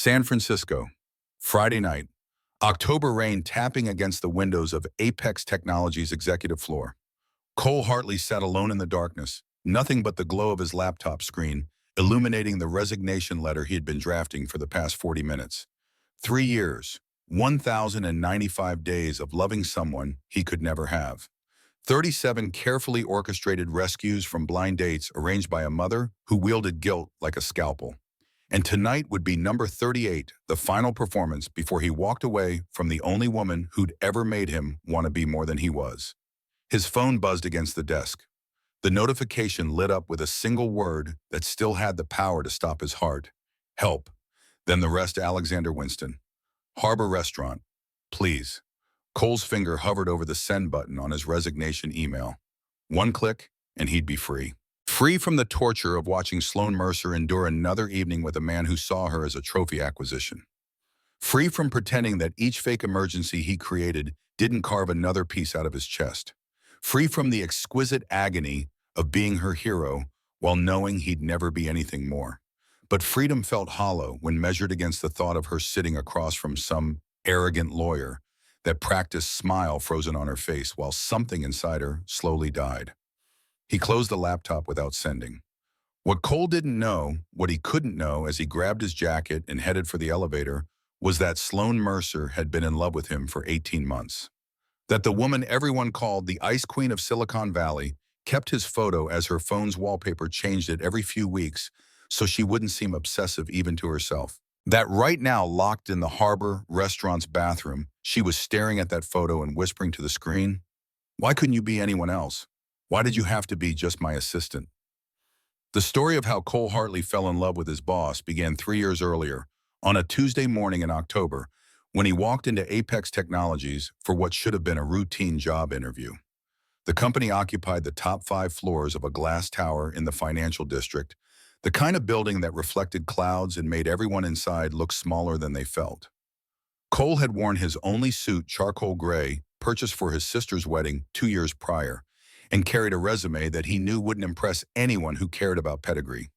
San Francisco, Friday night. October rain tapping against the windows of Apex Technologies' executive floor. Cole Hartley sat alone in the darkness, nothing but the glow of his laptop screen, illuminating the resignation letter he had been drafting for the past 40 minutes. 3 years, 1,095 days of loving someone he could never have. 37 carefully orchestrated rescues from blind dates arranged by a mother who wielded guilt like a scalpel. And tonight would be number 38, the final performance before he walked away from the only woman who'd ever made him want to be more than he was. His phone buzzed against the desk. The notification lit up with a single word that still had the power to stop his heart. Help. Then the rest. Alexander Winston. Harbor Restaurant. Please. Cole's finger hovered over the send button on his resignation email. One click, and he'd be free. Free from the torture of watching Sloan Mercer endure another evening with a man who saw her as a trophy acquisition. Free from pretending that each fake emergency he created didn't carve another piece out of his chest. Free from the exquisite agony of being her hero while knowing he'd never be anything more. But freedom felt hollow when measured against the thought of her sitting across from some arrogant lawyer, that practiced smile frozen on her face while something inside her slowly died. He closed the laptop without sending. What Cole didn't know, what he couldn't know as he grabbed his jacket and headed for the elevator, was that Sloan Mercer had been in love with him for 18 months. That the woman everyone called the Ice Queen of Silicon Valley kept his photo as her phone's wallpaper changed it every few weeks so she wouldn't seem obsessive even to herself. That right now, locked in the Harbor Restaurant's bathroom, she was staring at that photo and whispering to the screen, "Why couldn't you be anyone else? Why did you have to be just my assistant?" The story of how Cole Hartley fell in love with his boss began 3 years earlier, on a Tuesday morning in October, when he walked into Apex Technologies for what should have been a routine job interview. The company occupied the top 5 floors of a glass tower in the financial district, the kind of building that reflected clouds and made everyone inside look smaller than they felt. Cole had worn his only suit, charcoal gray, purchased for his sister's wedding 2 years prior, and carried a resume that he knew wouldn't impress anyone who cared about pedigree.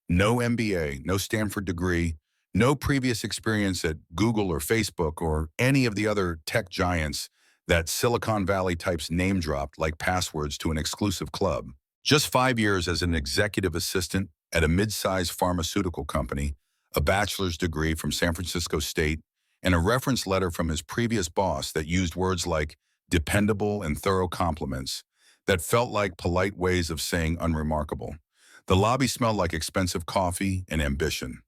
No MBA, no Stanford degree, no previous experience at Google or Facebook or any of the other tech giants that Silicon Valley types name dropped like passwords to an exclusive club. Just 5 years as an executive assistant at a mid-sized pharmaceutical company, a bachelor's degree from San Francisco State, and a reference letter from his previous boss that used words like dependable and thorough compliments that felt like polite ways of saying unremarkable. The lobby smelled like expensive coffee and ambition.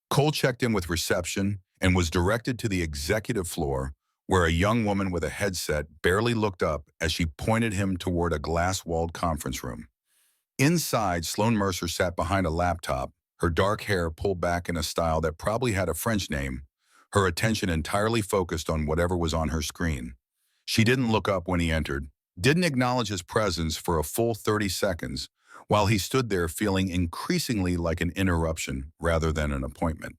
Cole checked in with reception and was directed to the executive floor, where a young woman with a headset barely looked up as she pointed him toward a glass-walled conference room. Inside, Sloan Mercer sat behind a laptop, her dark hair pulled back in a style that probably had a French name, her attention entirely focused on whatever was on her screen. She didn't look up when he entered, didn't acknowledge his presence for a full 30 seconds, while he stood there feeling increasingly like an interruption rather than an appointment.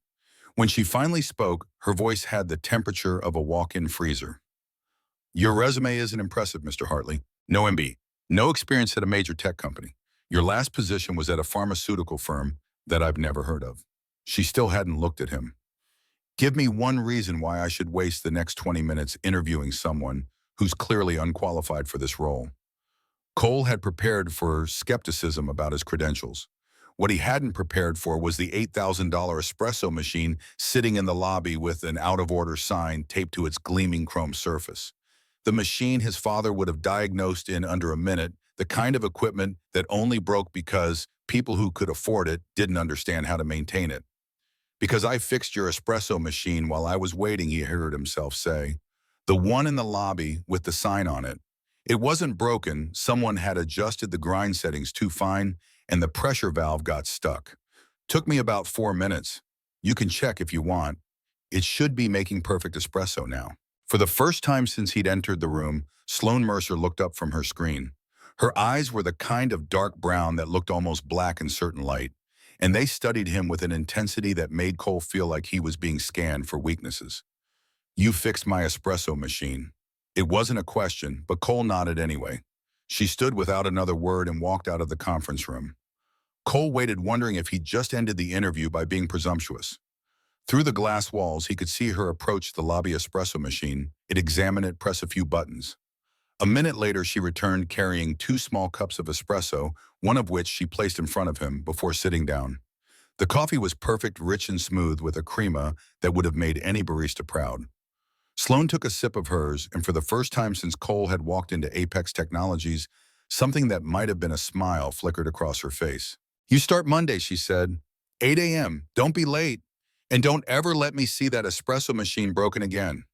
When she finally spoke, her voice had the temperature of a walk-in freezer. "Your resume isn't impressive, Mr. Hartley. No MB, no experience at a major tech company. Your last position was at a pharmaceutical firm that I've never heard of." She still hadn't looked at him. "Give me one reason why I should waste the next 20 minutes interviewing someone who's clearly unqualified for this role." Cole had prepared for skepticism about his credentials. What he hadn't prepared for was the $8,000 espresso machine sitting in the lobby with an out-of-order sign taped to its gleaming chrome surface. The machine his father would have diagnosed in under a minute, the kind of equipment that only broke because people who could afford it didn't understand how to maintain it. "Because I fixed your espresso machine while I was waiting," he heard himself say. "The one in the lobby with the sign on it. It wasn't broken, someone had adjusted the grind settings too fine, and the pressure valve got stuck. Took me about 4 minutes. You can check if you want. It should be making perfect espresso now." For the first time since he'd entered the room, Sloan Mercer looked up from her screen. Her eyes were the kind of dark brown that looked almost black in certain light, and they studied him with an intensity that made Cole feel like he was being scanned for weaknesses. "You fixed my espresso machine." It wasn't a question, but Cole nodded anyway. She stood without another word and walked out of the conference room. Cole waited, wondering if he'd just ended the interview by being presumptuous. Through the glass walls, he could see her approach the lobby espresso machine. It examined it, press a few buttons. A minute later, she returned carrying 2 small cups of espresso, one of which she placed in front of him before sitting down. The coffee was perfect, rich and smooth with a crema that would have made any barista proud. Sloan took a sip of hers, and for the first time since Cole had walked into Apex Technologies, something that might have been a smile flickered across her face. "You start Monday," she said. "8 a.m. Don't be late. And don't ever let me see that espresso machine broken again."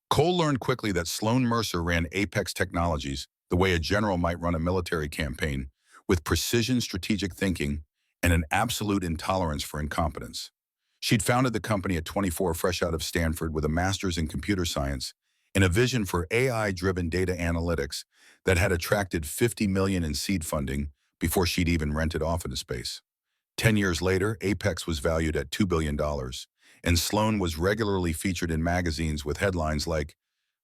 Cole learned quickly that Sloan Mercer ran Apex Technologies the way a general might run a military campaign, with precision strategic thinking and an absolute intolerance for incompetence. She'd founded the company at 24, fresh out of Stanford, with a master's in computer science and a vision for AI-driven data analytics that had attracted $50 million in seed funding before she'd even rented office space. 10 years later, Apex was valued at $2 billion, and Sloan was regularly featured in magazines with headlines like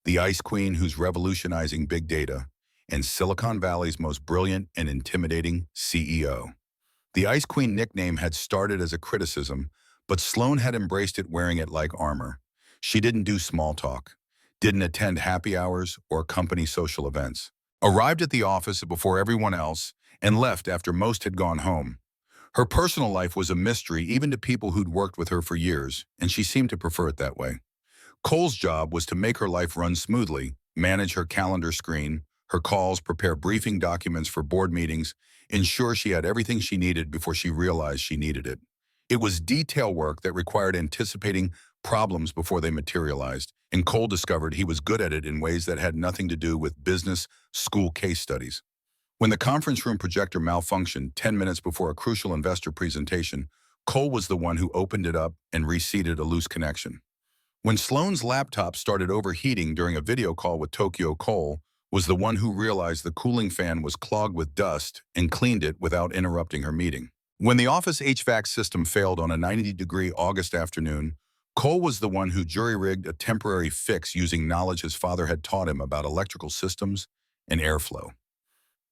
"The Ice Queen Who's Revolutionizing Big Data" and "Silicon Valley's Most Brilliant and Intimidating CEO." The Ice Queen nickname had started as a criticism, but Sloan had embraced it, wearing it like armor. She didn't do small talk, didn't attend happy hours or company social events, arrived at the office before everyone else, and left after most had gone home. Her personal life was a mystery even to people who'd worked with her for years, and she seemed to prefer it that way. Cole's job was to make her life run smoothly, manage her calendar, screen her calls, prepare briefing documents for board meetings, ensure she had everything she needed before she realized she needed it. It was detail work that required anticipating problems before they materialized, and Cole discovered he was good at it in ways that had nothing to do with business school case studies. When the conference room projector malfunctioned 10 minutes before a crucial investor presentation, Cole was the one who opened it up and reseated a loose connection. When Sloan's laptop started overheating during a video call with Tokyo, Cole was the one who realized the cooling fan was clogged with dust and cleaned it without interrupting her meeting. When the office HVAC system failed on a 90-degree August afternoon, Cole was the one who jury-rigged a temporary fix using knowledge his father had taught him about electrical systems and airflow.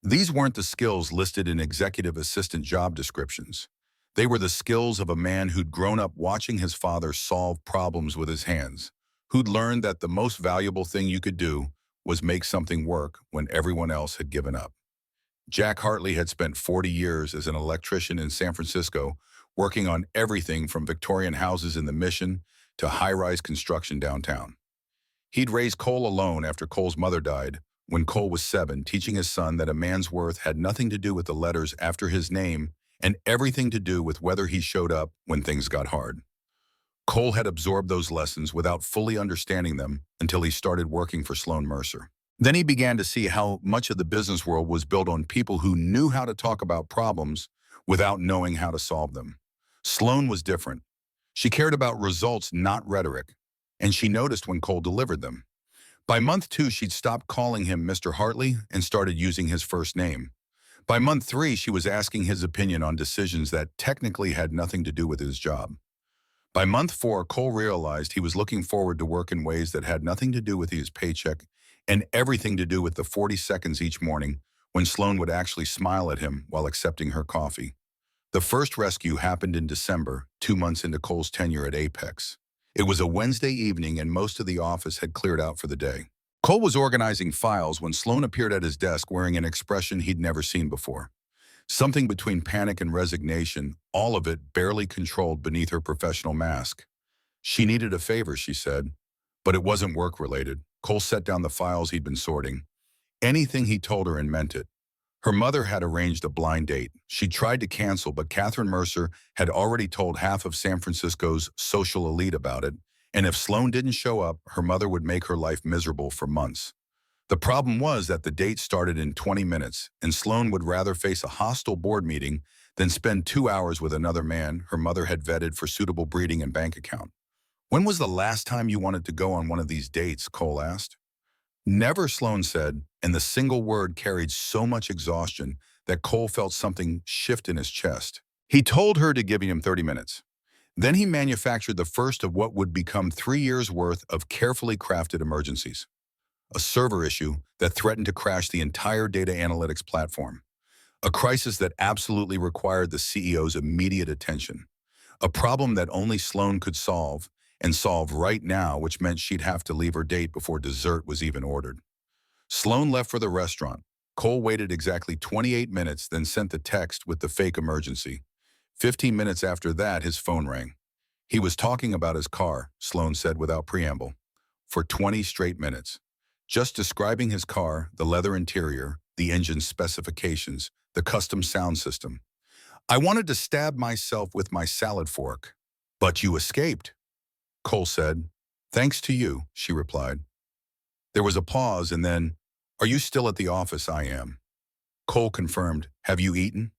These weren't the skills listed in executive assistant job descriptions. They were the skills of a man who'd grown up watching his father solve problems with his hands, who'd learned that the most valuable thing you could do was make something work when everyone else had given up. Jack Hartley had spent 40 years as an electrician in San Francisco, working on everything from Victorian houses in the Mission to high-rise construction downtown. He'd raised Cole alone after Cole's mother died when Cole was 7, teaching his son that a man's worth had nothing to do with the letters after his name and everything to do with whether he showed up when things got hard. Cole had absorbed those lessons without fully understanding them until he started working for Sloan Mercer. Then he began to see how much of the business world was built on people who knew how to talk about problems without knowing how to solve them. Sloan was different. She cared about results, not rhetoric, and she noticed when Cole delivered them. By month 2, she'd stopped calling him Mr. Hartley and started using his first name. By month 3, she was asking his opinion on decisions that technically had nothing to do with his job. By month 4, Cole realized he was looking forward to work in ways that had nothing to do with his paycheck and everything to do with the 40 seconds each morning when Sloan would actually smile at him while accepting her coffee. The first rescue happened in December, 2 months into Cole's tenure at Apex. It was a Wednesday evening and most of the office had cleared out for the day. Cole was organizing files when Sloan appeared at his desk wearing an expression he'd never seen before. Something between panic and resignation, all of it barely controlled beneath her professional mask. She needed a favor, she said, but it wasn't work-related. Cole set down the files he'd been sorting. Anything he told her and meant it. Her mother had arranged a blind date. She tried to cancel, but Catherine Mercer had already told half of San Francisco's social elite about it, and if Sloan didn't show up, her mother would make her life miserable for months. The problem was that the date started in 20 minutes, and Sloan would rather face a hostile board meeting than spend 2 hours with another man her mother had vetted for suitable breeding and bank account. "When was the last time you wanted to go on one of these dates?" Cole asked. "Never," Sloan said, and the single word carried so much exhaustion that Cole felt something shift in his chest. He told her to give him 30 minutes. Then he manufactured the first of what would become 3 years' worth of carefully crafted emergencies. A server issue that threatened to crash the entire data analytics platform. A crisis that absolutely required the CEO's immediate attention. A problem that only Sloan could solve, and solve right now, which meant she'd have to leave her date before dessert was even ordered. Sloan left for the restaurant. Cole waited exactly 28 minutes, then sent the text with the fake emergency. 15 minutes after that, his phone rang. He was talking about his car, Sloan said without preamble, for 20 straight minutes. Just describing his car, the leather interior, the engine specifications, the custom sound system. I wanted to stab myself with my salad fork. But you escaped, Cole said. Thanks to you, she replied. There was a pause and then, are you still at the office? I am. Cole confirmed, have you eaten?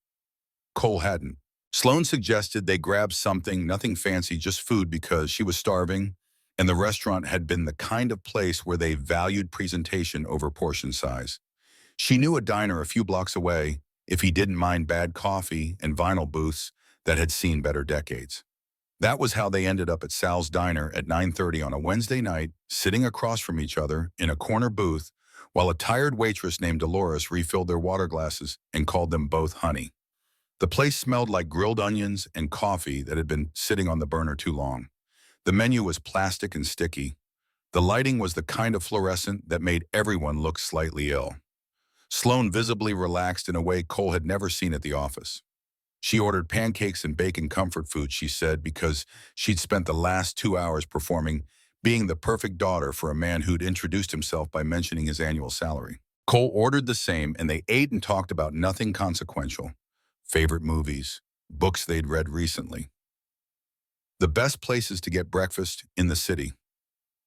Cole hadn't. Sloan suggested they grab something, nothing fancy, just food because she was starving, and the restaurant had been the kind of place where they valued presentation over portion size. She knew a diner a few blocks away, if he didn't mind bad coffee and vinyl booths that had seen better decades. That was how they ended up at Sal's Diner at 9:30 on a Wednesday night, sitting across from each other in a corner booth, while a tired waitress named Dolores refilled their water glasses and called them both honey. The place smelled like grilled onions and coffee that had been sitting on the burner too long. The menu was plastic and sticky. The lighting was the kind of fluorescent that made everyone look slightly ill. Sloan visibly relaxed in a way Cole had never seen at the office. She ordered pancakes and bacon comfort food, she said, because she'd spent the last 2 hours performing being the perfect daughter for a man who'd introduced himself by mentioning his annual salary. Cole ordered the same, and they ate and talked about nothing consequential. Favorite movies, books they'd read recently. The best places to get breakfast in the city.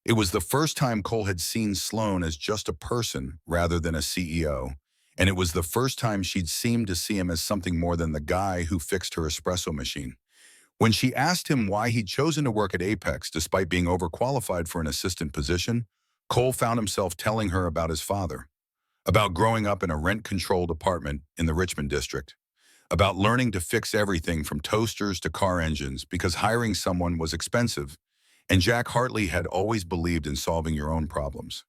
It was the first time Cole had seen Sloan as just a person rather than a CEO, and it was the first time she'd seemed to see him as something more than the guy who fixed her espresso machine. When she asked him why he'd chosen to work at Apex despite being overqualified for an assistant position, Cole found himself telling her about his father, about growing up in a rent-controlled apartment in the Richmond district, about learning to fix everything from toasters to car engines because hiring someone was expensive, and Jack Hartley had always believed in solving your own problems.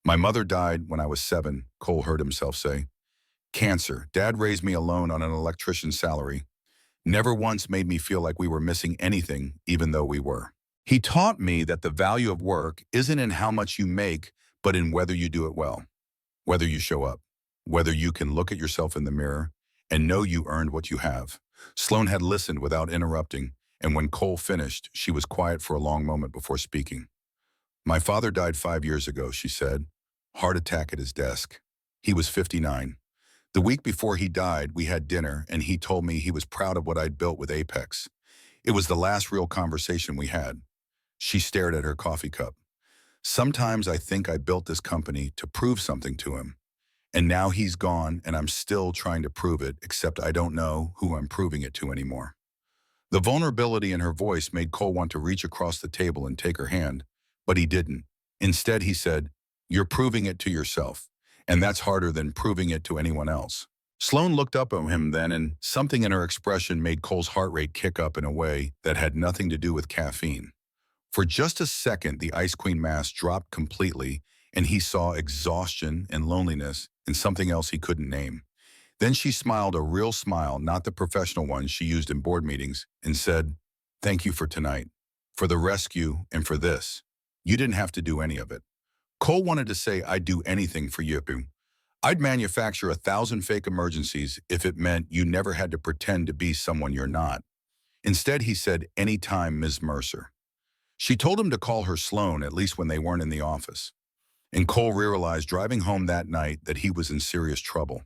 My mother died when I was 7, Cole heard himself say. Cancer. Dad raised me alone on an electrician's salary. Never once made me feel like we were missing anything, even though we were. He taught me that the value of work isn't in how much you make, but in whether you do it well, whether you show up, whether you can look at yourself in the mirror and know you earned what you have. Sloan had listened without interrupting, and when Cole finished, she was quiet for a long moment before speaking. My father died 5 years ago, she said. Heart attack at his desk. He was 59. The week before he died, we had dinner, and he told me he was proud of what I'd built with Apex. It was the last real conversation we had. She stared at her coffee cup. Sometimes I think I built this company to prove something to him. And now he's gone, and I'm still trying to prove it, except I don't know who I'm proving it to anymore. The vulnerability in her voice made Cole want to reach across the table and take her hand, but he didn't. Instead, he said, you're proving it to yourself, and that's harder than proving it to anyone else. Sloan looked up at him then, and something in her expression made Cole's heart rate kick up in a way that had nothing to do with caffeine. For just a second, the Ice Queen mask dropped completely, and he saw exhaustion and loneliness and something else he couldn't name. Then she smiled a real smile, not the professional one she used in board meetings, and said, thank you for tonight, for the rescue, and for this. You didn't have to do any of it. Cole wanted to say, I'd do anything for you. I'd manufacture 1,000 fake emergencies if it meant you never had to pretend to be someone you're not. Instead, he said, anytime, Ms. Mercer. She told him to call her Sloan, at least when they weren't in the office. And Cole realized driving home that night that he was in serious trouble.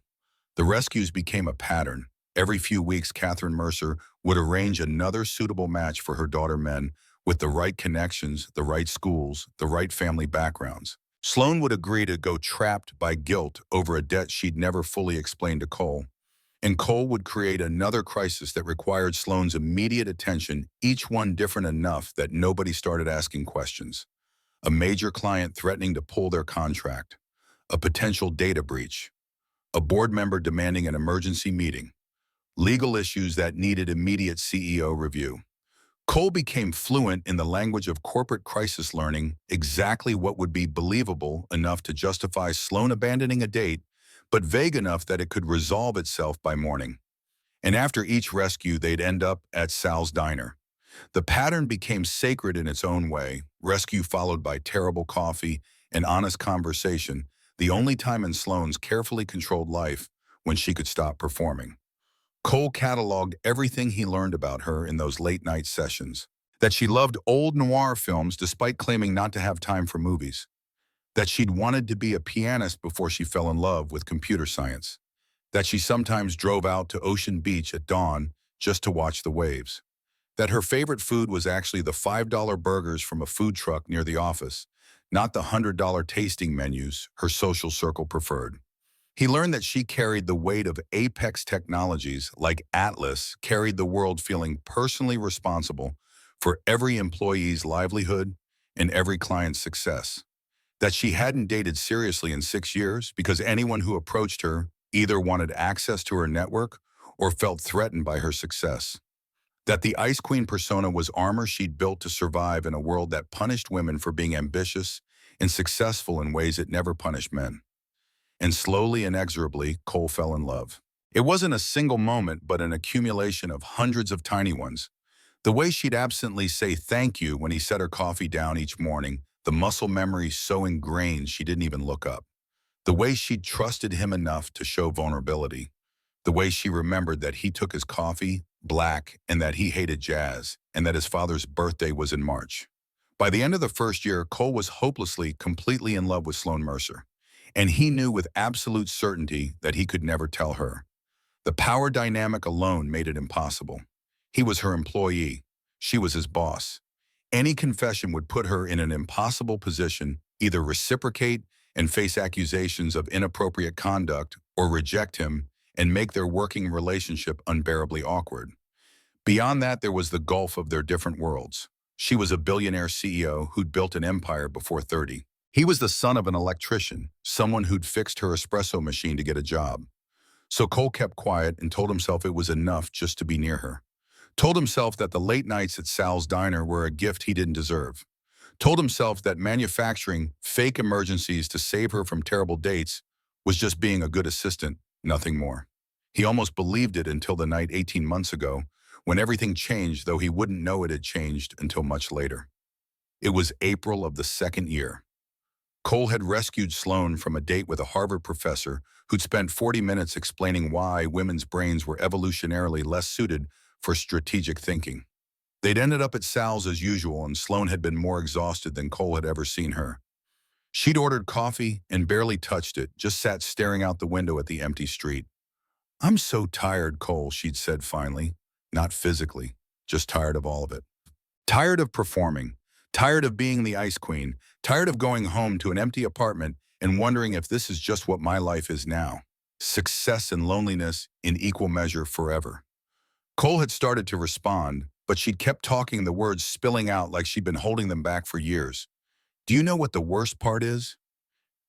The rescues became a pattern. Every few weeks, Catherine Mercer would arrange another suitable match for her daughter men with the right connections, the right schools, the right family backgrounds. Sloan would agree to go trapped by guilt over a debt she'd never fully explained to Cole. And Cole would create another crisis that required Sloan's immediate attention, each one different enough that nobody started asking questions. A major client threatening to pull their contract, a potential data breach, a board member demanding an emergency meeting, legal issues that needed immediate CEO review. Cole became fluent in the language of corporate crisis learning, exactly what would be believable enough to justify Sloan abandoning a date, but vague enough that it could resolve itself by morning. And after each rescue, they'd end up at Sal's Diner. The pattern became sacred in its own way, rescue followed by terrible coffee and honest conversation, the only time in Sloane's carefully controlled life when she could stop performing. Cole cataloged everything he learned about her in those late-night sessions. That she loved old noir films despite claiming not to have time for movies. That she'd wanted to be a pianist before she fell in love with computer science. That she sometimes drove out to Ocean Beach at dawn just to watch the waves. That her favorite food was actually the $5 burgers from a food truck near the office, not the $100 tasting menus her social circle preferred. He learned that she carried the weight of apex technologies like Atlas, carried the world feeling personally responsible for every employee's livelihood and every client's success. That she hadn't dated seriously in 6 years because anyone who approached her either wanted access to her network or felt threatened by her success. That the Ice Queen persona was armor she'd built to survive in a world that punished women for being ambitious and successful in ways it never punished men. And slowly, inexorably, Cole fell in love. It wasn't a single moment, but an accumulation of hundreds of tiny ones. The way she'd absently say thank you when he set her coffee down each morning, the muscle memory so ingrained she didn't even look up. The way she'd trusted him enough to show vulnerability. The way she remembered that he took his coffee black and that he hated jazz and that his father's birthday was in March. By the end of the first year, Cole was hopelessly, completely in love with Sloane Mercer. And he knew with absolute certainty that he could never tell her. The power dynamic alone made it impossible. He was her employee. She was his boss. Any confession would put her in an impossible position, either reciprocate and face accusations of inappropriate conduct or reject him and make their working relationship unbearably awkward. Beyond that, there was the gulf of their different worlds. She was a billionaire CEO who'd built an empire before 30. He was the son of an electrician, someone who'd fixed her espresso machine to get a job. So Cole kept quiet and told himself it was enough just to be near her. Told himself that the late nights at Sal's diner were a gift he didn't deserve. Told himself that manufacturing fake emergencies to save her from terrible dates was just being a good assistant, nothing more. He almost believed it until the night 18 months ago, when everything changed, though he wouldn't know it had changed until much later. It was April of the second year. Cole had rescued Sloane from a date with a Harvard professor who'd spent 40 minutes explaining why women's brains were evolutionarily less suited for strategic thinking. They'd ended up at Sal's as usual, and Sloane had been more exhausted than Cole had ever seen her. She'd ordered coffee and barely touched it, just sat staring out the window at the empty street. "I'm so tired, Cole," she'd said finally. Not physically, just tired of all of it. Tired of performing, tired of being the Ice Queen, tired of going home to an empty apartment and wondering if this is just what my life is now. Success and loneliness in equal measure forever. Cole had started to respond, but she'd kept talking, the words spilling out like she'd been holding them back for years. "Do you know what the worst part is?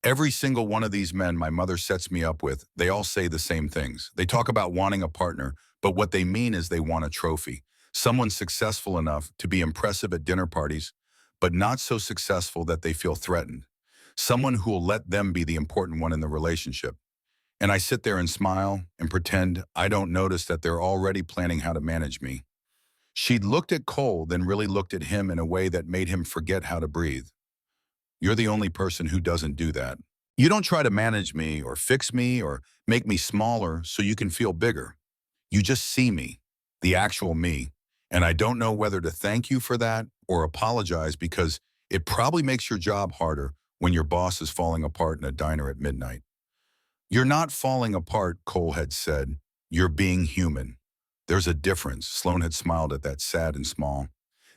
Every single one of these men my mother sets me up with, they all say the same things. They talk about wanting a partner, but what they mean is they want a trophy. Someone successful enough to be impressive at dinner parties, but not so successful that they feel threatened. Someone who will let them be the important one in the relationship. And I sit there and smile and pretend I don't notice that they're already planning how to manage me." She'd looked at Cole, then really looked at him in a way that made him forget how to breathe. "You're the only person who doesn't do that. You don't try to manage me or fix me or make me smaller so you can feel bigger. You just see me, the actual me, and I don't know whether to thank you for that or apologize because it probably makes your job harder when your boss is falling apart in a diner at midnight." "You're not falling apart," Cole had said. "You're being human. There's a difference." Sloane had smiled at that, sad and small.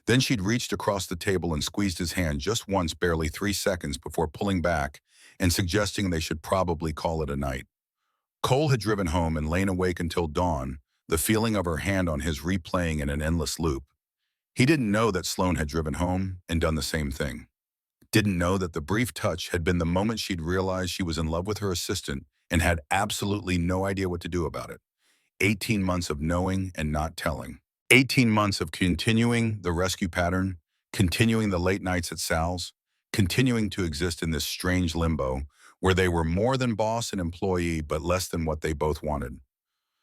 Then she'd reached across the table and squeezed his hand just once, barely 3 seconds before pulling back and suggesting they should probably call it a night. Cole had driven home and lain awake until dawn, the feeling of her hand on his replaying in an endless loop. He didn't know that Sloane had driven home and done the same thing. Didn't know that the brief touch had been the moment she'd realized she was in love with her assistant and had absolutely no idea what to do about it. 18 months of knowing and not telling. 18 months of continuing the rescue pattern, continuing the late nights at Sal's, continuing to exist in this strange limbo where they were more than boss and employee but less than what they both wanted.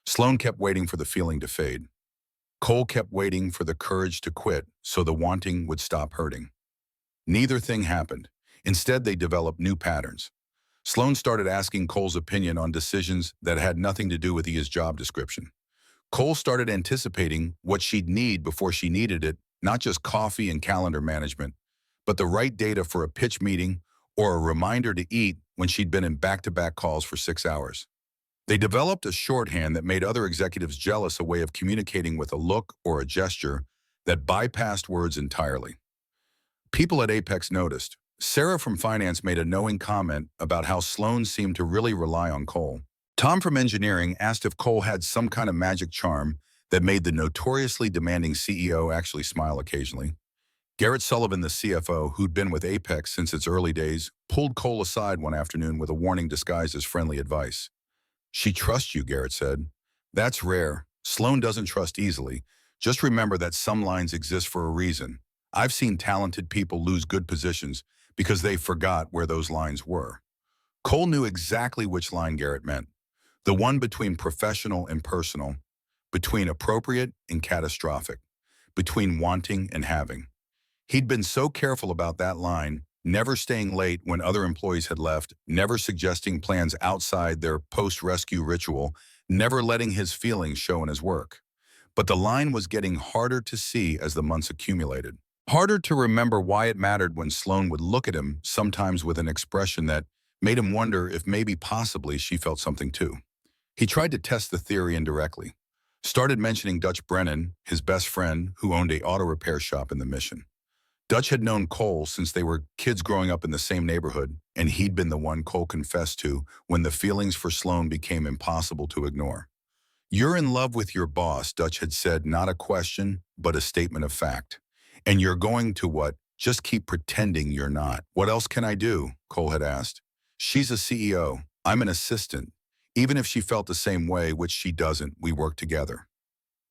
Sloane kept waiting for the feeling to fade. Cole kept waiting for the courage to quit so the wanting would stop hurting. Neither thing happened. Instead, they developed new patterns. Sloan started asking Cole's opinion on decisions that had nothing to do with his job description. Cole started anticipating what she'd need before she needed it, not just coffee and calendar management, but the right data for a pitch meeting or a reminder to eat when she'd been in back-to-back calls for 6 hours. They developed a shorthand that made other executives jealous, a way of communicating with a look or a gesture that bypassed words entirely. People at Apex noticed. Sarah from finance made a knowing comment about how Sloan seemed to really rely on Cole. Tom from engineering asked if Cole had some kind of magic charm that made the notoriously demanding CEO actually smile occasionally. Garrett Sullivan, the CFO, who'd been with Apex since its early days, pulled Cole aside one afternoon with a warning disguised as friendly advice. "She trusts you," Garrett said. "That's rare. Sloan doesn't trust easily. Just remember that some lines exist for a reason. I've seen talented people lose good positions because they forgot where those lines were." Cole knew exactly which line Garrett meant. The one between professional and personal, between appropriate and catastrophic, between wanting and having. He'd been so careful about that line, never staying late when other employees had left, never suggesting plans outside their post-rescue ritual, never letting his feelings show in his work. But the line was getting harder to see as the months accumulated. Harder to remember why it mattered when Sloan would look at him, sometimes with an expression that made him wonder if maybe possibly she felt something too. He tried to test the theory indirectly. Started mentioning Dutch Brennan, his best friend, who owned a auto repair shop in the Mission. Dutch had known Cole since they were kids growing up in the same neighborhood, and he'd been the one Cole confessed to when the feelings for Sloan became impossible to ignore. "You're in love with your boss," Dutch had said, not a question, but a statement of fact. "And you're going to what? Just keep pretending you're not." "What else can I do?" Cole had asked. "She's a CEO. I'm an assistant. Even if she felt the same way, which she doesn't, we work together.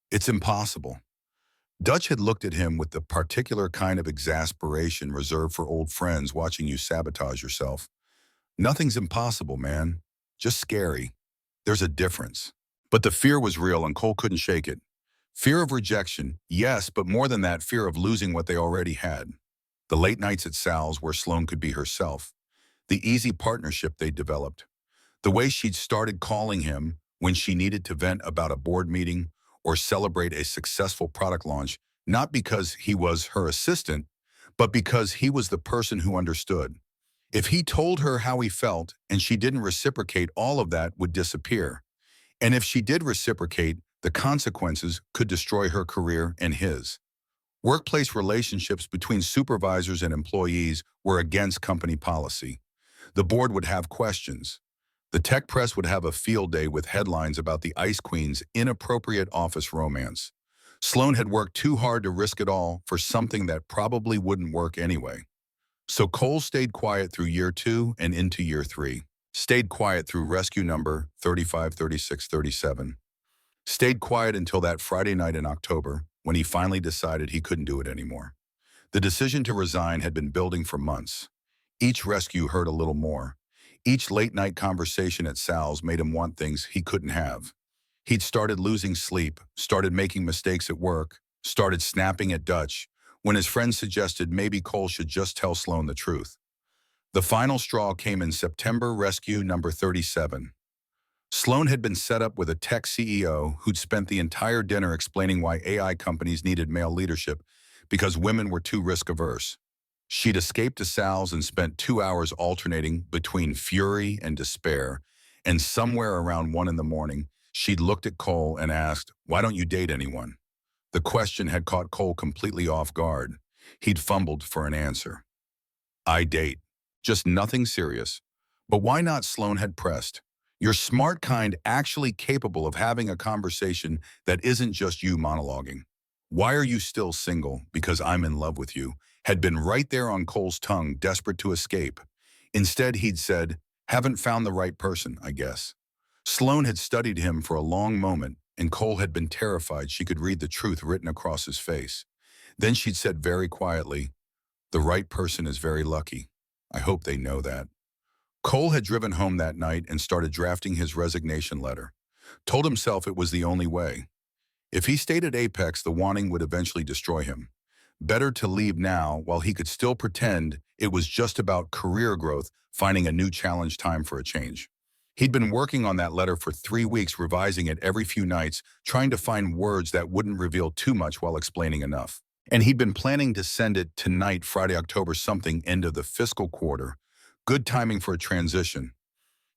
It's impossible." Dutch had looked at him with the particular kind of exasperation reserved for old friends watching you sabotage yourself. "Nothing's impossible, man. Just scary. There's a difference." But the fear was real and Cole couldn't shake it. Fear of rejection, yes, but more than that, fear of losing what they already had. The late nights at Sal's where Sloan could be herself. The easy partnership they'd developed. The way she'd started calling him when she needed to vent about a board meeting or celebrate a successful product launch, not because he was her assistant, but because he was the person who understood. If he told her how he felt and she didn't reciprocate, all of that would disappear. And if she did reciprocate, the consequences could destroy her career and his. Workplace relationships between supervisors and employees were against company policy. The board would have questions. The tech press would have a field day with headlines about the Ice Queen's inappropriate office romance. Sloan had worked too hard to risk it all for something that probably wouldn't work anyway. So Cole stayed quiet through year 2 and into year 3. Stayed quiet through rescue number 35, 36, 37. Stayed quiet until that Friday night in October when he finally decided he couldn't do it anymore. The decision to resign had been building for months. Each rescue hurt a little more. Each late-night conversation at Sal's made him want things he couldn't have. He'd started losing sleep, started making mistakes at work, started snapping at Dutch, when his friends suggested maybe Cole should just tell Sloan the truth. The final straw came in September, rescue number 37. Sloan had been set up with a tech CEO who'd spent the entire dinner explaining why AI companies needed male leadership because women were too risk-averse. She'd escaped to Sal's and spent 2 hours alternating between fury and despair, and somewhere around 1 in the morning, she'd looked at Cole and asked, "Why don't you date anyone?" The question had caught Cole completely off guard. He'd fumbled for an answer. "I date. Just nothing serious." "But why not?" Sloan had pressed. "You're smart kind, actually capable of having a conversation that isn't just you monologuing. Why are you still single? Because I'm in love with you," had been right there on Cole's tongue, desperate to escape. Instead, he'd said, "Haven't found the right person, I guess." Sloan had studied him for a long moment, and Cole had been terrified she could read the truth written across his face. Then she'd said very quietly, "The right person is very lucky. I hope they know that." Cole had driven home that night and started drafting his resignation letter. Told himself it was the only way. If he stayed at Apex, the wanting would eventually destroy him. Better to leave now while he could still pretend it was just about career growth, finding a new challenge, time for a change. He'd been working on that letter for 3 weeks, revising it every few nights, trying to find words that wouldn't reveal too much while explaining enough. And he'd been planning to send it tonight, Friday, October something, end of the fiscal quarter. Good timing for a transition.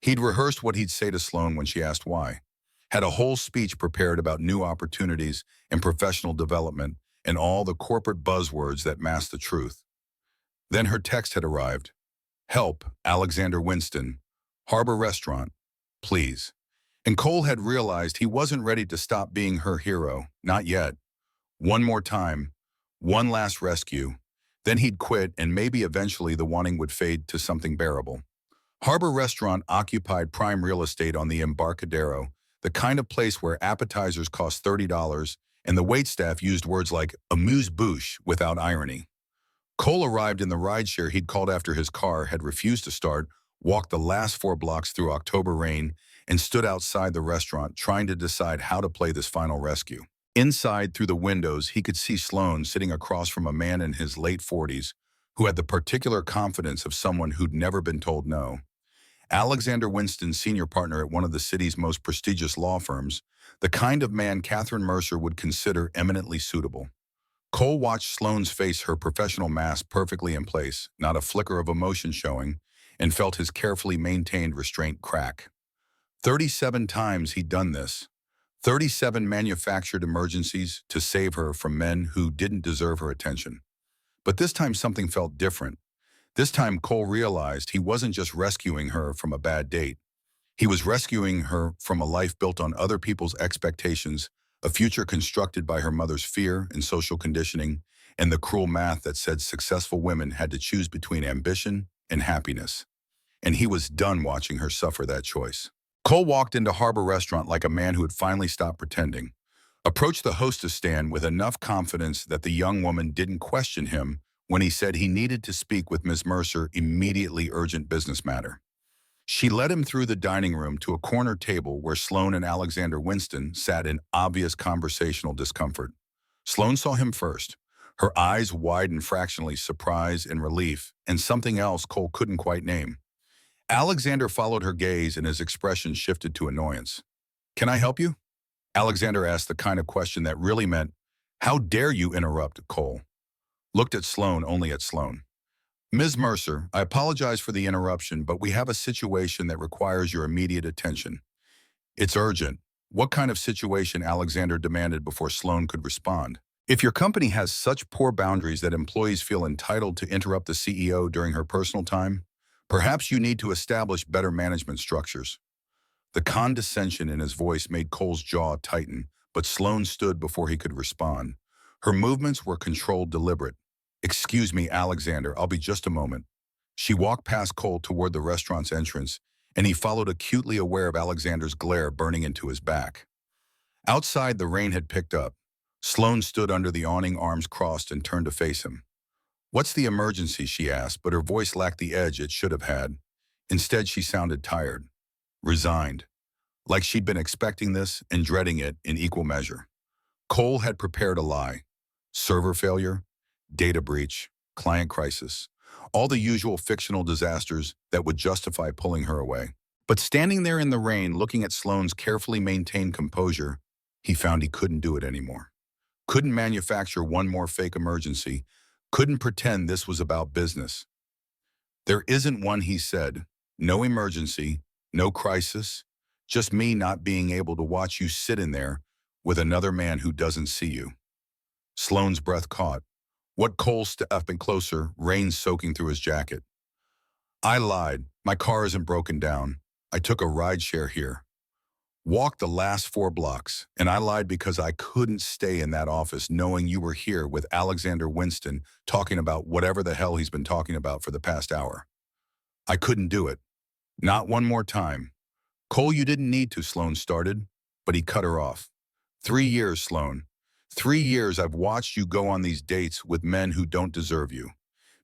He'd rehearsed what he'd say to Sloan when she asked why. Had a whole speech prepared about new opportunities and professional development and all the corporate buzzwords that masked the truth. Then her text had arrived. Help, Alexander Winston. Harbor Restaurant. Please. And Cole had realized he wasn't ready to stop being her hero. Not yet. One more time. One last rescue. Then he'd quit, and maybe eventually the wanting would fade to something bearable. Harbor Restaurant occupied prime real estate on the Embarcadero, the kind of place where appetizers cost $30 and the waitstaff used words like amuse-bouche without irony. Cole arrived in the rideshare he'd called after his car had refused to start, walked the last 4 blocks through October rain, and stood outside the restaurant trying to decide how to play this final rescue. Inside, through the windows, he could see Sloan sitting across from a man in his late 40s who had the particular confidence of someone who'd never been told no. Alexander Winston, senior partner at one of the city's most prestigious law firms, the kind of man Catherine Mercer would consider eminently suitable. Cole watched Sloan's face, her professional mask perfectly in place, not a flicker of emotion showing, and felt his carefully maintained restraint crack. 37 times he'd done this. 37 manufactured emergencies to save her from men who didn't deserve her attention. But this time something felt different. This time Cole realized he wasn't just rescuing her from a bad date. He was rescuing her from a life built on other people's expectations, a future constructed by her mother's fear and social conditioning, and the cruel math that said successful women had to choose between ambition and happiness. And he was done watching her suffer that choice. Cole walked into Harbor Restaurant like a man who had finally stopped pretending, approached the hostess stand with enough confidence that the young woman didn't question him when he said he needed to speak with Miss Mercer, immediately, urgent business matter. She led him through the dining room to a corner table where Sloan and Alexander Winston sat in obvious conversational discomfort. Sloan saw him first, her eyes wide in fractionally surprise and relief, and something else Cole couldn't quite name. Alexander followed her gaze and his expression shifted to annoyance. "Can I help you?" Alexander asked the kind of question that really meant, "How dare you interrupt?" Cole looked at Sloan, only at Sloan. "Ms. Mercer, I apologize for the interruption, but we have a situation that requires your immediate attention. It's urgent." What kind of situation? Alexander demanded before Sloan could respond. "If your company has such poor boundaries that employees feel entitled to interrupt the CEO during her personal time, perhaps you need to establish better management structures." The condescension in his voice made Cole's jaw tighten, but Sloan stood before he could respond. Her movements were controlled, deliberate. "Excuse me, Alexander, I'll be just a moment." She walked past Cole toward the restaurant's entrance, and he followed, acutely aware of Alexander's glare burning into his back. Outside, the rain had picked up. Sloan stood under the awning, arms crossed, and turned to face him. "What's the emergency?" she asked, but her voice lacked the edge it should have had. Instead, she sounded tired, resigned, like she'd been expecting this and dreading it in equal measure. Cole had prepared a lie. Server failure, data breach, client crisis, all the usual fictional disasters that would justify pulling her away. But standing there in the rain, looking at Sloan's carefully maintained composure, he found he couldn't do it anymore. Couldn't manufacture one more fake emergency, couldn't pretend this was about business. "There isn't one," he said. "No emergency, no crisis, just me not being able to watch you sit in there with another man who doesn't see you." Sloan's breath caught. What? Cole stepping closer, rain soaking through his jacket. "I lied. My car isn't broken down. I took a rideshare here. Walked the last 4 blocks, and I lied because I couldn't stay in that office knowing you were here with Alexander Winston talking about whatever the hell he's been talking about for the past hour. I couldn't do it. Not one more time." "Cole, you didn't need to," Sloan started, but he cut her off. 3 years, Sloan. 3 years I've watched you go on these dates with men who don't deserve you.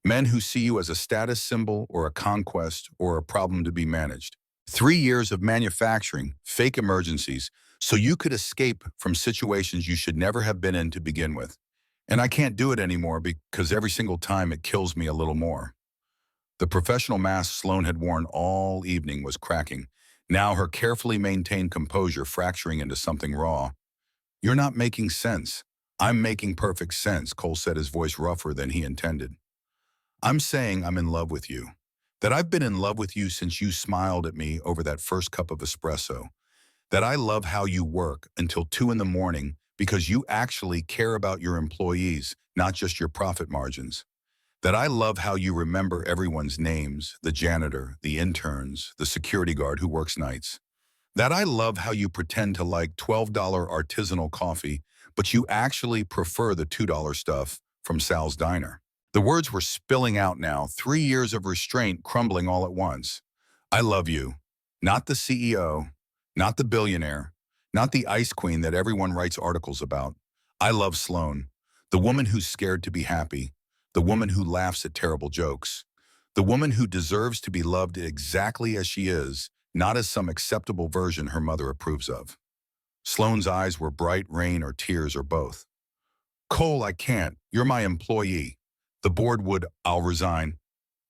Men who see you as a status symbol or a conquest or a problem to be managed. 3 years of manufacturing, fake emergencies, so you could escape from situations you should never have been in to begin with. And I can't do it anymore because every single time it kills me a little more. The professional mask Sloan had worn all evening was cracking. Now her carefully maintained composure fracturing into something raw. "You're not making sense." "I'm making perfect sense," Cole said, his voice rougher than he intended. "I'm saying I'm in love with you. That I've been in love with you since you smiled at me over that first cup of espresso. That I love how you work until 2 in the morning because you actually care about your employees, not just your profit margins. That I love how you remember everyone's names, the janitor, the interns, the security guard who works nights. That I love how you pretend to like $12 artisanal coffee, but you actually prefer the $2 stuff from Sal's Diner." The words were spilling out now, 3 years of restraint crumbling all at once. "I love you. Not the CEO, not the billionaire, not the ice queen that everyone writes articles about. I love Sloan, the woman who's scared to be happy, the woman who laughs at terrible jokes, the woman who deserves to be loved exactly as she is, not as some acceptable version her mother approves of." Sloane's eyes were bright rain or tears or both. "Cole, I can't. You're my employee. The board would, I'll resign."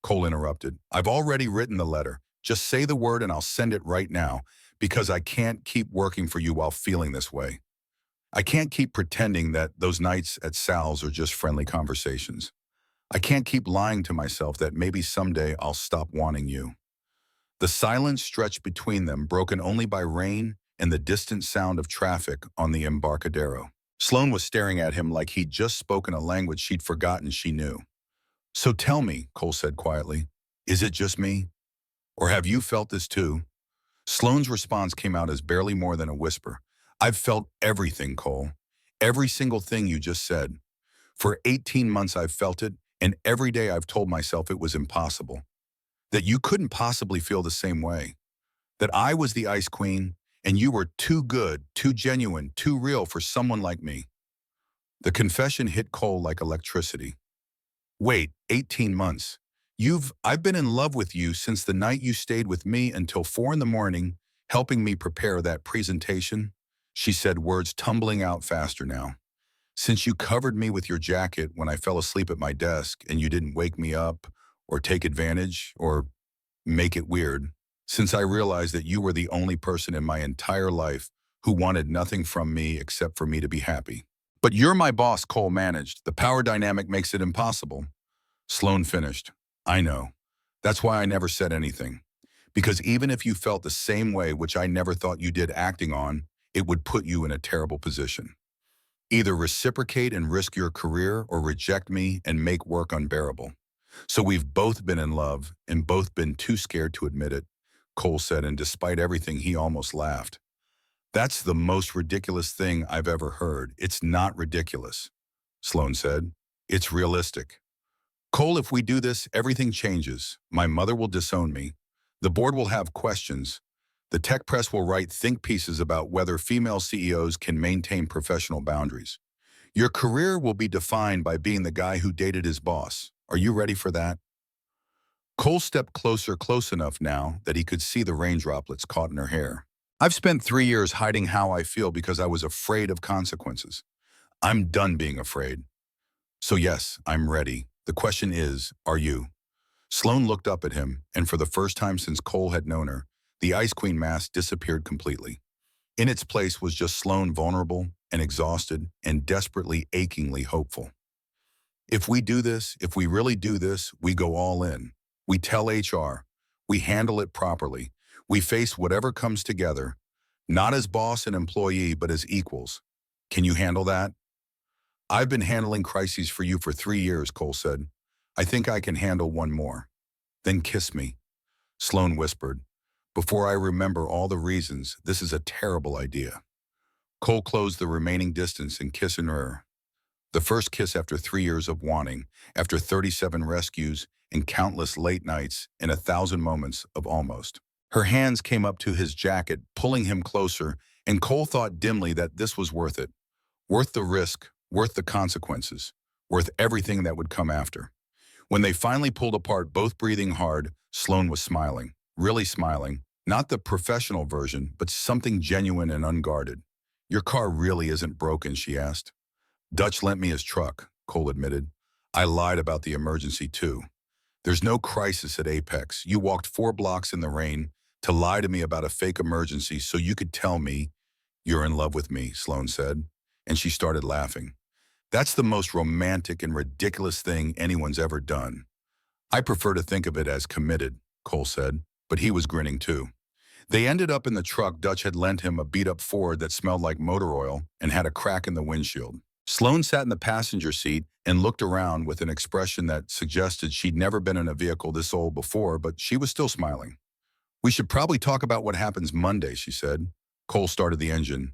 Cole interrupted. "I've already written the letter. Just say the word and I'll send it right now, because I can't keep working for you while feeling this way. I can't keep pretending that those nights at Sal's are just friendly conversations. I can't keep lying to myself that maybe someday I'll stop wanting you." The silence stretched between them, broken only by rain and the distant sound of traffic on the Embarcadero. Sloan was staring at him like he'd just spoken a language she'd forgotten she knew. "So tell me," Cole said quietly, "is it just me? Or have you felt this too?" Sloane's response came out as barely more than a whisper. "I've felt everything, Cole. Every single thing you just said. For 18 months I've felt it, and every day I've told myself it was impossible. That you couldn't possibly feel the same way. That I was the ice queen, and you were too good, too genuine, too real for someone like me." The confession hit Cole like electricity. "Wait, 18 months. I've been in love with you since the night you stayed with me until 4 in the morning, helping me prepare that presentation," she said, words tumbling out faster now. "Since you covered me with your jacket when I fell asleep at my desk and you didn't wake me up or take advantage or make it weird. Since I realized that you were the only person in my entire life who wanted nothing from me except for me to be happy." "But you're my boss," Cole managed. "The power dynamic makes it impossible." Sloan finished. "I know. That's why I never said anything. Because even if you felt the same way, which I never thought you did acting on, it would put you in a terrible position. Either reciprocate and risk your career or reject me and make work unbearable. So we've both been in love and both been too scared to admit it," Cole said, and despite everything, he almost laughed. "That's the most ridiculous thing I've ever heard." "It's not ridiculous," Sloan said. "It's realistic. Cole, if we do this, everything changes. My mother will disown me. The board will have questions. The tech press will write think pieces about whether female CEOs can maintain professional boundaries. Your career will be defined by being the guy who dated his boss. Are you ready for that?" Cole stepped closer, close enough now that he could see the rain droplets caught in her hair. "I've spent 3 years hiding how I feel because I was afraid of consequences. I'm done being afraid. So yes, I'm ready. The question is, are you?" Sloan looked up at him, and for the first time since Cole had known her, the Ice Queen mask disappeared completely. In its place was just Sloan, vulnerable and exhausted and desperately, achingly hopeful. "If we do this, if we really do this, we go all in. We tell HR. We handle it properly. We face whatever comes together, not as boss and employee, but as equals. Can you handle that?" "I've been handling crises for you for 3 years," Cole said. "I think I can handle one more." "Then kiss me," Sloan whispered. "Before I remember all the reasons, this is a terrible idea." Cole closed the remaining distance and kissed her. The first kiss after 3 years of wanting, after 37 rescues and countless late nights and 1,000 moments of almost. Her hands came up to his jacket, pulling him closer, and Cole thought dimly that this was worth it. Worth the risk, worth the consequences, worth everything that would come after. When they finally pulled apart, both breathing hard, Sloan was smiling, really smiling, Not the professional version, but something genuine and unguarded. Your car really isn't broken, she asked. Dutch lent me his truck, Cole admitted. I lied about the emergency too. There's no crisis at Apex. You walked 4 blocks in the rain to lie to me about a fake emergency so you could tell me you're in love with me, Sloan said, and she started laughing. That's the most romantic and ridiculous thing anyone's ever done. I prefer to think of it as committed, Cole said, but he was grinning too. They ended up in the truck. Dutch had lent him a beat-up Ford that smelled like motor oil and had a crack in the windshield. Sloan sat in the passenger seat and looked around with an expression that suggested she'd never been in a vehicle this old before, but she was still smiling. We should probably talk about what happens Monday, she said. Cole started the engine.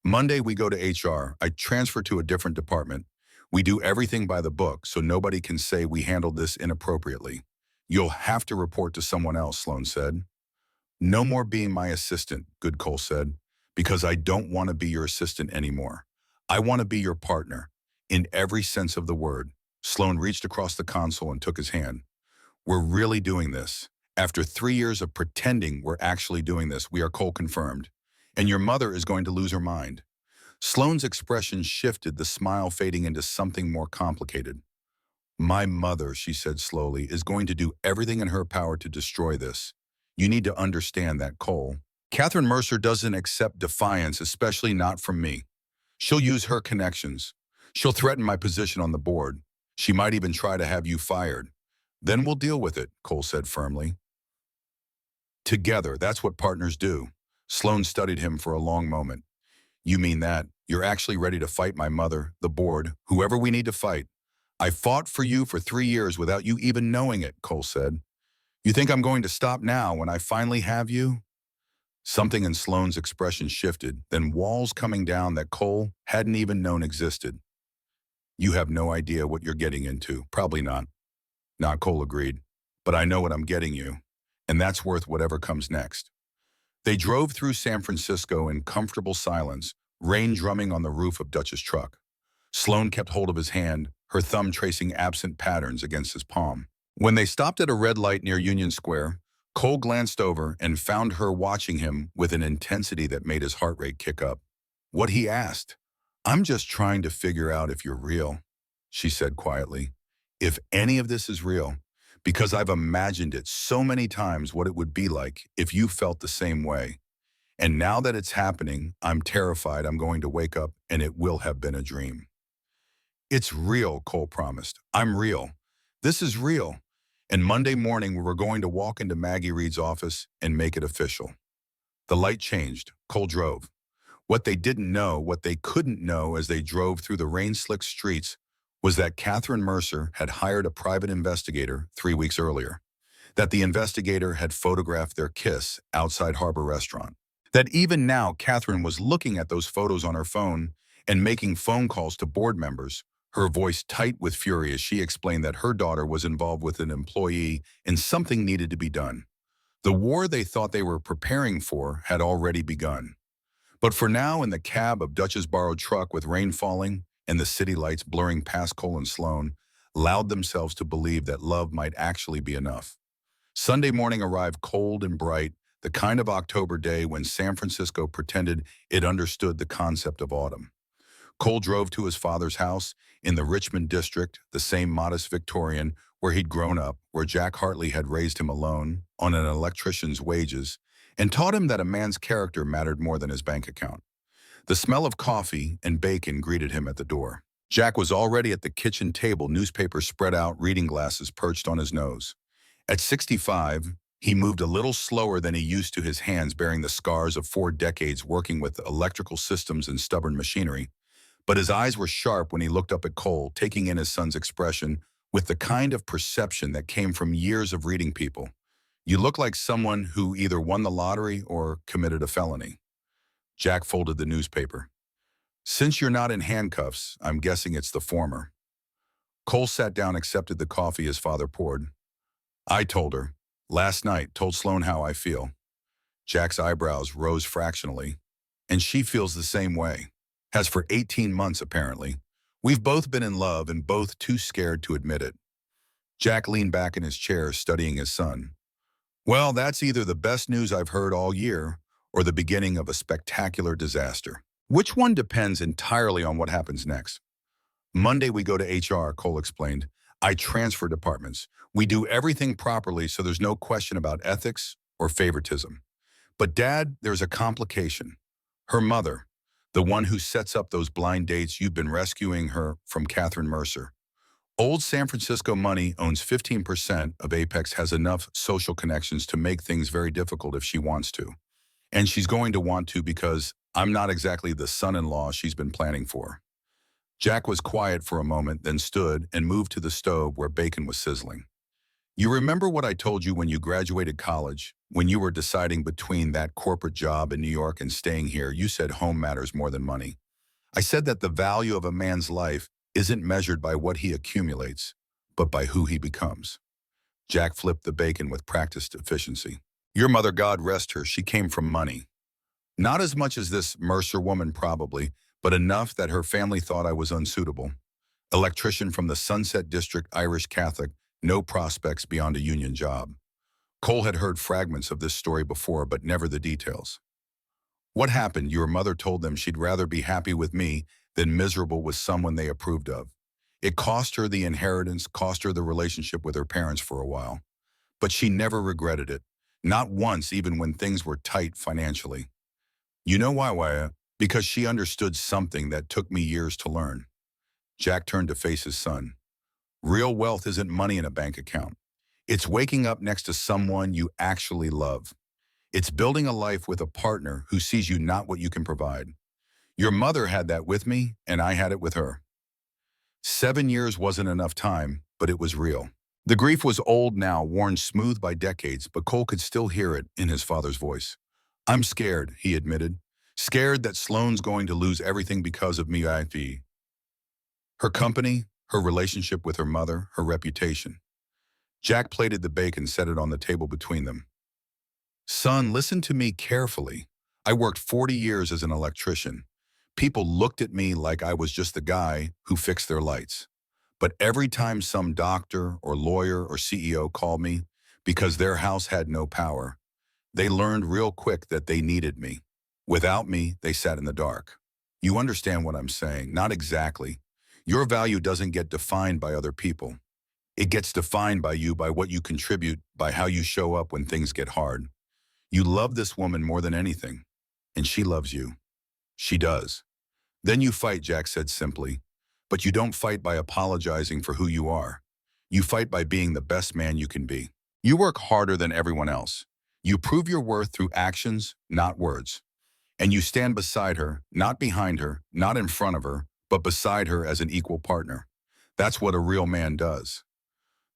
Monday, we go to HR. I transfer to a different department. We do everything by the book, so nobody can say we handled this inappropriately. You'll have to report to someone else, Sloan said. No more being my assistant, Good Cole said, because I don't want to be your assistant anymore. I want to be your partner, in every sense of the word. Sloan reached across the console and took his hand. We're really doing this. After 3 years of pretending we're actually doing this, we are Cole confirmed. And your mother is going to lose her mind. Sloan's expression shifted, the smile fading into something more complicated. My mother, she said slowly, is going to do everything in her power to destroy this. You need to understand that, Cole. Catherine Mercer doesn't accept defiance, especially not from me. She'll use her connections. She'll threaten my position on the board. She might even try to have you fired. Then we'll deal with it, Cole said firmly. Together, that's what partners do. Sloan studied him for a long moment. You mean that? You're actually ready to fight my mother, the board, whoever we need to fight. I fought for you for 3 years without you even knowing it, Cole said. You think I'm going to stop now when I finally have you? Something in Sloan's expression shifted, then walls coming down that Cole hadn't even known existed. You have no idea what you're getting into. Probably not. Not, Cole agreed. But I know what I'm getting you, and that's worth whatever comes next. They drove through San Francisco in comfortable silence, rain drumming on the roof of Dutch's truck. Sloan kept hold of his hand, her thumb tracing absent patterns against his palm. When they stopped at a red light near Union Square, Cole glanced over and found her watching him with an intensity that made his heart rate kick up. What he asked? I'm just trying to figure out if you're real, she said quietly. If any of this is real, because I've imagined it so many times what it would be like if you felt the same way. And now that it's happening, I'm terrified I'm going to wake up and it will have been a dream. It's real, Cole promised. I'm real. This is real. And Monday morning, we were going to walk into Maggie Reed's office and make it official. The light changed. Cole drove. What they didn't know, what they couldn't know as they drove through the rain-slicked streets, was that Catherine Mercer had hired a private investigator 3 weeks earlier. That the investigator had photographed their kiss outside Harbor Restaurant. That even now, Catherine was looking at those photos on her phone and making phone calls to board members, her voice tight with fury as she explained that her daughter was involved with an employee and something needed to be done. The war they thought they were preparing for had already begun. But for now, in the cab of Dutch's borrowed truck with rain falling and the city lights blurring past Cole and Sloan, allowed themselves to believe that love might actually be enough. Sunday morning arrived cold and bright, the kind of October day when San Francisco pretended it understood the concept of autumn. Cole drove to his father's house in the Richmond district, the same modest Victorian where he'd grown up, where Jack Hartley had raised him alone, on an electrician's wages, and taught him that a man's character mattered more than his bank account. The smell of coffee and bacon greeted him at the door. Jack was already at the kitchen table, newspaper spread out, reading glasses perched on his nose. At 65, he moved a little slower than he used to, his hands bearing the scars of 4 decades working with electrical systems and stubborn machinery. But his eyes were sharp when he looked up at Cole, taking in his son's expression with the kind of perception that came from years of reading people. You look like someone who either won the lottery or committed a felony. Jack folded the newspaper. Since you're not in handcuffs, I'm guessing it's the former. Cole sat down, accepted the coffee his father poured. I told her. Last night, told Sloan how I feel. Jack's eyebrows rose fractionally. And she feels the same way. Has for 18 months, apparently. We've both been in love and both too scared to admit it. Jack leaned back in his chair, studying his son. Well, that's either the best news I've heard all year or the beginning of a spectacular disaster. Which one depends entirely on what happens next. Monday, we go to HR, Cole explained. I transfer departments. We do everything properly so there's no question about ethics or favoritism. But Dad, there's a complication. Her mother, the one who sets up those blind dates you've been rescuing her from Catherine Mercer. Old San Francisco Money owns 15% of Apex, has enough social connections to make things very difficult if she wants to. And she's going to want to because I'm not exactly the son-in-law she's been planning for. Jack was quiet for a moment, then stood and moved to the stove where bacon was sizzling. You remember what I told you when you graduated college, when you were deciding between that corporate job in New York and staying here, you said home matters more than money. I said that the value of a man's life isn't measured by what he accumulates, but by who he becomes. Jack flipped the bacon with practiced efficiency. Your mother, God rest her, she came from money. Not as much as this Mercer woman probably, but enough that her family thought I was unsuitable. Electrician from the Sunset District, Irish Catholic, no prospects beyond a union job. Cole had heard fragments of this story before, but never the details. What happened? Your mother told them she'd rather be happy with me than miserable with someone they approved of. It cost her the inheritance, cost her the relationship with her parents for a while. But she never regretted it. Not once, even when things were tight financially. You know why, Waya? Because she understood something that took me years to learn. Jack turned to face his son. Real wealth isn't money in a bank account. It's waking up next to someone you actually love. It's building a life with a partner who sees you not what you can provide. Your mother had that with me, and I had it with her. 7 years wasn't enough time, but it was real. The grief was old now, worn smooth by decades, but Cole could still hear it in his father's voice. I'm scared, he admitted. Scared that Sloane's going to lose everything because of me. Her company, her relationship with her mother, her reputation. Jack plated the bacon, set it on the table between them. Son, listen to me carefully. I worked 40 years as an electrician. People looked at me like I was just the guy who fixed their lights. But every time some doctor or lawyer or CEO called me because their house had no power, they learned real quick that they needed me. Without me, they sat in the dark. You understand what I'm saying? Not exactly. Your value doesn't get defined by other people. It gets defined by you, by what you contribute, by how you show up when things get hard. You love this woman more than anything, and she loves you. She does. Then you fight, Jack said simply. But you don't fight by apologizing for who you are. You fight by being the best man you can be. You work harder than everyone else. You prove your worth through actions, not words. And you stand beside her, not behind her, not in front of her, but beside her as an equal partner. That's what a real man does.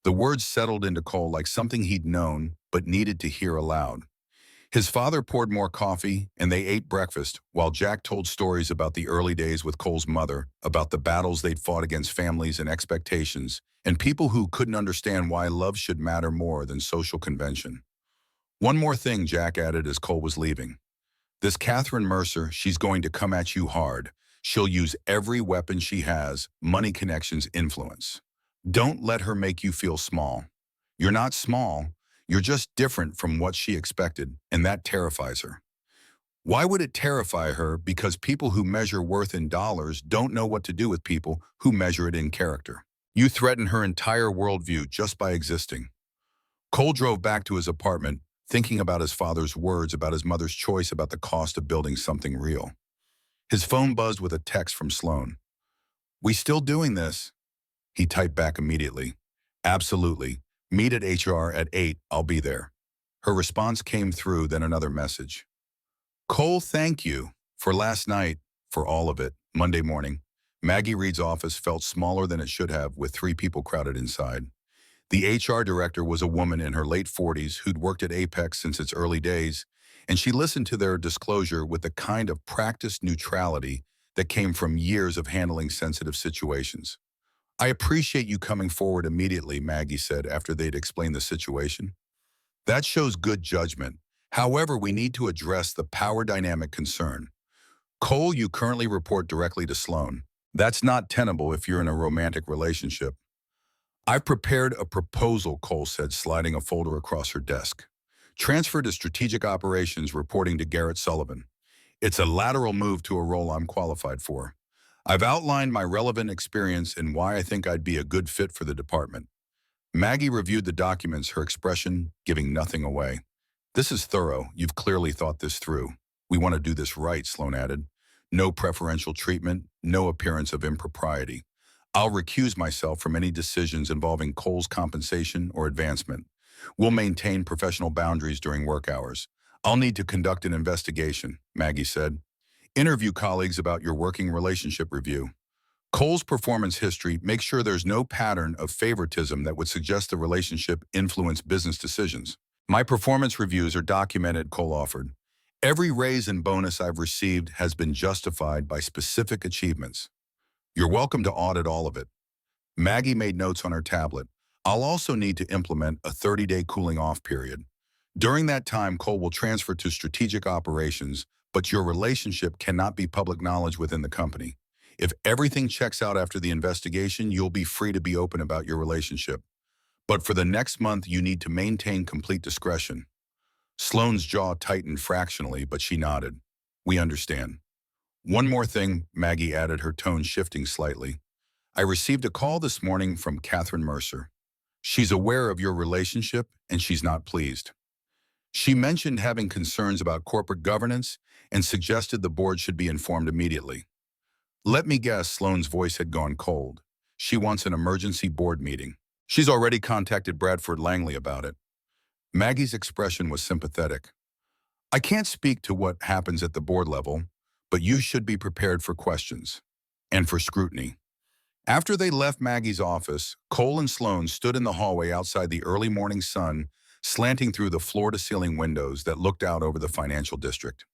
The words settled into Cole like something he'd known, but needed to hear aloud. His father poured more coffee, and they ate breakfast, while Jack told stories about the early days with Cole's mother, about the battles they'd fought against families and expectations, and people who couldn't understand why love should matter more than social convention. One more thing, Jack added as Cole was leaving. This Catherine Mercer, she's going to come at you hard. She'll use every weapon she has, money, connections, influence. Don't let her make you feel small. You're not small. You're just different from what she expected, and that terrifies her. Why would it terrify her? Because people who measure worth in dollars don't know what to do with people who measure it in character. You threaten her entire worldview just by existing. Cole drove back to his apartment, thinking about his father's words, about his mother's choice, about the cost of building something real. His phone buzzed with a text from Sloane. We still doing this? He typed back immediately. Absolutely. Meet at HR at 8. I'll be there. Her response came through, then another message. Cole, thank you for last night, for all of it. Monday morning, Maggie Reed's office felt smaller than it should have, with 3 people crowded inside. The HR director was a woman in her late 40s who'd worked at Apex since its early days, and she listened to their disclosure with the kind of practiced neutrality that came from years of handling sensitive situations. I appreciate you coming forward immediately, Maggie said after they'd explained the situation. That shows good judgment. However, we need to address the power dynamic concern. Cole, you currently report directly to Sloane. That's not tenable if you're in a romantic relationship. I've prepared a proposal, Cole said, sliding a folder across her desk. Transfer to strategic operations, reporting to Garrett Sullivan. It's a lateral move to a role I'm qualified for. I've outlined my relevant experience and why I think I'd be a good fit for the department. Maggie reviewed the documents, her expression giving nothing away. This is thorough. You've clearly thought this through. We want to do this right, Sloan added. No preferential treatment, no appearance of impropriety. I'll recuse myself from any decisions involving Cole's compensation or advancement. We'll maintain professional boundaries during work hours. I'll need to conduct an investigation, Maggie said. Interview colleagues about your working relationship review. Cole's performance history, make sure there's no pattern of favoritism that would suggest the relationship influenced business decisions. My performance reviews are documented, Cole offered. Every raise and bonus I've received has been justified by specific achievements. You're welcome to audit all of it. Maggie made notes on her tablet. I'll also need to implement a 30-day cooling off period. During that time, Cole will transfer to strategic operations, but your relationship cannot be public knowledge within the company. If everything checks out after the investigation, you'll be free to be open about your relationship. But for the next month, you need to maintain complete discretion. Sloane's jaw tightened fractionally, but she nodded. We understand. One more thing, Maggie added, her tone shifting slightly. I received a call this morning from Catherine Mercer. She's aware of your relationship, and she's not pleased. She mentioned having concerns about corporate governance and suggested the board should be informed immediately. Let me guess, Sloane's voice had gone cold. She wants an emergency board meeting. She's already contacted Bradford Langley about it. Maggie's expression was sympathetic. I can't speak to what happens at the board level, but you should be prepared for questions and for scrutiny. After they left Maggie's office, Cole and Sloane stood in the hallway outside the early morning sun, slanting through the floor-to-ceiling windows that looked out over the financial district.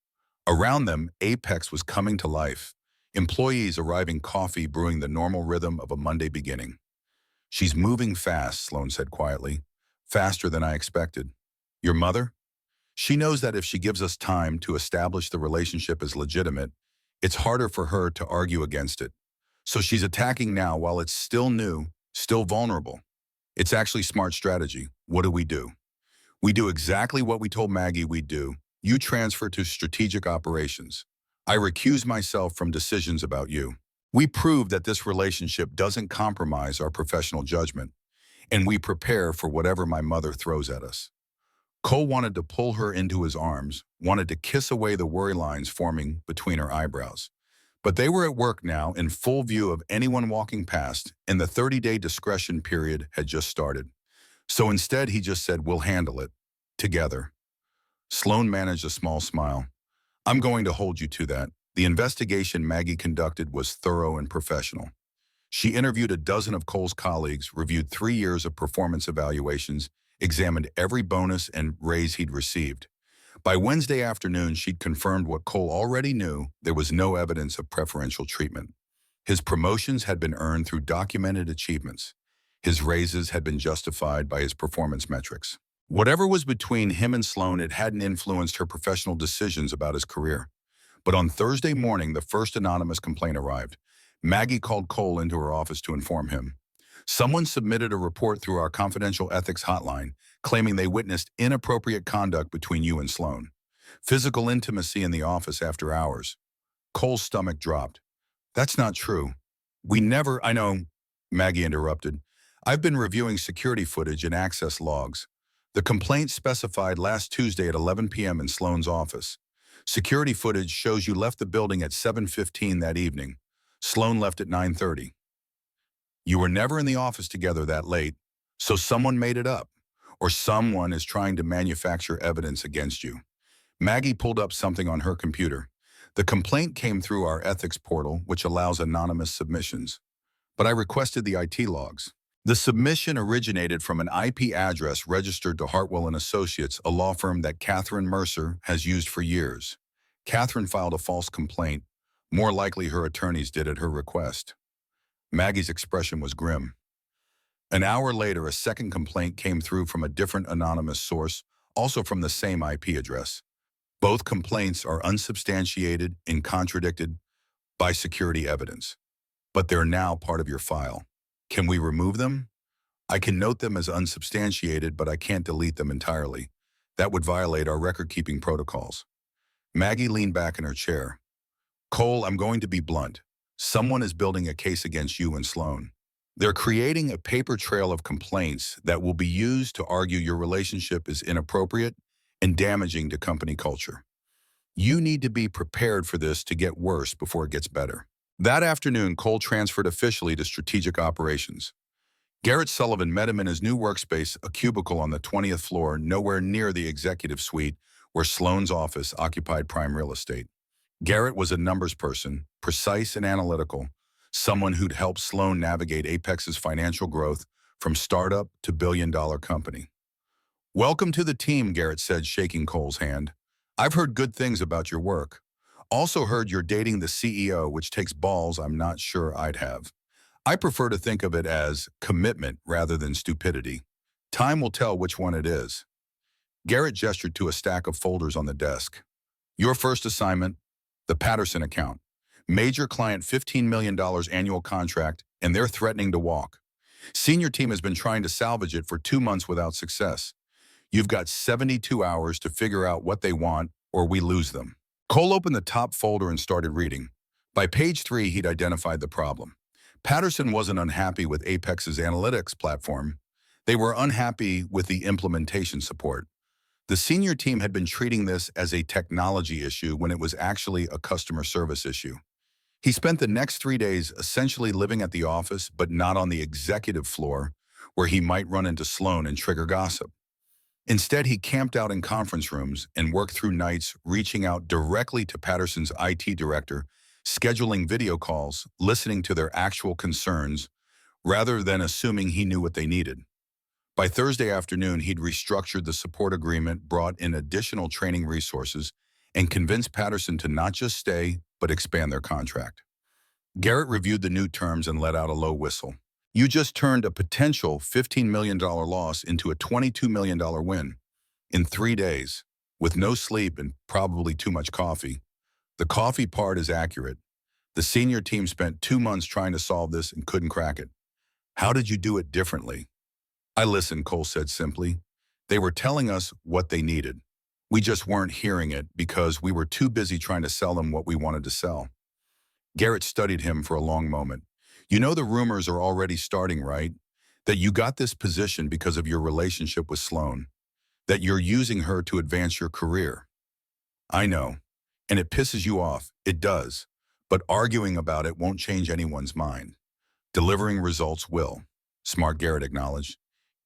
Around them, Apex was coming to life, employees arriving, coffee brewing, the normal rhythm of a Monday beginning. She's moving fast, Sloane said quietly. Faster than I expected. Your mother? She knows that if she gives us time to establish the relationship as legitimate, it's harder for her to argue against it. So she's attacking now while it's still new, still vulnerable. It's actually smart strategy. What do? We do exactly what we told Maggie we'd do. You transfer to strategic operations. I recuse myself from decisions about you. We prove that this relationship doesn't compromise our professional judgment, and we prepare for whatever my mother throws at us. Cole wanted to pull her into his arms, wanted to kiss away the worry lines forming between her eyebrows. But they were at work now, in full view of anyone walking past, and the 30-day discretion period had just started. So instead, he just said, we'll handle it. Together. Sloane managed a small smile. I'm going to hold you to that. The investigation Maggie conducted was thorough and professional. She interviewed a dozen of Cole's colleagues, reviewed 3 years of performance evaluations, examined every bonus and raise he'd received. By Wednesday afternoon, she'd confirmed what Cole already knew: there was no evidence of preferential treatment. His promotions had been earned through documented achievements. His raises had been justified by his performance metrics. Whatever was between him and Sloane, it hadn't influenced her professional decisions about his career. But on Thursday morning, the first anonymous complaint arrived. Maggie called Cole into her office to inform him. Someone submitted a report through our confidential ethics hotline, claiming they witnessed inappropriate conduct between you and Sloane. Physical intimacy in the office after hours. Cole's stomach dropped. That's not true. I know, Maggie interrupted. I've been reviewing security footage and access logs. The complaint specified last Tuesday at 11 p.m. in Sloane's office. Security footage shows you left the building at 7:15 that evening. Sloane left at 9:30. You were never in the office together that late, so someone made it up, or someone is trying to manufacture evidence against you. Maggie pulled up something on her computer. The complaint came through our ethics portal, which allows anonymous submissions. But I requested the IT logs. The submission originated from an IP address registered to Hartwell & Associates, a law firm that Catherine Mercer has used for years. Catherine filed a false complaint. More likely her attorneys did at her request. Maggie's expression was grim. An hour later, a second complaint came through from a different anonymous source, also from the same IP address. Both complaints are unsubstantiated and contradicted by security evidence, but they're now part of your file. Can we remove them? I can note them as unsubstantiated, but I can't delete them entirely. That would violate our record-keeping protocols. Maggie leaned back in her chair. Cole, I'm going to be blunt. Someone is building a case against you and Sloan. They're creating a paper trail of complaints that will be used to argue your relationship is inappropriate and damaging to company culture. You need to be prepared for this to get worse before it gets better. That afternoon, Cole transferred officially to strategic operations. Garrett Sullivan met him in his new workspace, a cubicle on the 20th floor, nowhere near the executive suite where Sloan's office occupied prime real estate. Garrett was a numbers person, precise and analytical, someone who'd helped Sloan navigate Apex's financial growth from startup to billion-dollar company. Welcome to the team, Garrett said, shaking Cole's hand. I've heard good things about your work. Also heard you're dating the CEO, which takes balls I'm not sure I'd have. I prefer to think of it as commitment rather than stupidity. Time will tell which one it is. Garrett gestured to a stack of folders on the desk. Your first assignment, the Patterson account. Major client $15 million annual contract, and they're threatening to walk. Senior team has been trying to salvage it for 2 months without success. You've got 72 hours to figure out what they want, or we lose them. Cole opened the top folder and started reading. By page 3, he'd identified the problem. Patterson wasn't unhappy with Apex's analytics platform. They were unhappy with the implementation support. The senior team had been treating this as a technology issue when it was actually a customer service issue. He spent the next 3 days essentially living at the office, but not on the executive floor, where he might run into Sloan and trigger gossip. Instead, he camped out in conference rooms and worked through nights, reaching out directly to Patterson's IT director, scheduling video calls, listening to their actual concerns, rather than assuming he knew what they needed. By Thursday afternoon, he'd restructured the support agreement, brought in additional training resources, and convinced Patterson to not just stay, but expand their contract. Garrett reviewed the new terms and let out a low whistle. You just turned a potential $15 million loss into a $22 million win in 3 days, with no sleep and probably too much coffee. The coffee part is accurate. The senior team spent 2 months trying to solve this and couldn't crack it. How did you do it differently? I listened, Cole said simply. They were telling us what they needed. We just weren't hearing it because we were too busy trying to sell them what we wanted to sell. Garrett studied him for a long moment. You know the rumors are already starting, right? That you got this position because of your relationship with Sloan. That you're using her to advance your career. I know. And it pisses you off. It does. But arguing about it won't change anyone's mind. Delivering results will. Smart Garrett acknowledged.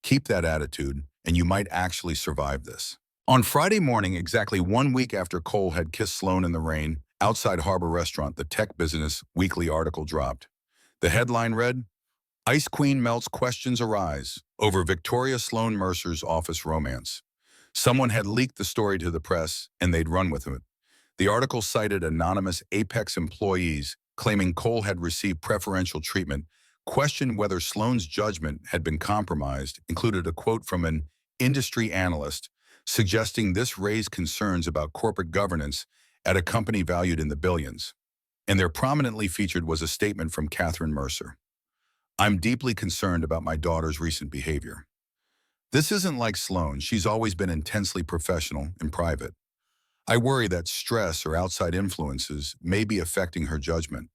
Keep that attitude, and you might actually survive this. On Friday morning, exactly 1 week after Cole had kissed Sloan in the rain, outside Harbor Restaurant, the Tech Business Weekly article dropped. The headline read, Ice Queen melts questions arise over Victoria Sloan Mercer's office romance. Someone had leaked the story to the press, and they'd run with it. The article cited anonymous Apex employees claiming Cole had received preferential treatment, questioned whether Sloan's judgment had been compromised, included a quote from an industry analyst suggesting this raised concerns about corporate governance at a company valued in the billions. And there prominently featured was a statement from Catherine Mercer. I'm deeply concerned about my daughter's recent behavior. This isn't like Sloan. She's always been intensely professional and private. I worry that stress or outside influences may be affecting her judgment.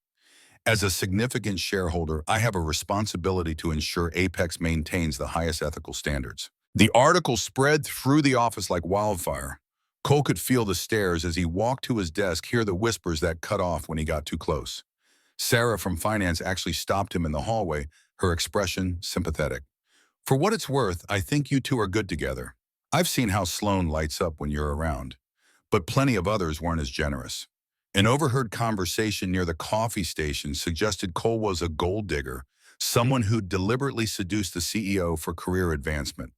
As a significant shareholder, I have a responsibility to ensure Apex maintains the highest ethical standards. The article spread through the office like wildfire. Cole could feel the stares as he walked to his desk, hear the whispers that cut off when he got too close. Sarah from finance actually stopped him in the hallway, her expression sympathetic. For what it's worth, I think you two are good together. I've seen how Sloan lights up when you're around. But plenty of others weren't as generous. An overheard conversation near the coffee station suggested Cole was a gold digger, someone who deliberately seduced the CEO for career advancement.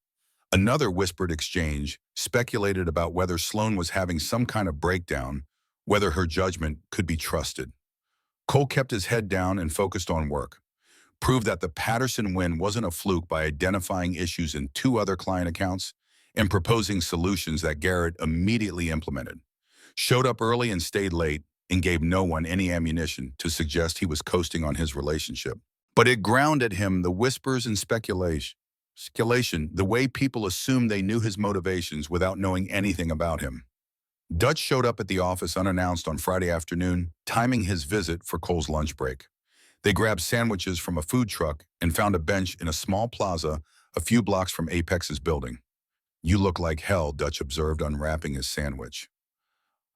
Another whispered exchange speculated about whether Sloan was having some kind of breakdown, whether her judgment could be trusted. Cole kept his head down and focused on work. Proved that the Patterson win wasn't a fluke by identifying issues in 2 other client accounts and proposing solutions that Garrett immediately implemented. Showed up early and stayed late and gave no one any ammunition to suggest he was coasting on his relationship. But it grounded him the whispers and speculation. Speculation, the way people assume they knew his motivations without knowing anything about him. Dutch showed up at the office unannounced on Friday afternoon, timing his visit for Cole's lunch break. They grabbed sandwiches from a food truck and found a bench in a small plaza a few blocks from Apex's building. You look like hell, Dutch observed, unwrapping his sandwich.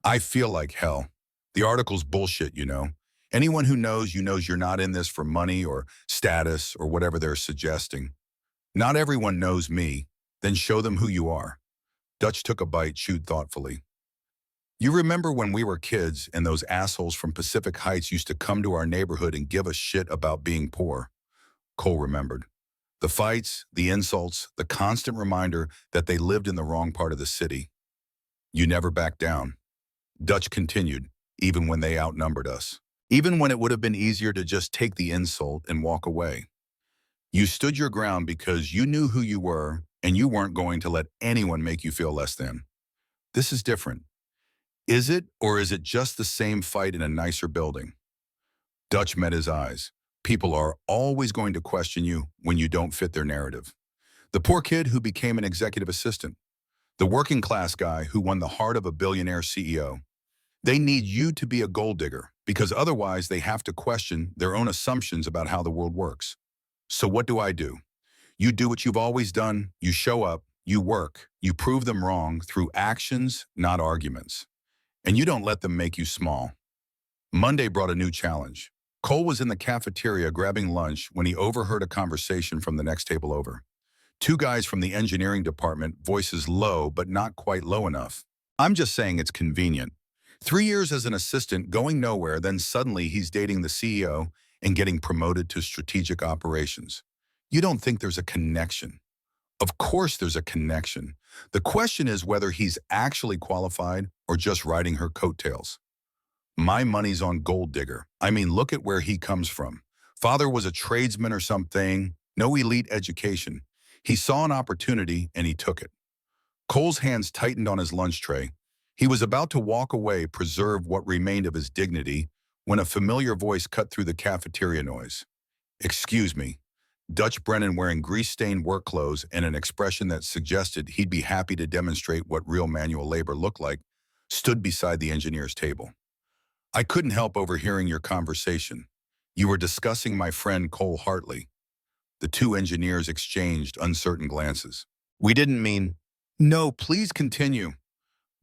I feel like hell. The article's bullshit, you know. Anyone who knows you knows you're not in this for money or status or whatever they're suggesting. Not everyone knows me. Then show them who you are. Dutch took a bite, chewed thoughtfully. You remember when we were kids and those assholes from Pacific Heights used to come to our neighborhood and give a shit about being poor? Cole remembered. The fights, the insults, the constant reminder that they lived in the wrong part of the city. You never backed down. Dutch continued, even when they outnumbered us. Even when it would have been easier to just take the insult and walk away. You stood your ground because you knew who you were and you weren't going to let anyone make you feel less than. This is different. Is it, or is it just the same fight in a nicer building? Dutch met his eyes. People are always going to question you when you don't fit their narrative. The poor kid who became an executive assistant. The working class guy who won the heart of a billionaire CEO. They need you to be a gold digger because otherwise they have to question their own assumptions about how the world works. So what do? You do what you've always done. You show up, you work, you prove them wrong through actions, not arguments. And you don't let them make you small. Monday brought a new challenge. Cole was in the cafeteria grabbing lunch when he overheard a conversation from the next table over. Two guys from the engineering department, voices low but not quite low enough. I'm just saying it's convenient. 3 years as an assistant, going nowhere, then suddenly he's dating the CEO and getting promoted to strategic operations. You don't think there's a connection? Of course there's a connection. The question is whether he's actually qualified or just riding her coattails. My money's on gold digger. I mean, look at where he comes from. Father was a tradesman or something, no elite education. He saw an opportunity and he took it. Cole's hands tightened on his lunch tray. He was about to walk away, preserve what remained of his dignity, when a familiar voice cut through the cafeteria noise. Excuse me. Dutch Brennan, wearing grease-stained work clothes and an expression that suggested he'd be happy to demonstrate what real manual labor looked like, stood beside the engineer's table. I couldn't help overhearing your conversation. You were discussing my friend Cole Hartley. The two engineers exchanged uncertain glances. We didn't mean... No, please continue.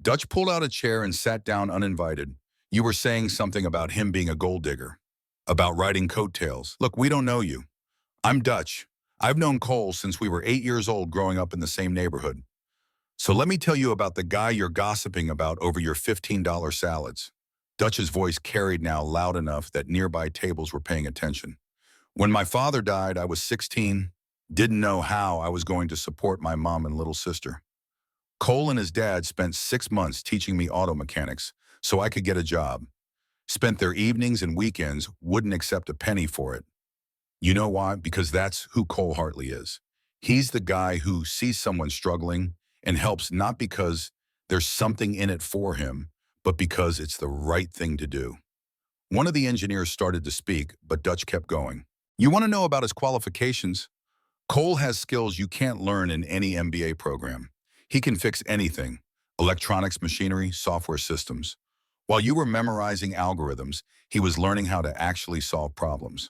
Dutch pulled out a chair and sat down uninvited. You were saying something about him being a gold digger. About riding coattails. Look, we don't know you. I'm Dutch. I've known Cole since we were 8 years old growing up in the same neighborhood. So let me tell you about the guy you're gossiping about over your $15 salads. Dutch's voice carried now loud enough that nearby tables were paying attention. When my father died, I was 16, didn't know how I was going to support my mom and little sister. Cole and his dad spent 6 months teaching me auto mechanics so I could get a job. Spent their evenings and weekends, wouldn't accept a penny for it. You know why? Because that's who Cole Hartley is. He's the guy who sees someone struggling and helps not because there's something in it for him, but because it's the right thing to do. One of the engineers started to speak, but Dutch kept going. You want to know about his qualifications? Cole has skills you can't learn in any MBA program. He can fix anything: electronics, machinery, software systems. While you were memorizing algorithms, he was learning how to actually solve problems.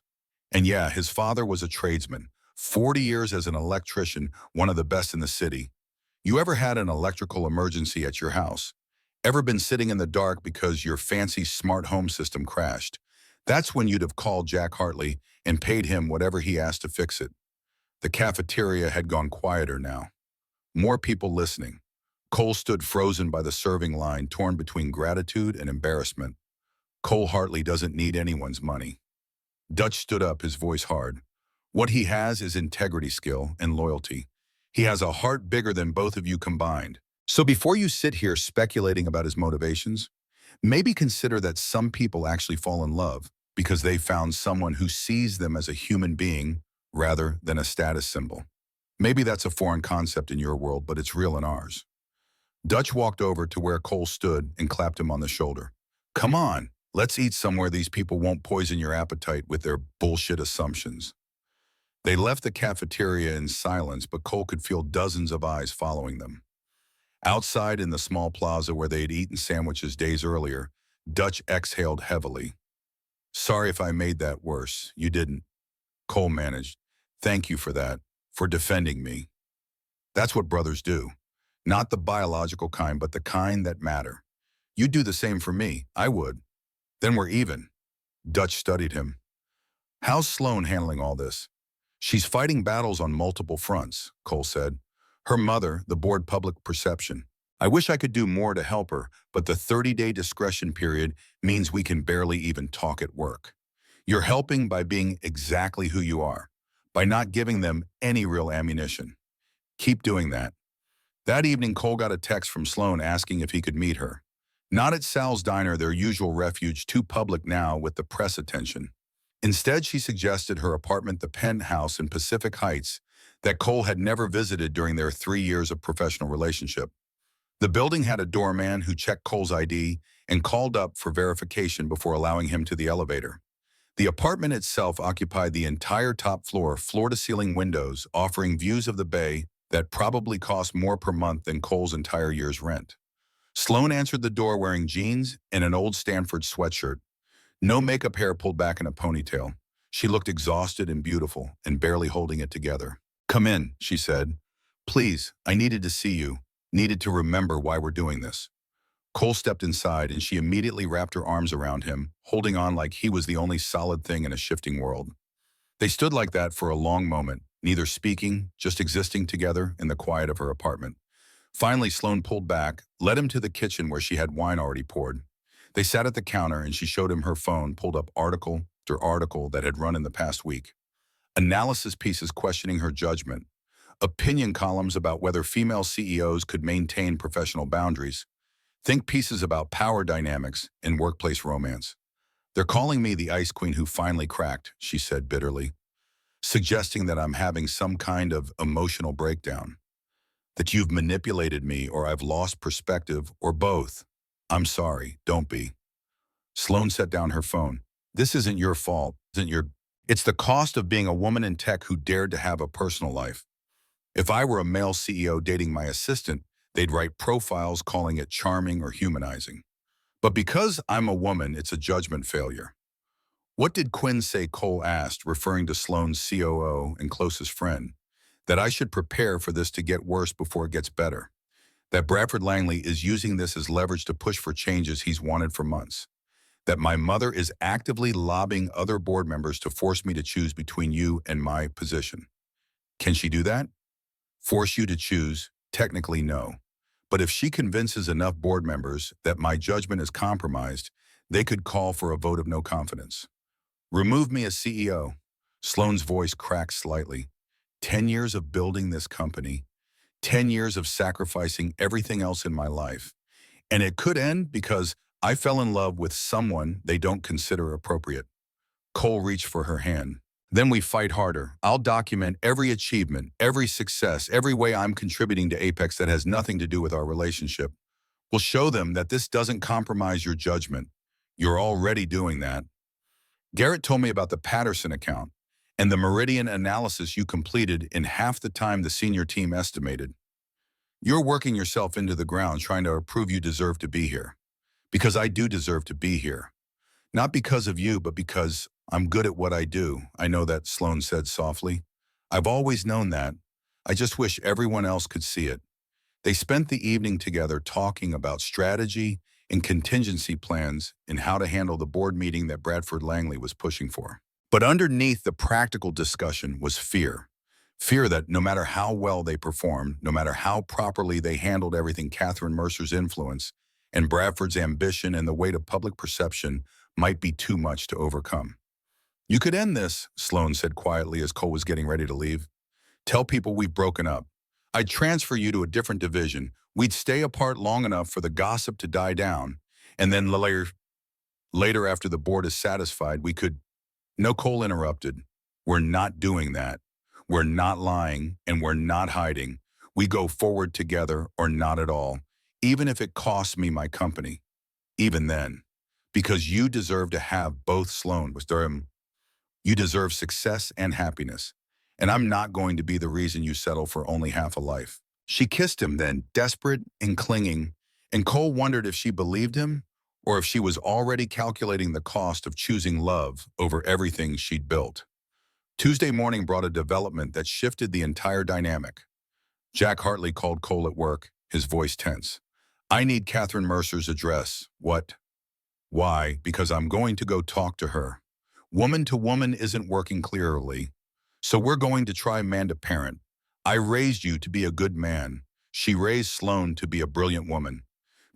And yeah, his father was a tradesman, 40 years as an electrician, one of the best in the city. You ever had an electrical emergency at your house? Ever been sitting in the dark because your fancy smart home system crashed? That's when you'd have called Jack Hartley and paid him whatever he asked to fix it. The cafeteria had gone quieter now. More people listening. Cole stood frozen by the serving line, torn between gratitude and embarrassment. Cole Hartley doesn't need anyone's money. Dutch stood up, his voice hard. What he has is integrity, skill, and loyalty. He has a heart bigger than both of you combined. So before you sit here speculating about his motivations, maybe consider that some people actually fall in love because they found someone who sees them as a human being rather than a status symbol. Maybe that's a foreign concept in your world, but it's real in ours. Dutch walked over to where Cole stood and clapped him on the shoulder. Come on. Let's eat somewhere these people won't poison your appetite with their bullshit assumptions. They left the cafeteria in silence, but Cole could feel dozens of eyes following them. Outside in the small plaza where they had eaten sandwiches days earlier, Dutch exhaled heavily. Sorry if I made that worse. You didn't. Cole managed. Thank you for that, for defending me. That's what brothers do. Not the biological kind, but the kind that matter. You'd do the same for me. I would. Then we're even. Dutch studied him. How's Sloane handling all this? She's fighting battles on multiple fronts, Cole said. Her mother, the board public perception. I wish I could do more to help her, but the 30-day discretion period means we can barely even talk at work. You're helping by being exactly who you are, by not giving them any real ammunition. Keep doing that. That evening, Cole got a text from Sloane asking if he could meet her. Not at Sal's Diner, their usual refuge, too public now with the press attention. Instead, she suggested her apartment, the penthouse in Pacific Heights, that Cole had never visited during their 3 years of professional relationship. The building had a doorman who checked Cole's ID and called up for verification before allowing him to the elevator. The apartment itself occupied the entire top floor, floor-to-ceiling windows, offering views of the bay that probably cost more per month than Cole's entire year's rent. Sloane answered the door wearing jeans and an old Stanford sweatshirt. No makeup, hair pulled back in a ponytail. She looked exhausted and beautiful and barely holding it together. Come in, she said. Please, I needed to see you, needed to remember why we're doing this. Cole stepped inside and she immediately wrapped her arms around him, holding on like he was the only solid thing in a shifting world. They stood like that for a long moment, neither speaking, just existing together in the quiet of her apartment. Finally, Sloane pulled back, led him to the kitchen where she had wine already poured. They sat at the counter and she showed him her phone, pulled up article after article that had run in the past week. Analysis pieces questioning her judgment. Opinion columns about whether female CEOs could maintain professional boundaries. Think pieces about power dynamics and workplace romance. They're calling me the ice queen who finally cracked, she said bitterly, suggesting that I'm having some kind of emotional breakdown, that you've manipulated me or I've lost perspective or both. I'm sorry, don't be. Sloane set down her phone. This isn't your fault, It's the cost of being a woman in tech who dared to have a personal life. If I were a male CEO dating my assistant, they'd write profiles calling it charming or humanizing. But because I'm a woman, it's a judgment failure. What did Quinn say? Cole asked, referring to Sloane's COO and closest friend. That I should prepare for this to get worse before it gets better. That Bradford Langley is using this as leverage to push for changes he's wanted for months. That my mother is actively lobbying other board members to force me to choose between you and my position. Can she do that? Force you to choose? Technically, no. But if she convinces enough board members that my judgment is compromised, they could call for a vote of no confidence. Remove me as CEO. Sloane's voice cracked slightly. 10 years of building this company, 10 years of sacrificing everything else in my life. And it could end because I fell in love with someone they don't consider appropriate. Cole reached for her hand. Then we fight harder. I'll document every achievement, every success, every way I'm contributing to Apex that has nothing to do with our relationship. We'll show them that this doesn't compromise your judgment. You're already doing that. Garrett told me about the Patterson account and the Meridian analysis you completed in half the time the senior team estimated. You're working yourself into the ground trying to prove you deserve to be here. Because I do deserve to be here. Not because of you, but because I'm good at what I do. I know that, Sloane said softly. I've always known that. I just wish everyone else could see it. They spent the evening together talking about strategy and contingency plans and how to handle the board meeting that Bradford Langley was pushing for. But underneath the practical discussion was fear. Fear that no matter how well they performed, no matter how properly they handled everything, Catherine Mercer's influence and Bradford's ambition and the weight of public perception might be too much to overcome. You could end this, Sloane said quietly as Cole was getting ready to leave. Tell people we've broken up. I'd transfer you to a different division. We'd stay apart long enough for the gossip to die down. And then later after the board is satisfied, we could... No, Cole interrupted. We're not doing that. We're not lying and we're not hiding. We go forward together or not at all, even if it costs me my company. Even then. Because you deserve to have both, Sloane was there. You deserve success and happiness. and I'm not going to be the reason you settle for only half a life. She kissed him then, desperate and clinging, and Cole wondered if she believed him or if she was already calculating the cost of choosing love over everything she'd built. Tuesday morning brought a development that shifted the entire dynamic. Jack Hartley called Cole at work, his voice tense. I need Catherine Mercer's address. What? Why? Because I'm going to go talk to her. Woman to woman isn't working clearly, so we're going to try man to parent. I raised you to be a good man. She raised Sloane to be a brilliant woman.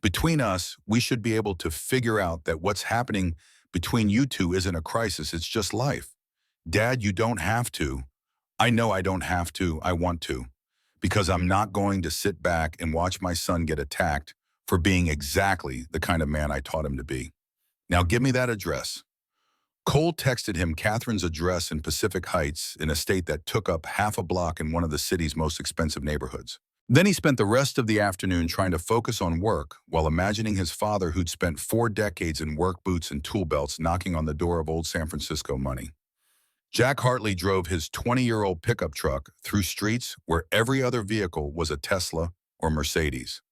Between us, we should be able to figure out that what's happening between you two isn't a crisis, it's just life. Dad, you don't have to. I know I don't have to, I want to. Because I'm not going to sit back and watch my son get attacked for being exactly the kind of man I taught him to be. Now give me that address. Cole texted him Catherine's address in Pacific Heights, an estate that took up half a block in one of the city's most expensive neighborhoods. Then he spent the rest of the afternoon trying to focus on work while imagining his father, who'd spent 4 decades in work boots and tool belts, knocking on the door of old San Francisco money. Jack Hartley drove his 20-year-old pickup truck through streets where every other vehicle was a Tesla or Mercedes.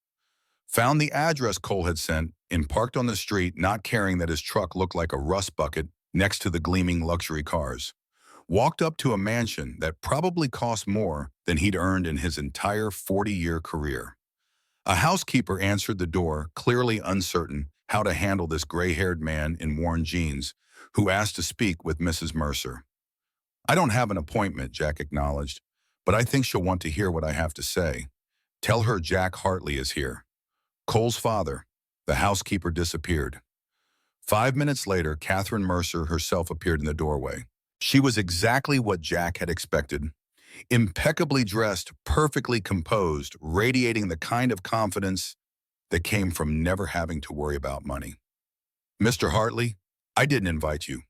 Found the address Cole had sent and parked on the street, not caring that his truck looked like a rust bucket next to the gleaming luxury cars. Walked up to a mansion that probably cost more than he'd earned in his entire 40-year career. A housekeeper answered the door, clearly uncertain how to handle this gray-haired man in worn jeans, who asked to speak with Mrs. Mercer. I don't have an appointment, Jack acknowledged, but I think she'll want to hear what I have to say. Tell her Jack Hartley is here. Cole's father. The housekeeper disappeared. 5 minutes later, Catherine Mercer herself appeared in the doorway. She was exactly what Jack had expected. Impeccably dressed, perfectly composed, radiating the kind of confidence that came from never having to worry about money. Mr. Hartley, I didn't invite you.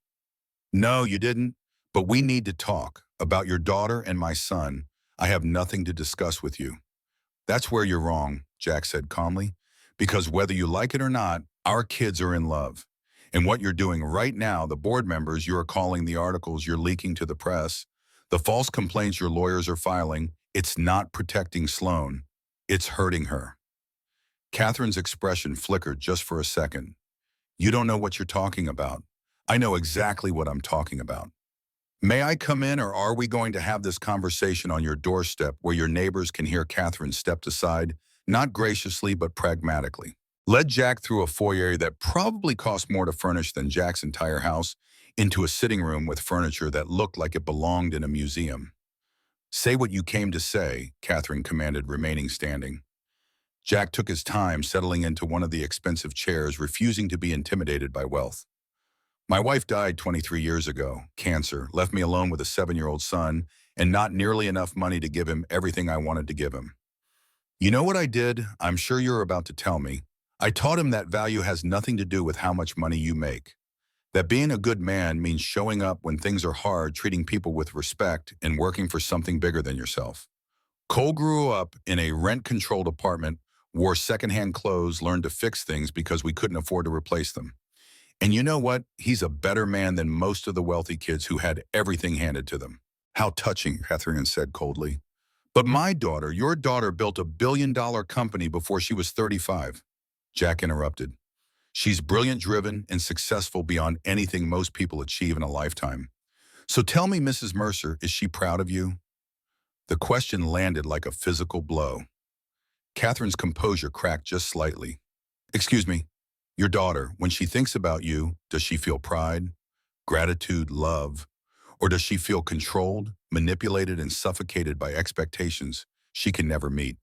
No, you didn't, but we need to talk about your daughter and my son. I have nothing to discuss with you. That's where you're wrong, Jack said calmly, because whether you like it or not, our kids are in love. And what you're doing right now, the board members you are calling, the articles you're leaking to the press, the false complaints your lawyers are filing, it's not protecting Sloane. It's hurting her. Catherine's expression flickered just for a second. You don't know what you're talking about. I know exactly what I'm talking about. May I come in, or are we going to have this conversation on your doorstep where your neighbors can hear? Catherine stepped aside, not graciously but pragmatically. Led Jack through a foyer that probably cost more to furnish than Jack's entire house, into a sitting room with furniture that looked like it belonged in a museum. Say what you came to say, Catherine commanded, remaining standing. Jack took his time, settling into one of the expensive chairs, refusing to be intimidated by wealth. My wife died 23 years ago, cancer, left me alone with a 7-year-old son and not nearly enough money to give him everything I wanted to give him. You know what I did? I'm sure you're about to tell me. I taught him that value has nothing to do with how much money you make. That being a good man means showing up when things are hard, treating people with respect, and working for something bigger than yourself. Cole grew up in a rent-controlled apartment, wore secondhand clothes, learned to fix things because we couldn't afford to replace them. And you know what? He's a better man than most of the wealthy kids who had everything handed to them. How touching, Catherine said coldly. But my daughter, your daughter, built a billion-dollar company before she was 35. Jack interrupted. She's brilliant, driven, and successful beyond anything most people achieve in a lifetime. So tell me, Mrs. Mercer, is she proud of you? The question landed like a physical blow. Catherine's composure cracked just slightly. Excuse me, your daughter, when she thinks about you, does she feel pride, gratitude, love, or does she feel controlled, manipulated, and suffocated by expectations she can never meet?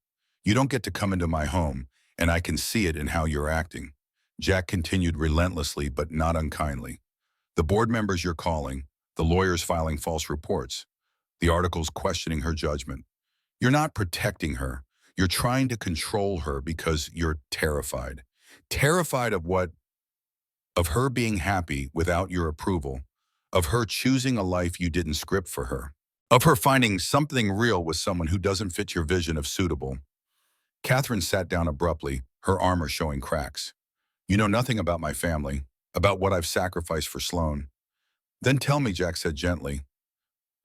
You don't get to come into my home, and I can see it in how you're acting. Jack continued relentlessly but not unkindly. The board members you're calling, the lawyers filing false reports, the articles questioning her judgment. You're not protecting her. You're trying to control her because you're terrified. Terrified of what? Of her being happy without your approval, of her choosing a life you didn't script for her, of her finding something real with someone who doesn't fit your vision of suitable. Catherine sat down abruptly, her armor showing cracks. You know nothing about my family, about what I've sacrificed for Sloane. Then tell me, Jack said gently.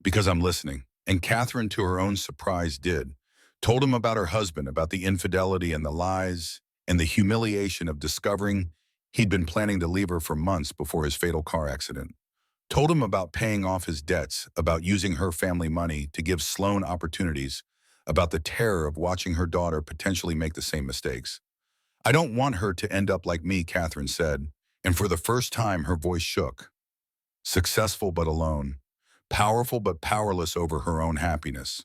Because I'm listening. And Catherine, to her own surprise, did. Told him about her husband, about the infidelity and the lies, and the humiliation of discovering he'd been planning to leave her for months before his fatal car accident. Told him about paying off his debts, about using her family money to give Sloane opportunities, about the terror of watching her daughter potentially make the same mistakes. I don't want her to end up like me, Catherine said, and for the first time her voice shook. Successful but alone, powerful but powerless over her own happiness.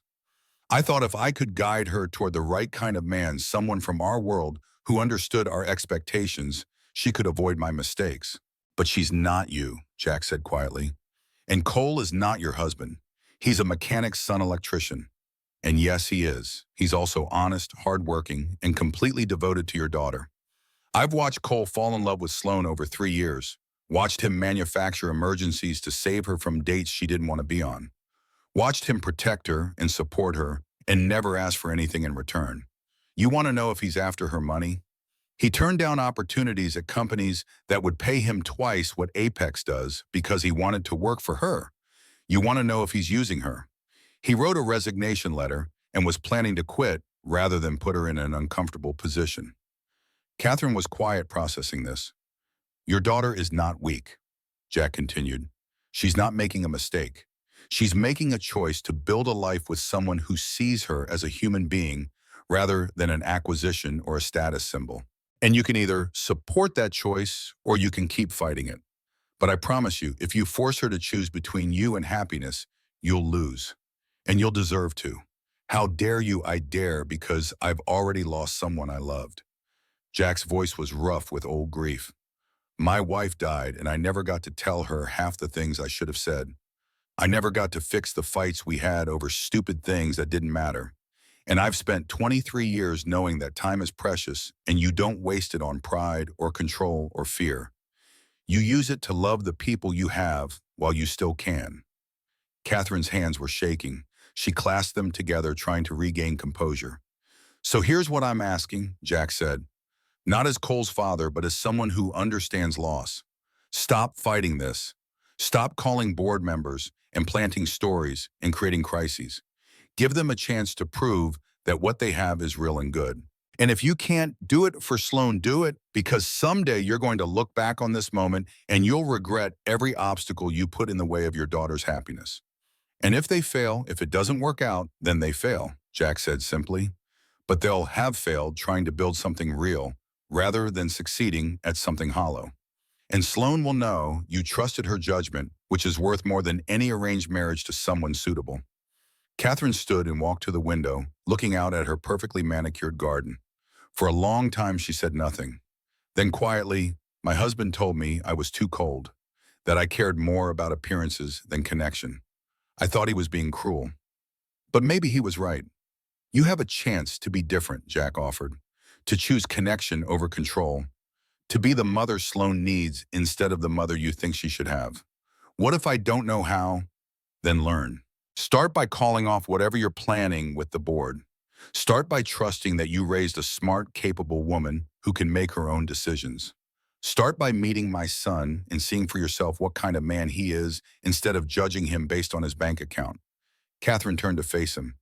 I thought if I could guide her toward the right kind of man, someone from our world who understood our expectations, she could avoid my mistakes. But she's not you, Jack said quietly. And Cole is not your husband. He's a mechanic's son electrician. And yes, he is. He's also honest, hardworking, and completely devoted to your daughter. I've watched Cole fall in love with Sloane over 3 years, watched him manufacture emergencies to save her from dates she didn't want to be on, watched him protect her and support her and never ask for anything in return. You want to know if he's after her money? He turned down opportunities at companies that would pay him twice what Apex does because he wanted to work for her. You want to know if he's using her? He wrote a resignation letter and was planning to quit rather than put her in an uncomfortable position. Catherine was quiet processing this. Your daughter is not weak, Jack continued. She's not making a mistake. She's making a choice to build a life with someone who sees her as a human being rather than an acquisition or a status symbol. And you can either support that choice or you can keep fighting it. But I promise you, if you force her to choose between you and happiness, you'll lose. And you'll deserve to. How dare you, I dare, because I've already lost someone I loved. Jack's voice was rough with old grief. My wife died, and I never got to tell her half the things I should have said. I never got to fix the fights we had over stupid things that didn't matter. And I've spent 23 years knowing that time is precious and you don't waste it on pride or control or fear. You use it to love the people you have while you still can. Catherine's hands were shaking. She clasped them together, trying to regain composure. So here's what I'm asking, Jack said. Not as Cole's father, but as someone who understands loss. Stop fighting this. Stop calling board members and planting stories and creating crises. Give them a chance to prove that what they have is real and good. And if you can't do it for Sloane, do it, because someday you're going to look back on this moment and you'll regret every obstacle you put in the way of your daughter's happiness. And if they fail, if it doesn't work out, then they fail, Jack said simply. But they'll have failed trying to build something real rather than succeeding at something hollow. And Sloane will know you trusted her judgment, which is worth more than any arranged marriage to someone suitable. Catherine stood and walked to the window, looking out at her perfectly manicured garden. For a long time she said nothing. Then quietly, my husband told me I was too cold, that I cared more about appearances than connection. I thought he was being cruel. But maybe he was right. You have a chance to be different, Jack offered, to choose connection over control, to be the mother Sloane needs instead of the mother you think she should have. What if I don't know how? Then learn. Start by calling off whatever you're planning with the board. Start by trusting that you raised a smart, capable woman who can make her own decisions. Start by meeting my son and seeing for yourself what kind of man he is instead of judging him based on his bank account. Catherine turned to face him.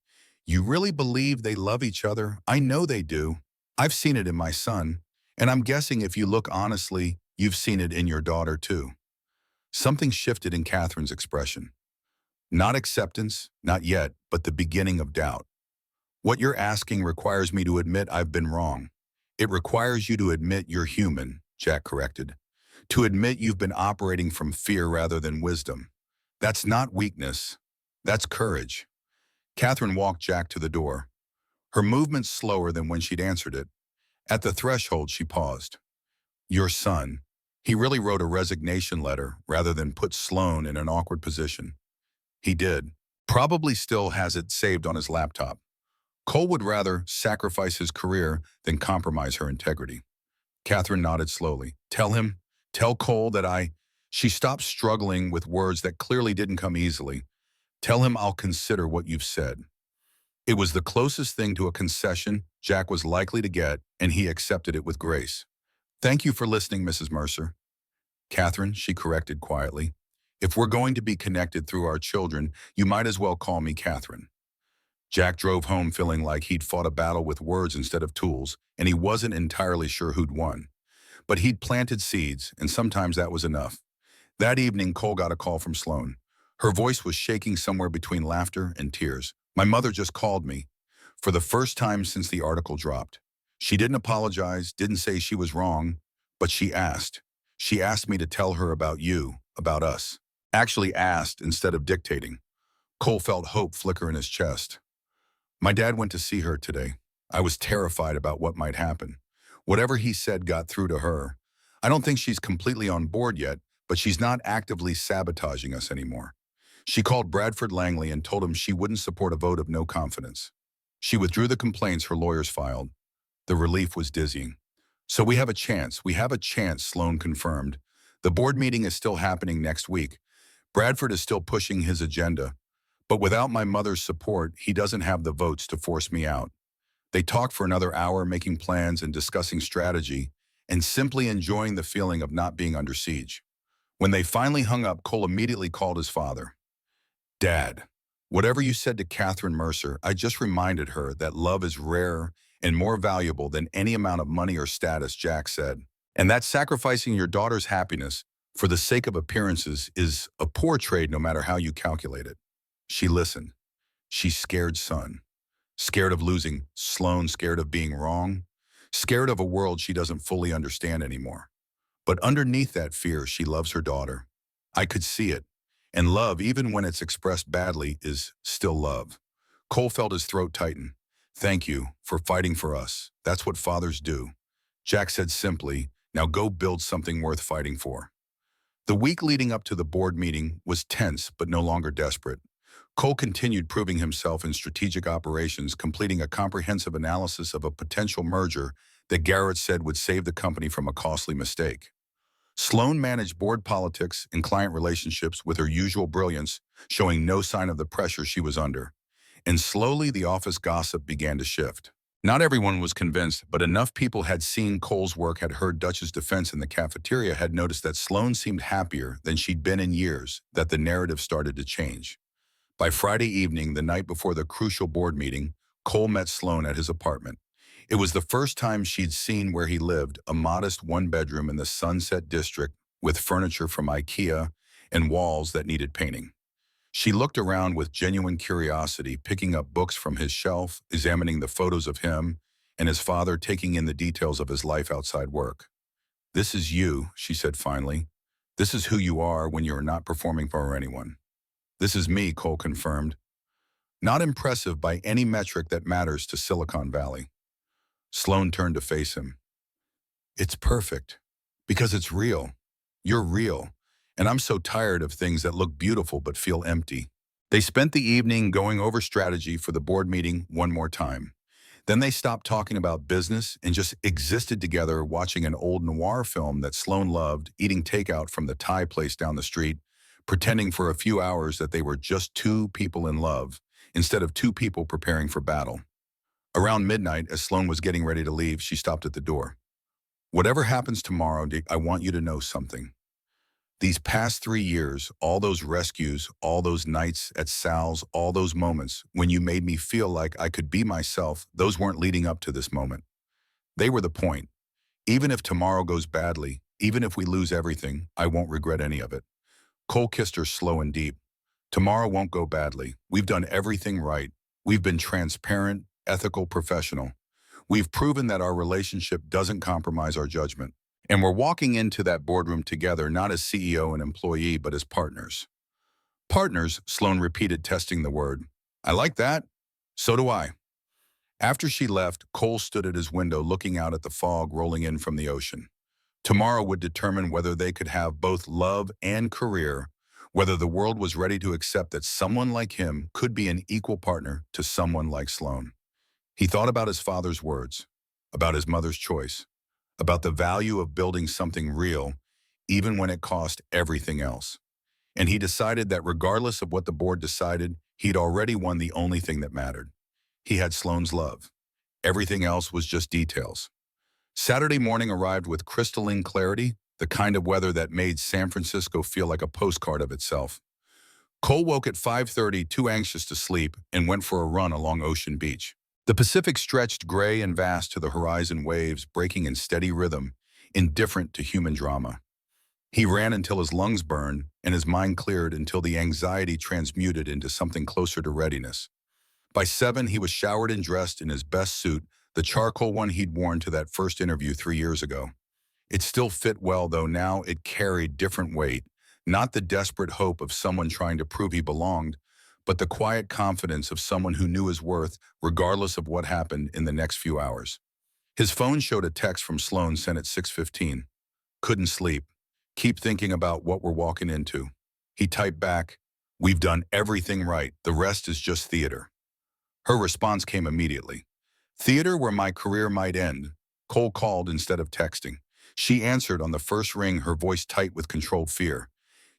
You really believe they love each other? I know they do. I've seen it in my son, and I'm guessing if you look honestly, you've seen it in your daughter too. Something shifted in Catherine's expression. Not acceptance, not yet, but the beginning of doubt. What you're asking requires me to admit I've been wrong. It requires you to admit you're human, Jack corrected. To admit you've been operating from fear rather than wisdom. That's not weakness. That's courage. Catherine walked Jack to the door, her movements slower than when she'd answered it. At the threshold, she paused. Your son. He really wrote a resignation letter rather than put Sloane in an awkward position. He did. Probably still has it saved on his laptop. Cole would rather sacrifice his career than compromise her integrity. Catherine nodded slowly. Tell Cole that She stopped struggling with words that clearly didn't come easily. Tell him I'll consider what you've said. It was the closest thing to a concession Jack was likely to get, and he accepted it with grace. Thank you for listening, Mrs. Mercer. Catherine, she corrected quietly. If we're going to be connected through our children, you might as well call me Catherine. Jack drove home feeling like he'd fought a battle with words instead of tools, and he wasn't entirely sure who'd won. But he'd planted seeds, and sometimes that was enough. That evening, Cole got a call from Sloan. Her voice was shaking somewhere between laughter and tears. My mother just called me, for the first time since the article dropped. She didn't apologize, didn't say she was wrong, but she asked. She asked me to tell her about you, about us. Actually asked instead of dictating. Cole felt hope flicker in his chest. My dad went to see her today. I was terrified about what might happen. Whatever he said got through to her. I don't think she's completely on board yet, but she's not actively sabotaging us anymore. She called Bradford Langley and told him she wouldn't support a vote of no confidence. She withdrew the complaints her lawyers filed. The relief was dizzying. So we have a chance, Sloan confirmed. The board meeting is still happening next week. Bradford is still pushing his agenda. But without my mother's support, he doesn't have the votes to force me out. They talked for another hour, making plans and discussing strategy, and simply enjoying the feeling of not being under siege. When they finally hung up, Cole immediately called his father. Dad, whatever you said to Catherine Mercer, I just reminded her that love is rarer and more valuable than any amount of money or status, Jack said. And that sacrificing your daughter's happiness for the sake of appearances is a poor trade no matter how you calculate it. She listened. She's scared, son. Scared of losing Sloan, scared of being wrong, scared of a world she doesn't fully understand anymore. But underneath that fear, she loves her daughter. I could see it. And love, even when it's expressed badly, is still love. Cole felt his throat tighten. Thank you for fighting for us. That's what fathers do. Jack said simply, now go build something worth fighting for. The week leading up to the board meeting was tense but no longer desperate. Cole continued proving himself in strategic operations, completing a comprehensive analysis of a potential merger that Garrett said would save the company from a costly mistake. Sloan managed board politics and client relationships with her usual brilliance, showing no sign of the pressure she was under. And slowly the office gossip began to shift. Not everyone was convinced, but enough people had seen Cole's work, had heard Dutch's defense in the cafeteria, had noticed that Sloan seemed happier than she'd been in years, that the narrative started to change. By Friday evening, the night before the crucial board meeting, Cole met Sloan at his apartment. It was the first time she'd seen where he lived, a modest one-bedroom in the Sunset District with furniture from IKEA and walls that needed painting. She looked around with genuine curiosity, picking up books from his shelf, examining the photos of him and his father, taking in the details of his life outside work. This is you, she said finally. This is who you are when you're not performing for anyone. This is me, Cole confirmed. Not impressive by any metric that matters to Silicon Valley. Sloan turned to face him. It's perfect, because it's real. You're real, and I'm so tired of things that look beautiful but feel empty. They spent the evening going over strategy for the board meeting one more time. Then they stopped talking about business and just existed together, watching an old noir film that Sloan loved, eating takeout from the Thai place down the street, pretending for a few hours that they were just two people in love, instead of two people preparing for battle. Around midnight, as Sloan was getting ready to leave, she stopped at the door. Whatever happens tomorrow, I want you to know something. These past 3 years, all those rescues, all those nights at Sal's, all those moments when you made me feel like I could be myself, those weren't leading up to this moment. They were the point. Even if tomorrow goes badly, even if we lose everything, I won't regret any of it. Cole kissed her slow and deep. Tomorrow won't go badly. We've done everything right. We've been transparent, ethical, professional. We've proven that our relationship doesn't compromise our judgment. And we're walking into that boardroom together, not as CEO and employee, but as partners. Partners, Sloan repeated, testing the word. I like that. So do I. After she left, Cole stood at his window looking out at the fog rolling in from the ocean. Tomorrow would determine whether they could have both love and career, whether the world was ready to accept that someone like him could be an equal partner to someone like Sloan. He thought about his father's words, about his mother's choice, about the value of building something real, even when it cost everything else. And he decided that regardless of what the board decided, he'd already won the only thing that mattered. He had Sloan's love. Everything else was just details. Saturday morning arrived with crystalline clarity. the kind of weather that made San Francisco feel like a postcard of itself. Cole woke at 5:30, too anxious to sleep, and went for a run along Ocean Beach. The Pacific stretched gray and vast to the horizon, waves breaking in steady rhythm, indifferent to human drama. He ran until his lungs burned and his mind cleared until the anxiety transmuted into something closer to readiness. By 7, he was showered and dressed in his best suit, the charcoal one he'd worn to that first interview 3 years ago. It still fit well, though now it carried different weight, not the desperate hope of someone trying to prove he belonged, but the quiet confidence of someone who knew his worth regardless of what happened in the next few hours. His phone showed a text from Sloan sent at 6:15. Couldn't sleep. Keep thinking about what we're walking into. He typed back, "We've done everything right. The rest is just theater." Her response came immediately. "Theater where my career might end." Cole called instead of texting. She answered on the first ring, her voice tight with controlled fear.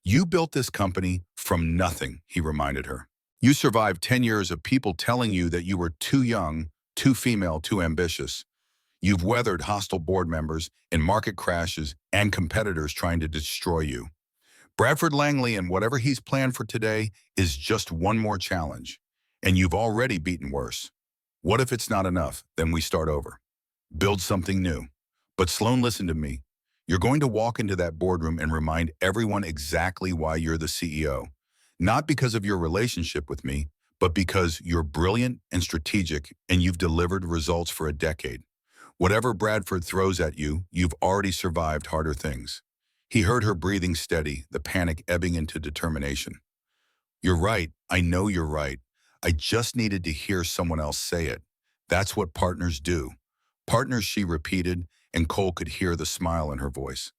"You built this company from nothing," he reminded her. "You survived 10 years of people telling you that you were too young, too female, too ambitious. You've weathered hostile board members and market crashes and competitors trying to destroy you. Bradford Langley and whatever he's planned for today is just one more challenge. And you've already beaten worse. What if it's not enough? Then we start over. Build something new." But Sloan, listen to me. You're going to walk into that boardroom and remind everyone exactly why you're the CEO. Not because of your relationship with me, but because you're brilliant and strategic and you've delivered results for a decade. Whatever Bradford throws at you, you've already survived harder things. He heard her breathing steady, the panic ebbing into determination. "You're right. I know you're right. I just needed to hear someone else say it. That's what partners do." "Partners," she repeated, and Cole could hear the smile in her voice.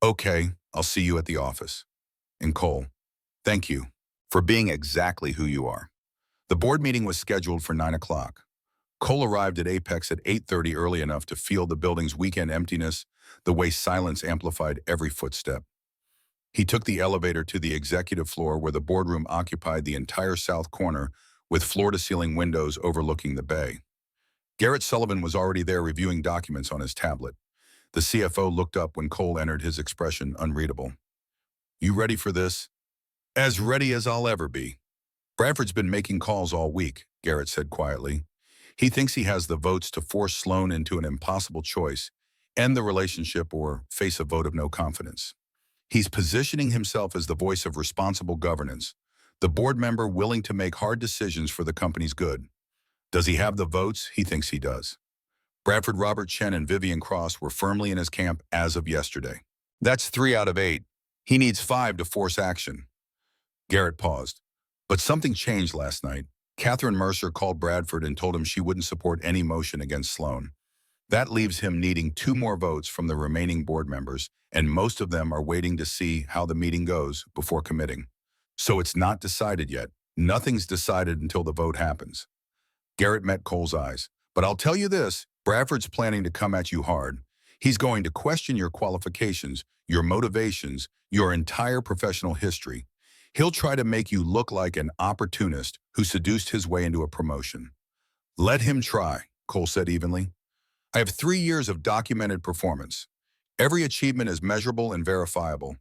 "Okay, I'll see you at the office." And Cole, "Thank you for being exactly who you are." The board meeting was scheduled for 9 o'clock. Cole arrived at Apex at 8:30, early enough to feel the building's weekend emptiness, the way silence amplified every footstep. He took the elevator to the executive floor where the boardroom occupied the entire south corner with floor-to-ceiling windows overlooking the bay. Garrett Sullivan was already there reviewing documents on his tablet. The CFO looked up when Cole entered, his expression unreadable. "You ready for this?" "As ready as I'll ever be." "Bradford's been making calls all week," Garrett said quietly. "He thinks he has the votes to force Sloan into an impossible choice, end the relationship or face a vote of no confidence. He's positioning himself as the voice of responsible governance, the board member willing to make hard decisions for the company's good. Does he have the votes? He thinks he does." Bradford, Robert Chen, and Vivian Cross were firmly in his camp as of yesterday. "That's 3 out of 8. He needs 5 to force action." Garrett paused. But something changed last night. Catherine Mercer called Bradford and told him she wouldn't support any motion against Sloan. That leaves him needing 2 more votes from the remaining board members, and most of them are waiting to see how the meeting goes before committing. So it's not decided yet. Nothing's decided until the vote happens. Garrett met Cole's eyes. "But I'll tell you this, Bradford's planning to come at you hard. He's going to question your qualifications, your motivations, your entire professional history. He'll try to make you look like an opportunist who seduced his way into a promotion." "Let him try," Cole said evenly. "I have 3 years of documented performance. Every achievement is measurable and verifiable.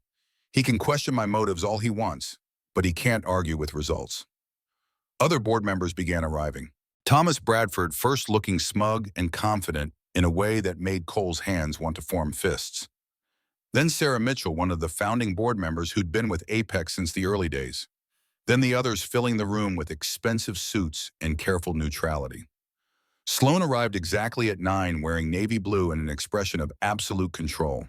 He can question my motives all he wants, but he can't argue with results." Other board members began arriving. Thomas Bradford, first looking smug and confident in a way that made Cole's hands want to form fists. Then Sarah Mitchell, one of the founding board members who'd been with Apex since the early days. Then the others filling the room with expensive suits and careful neutrality. Sloan arrived exactly at 9, wearing navy blue and an expression of absolute control.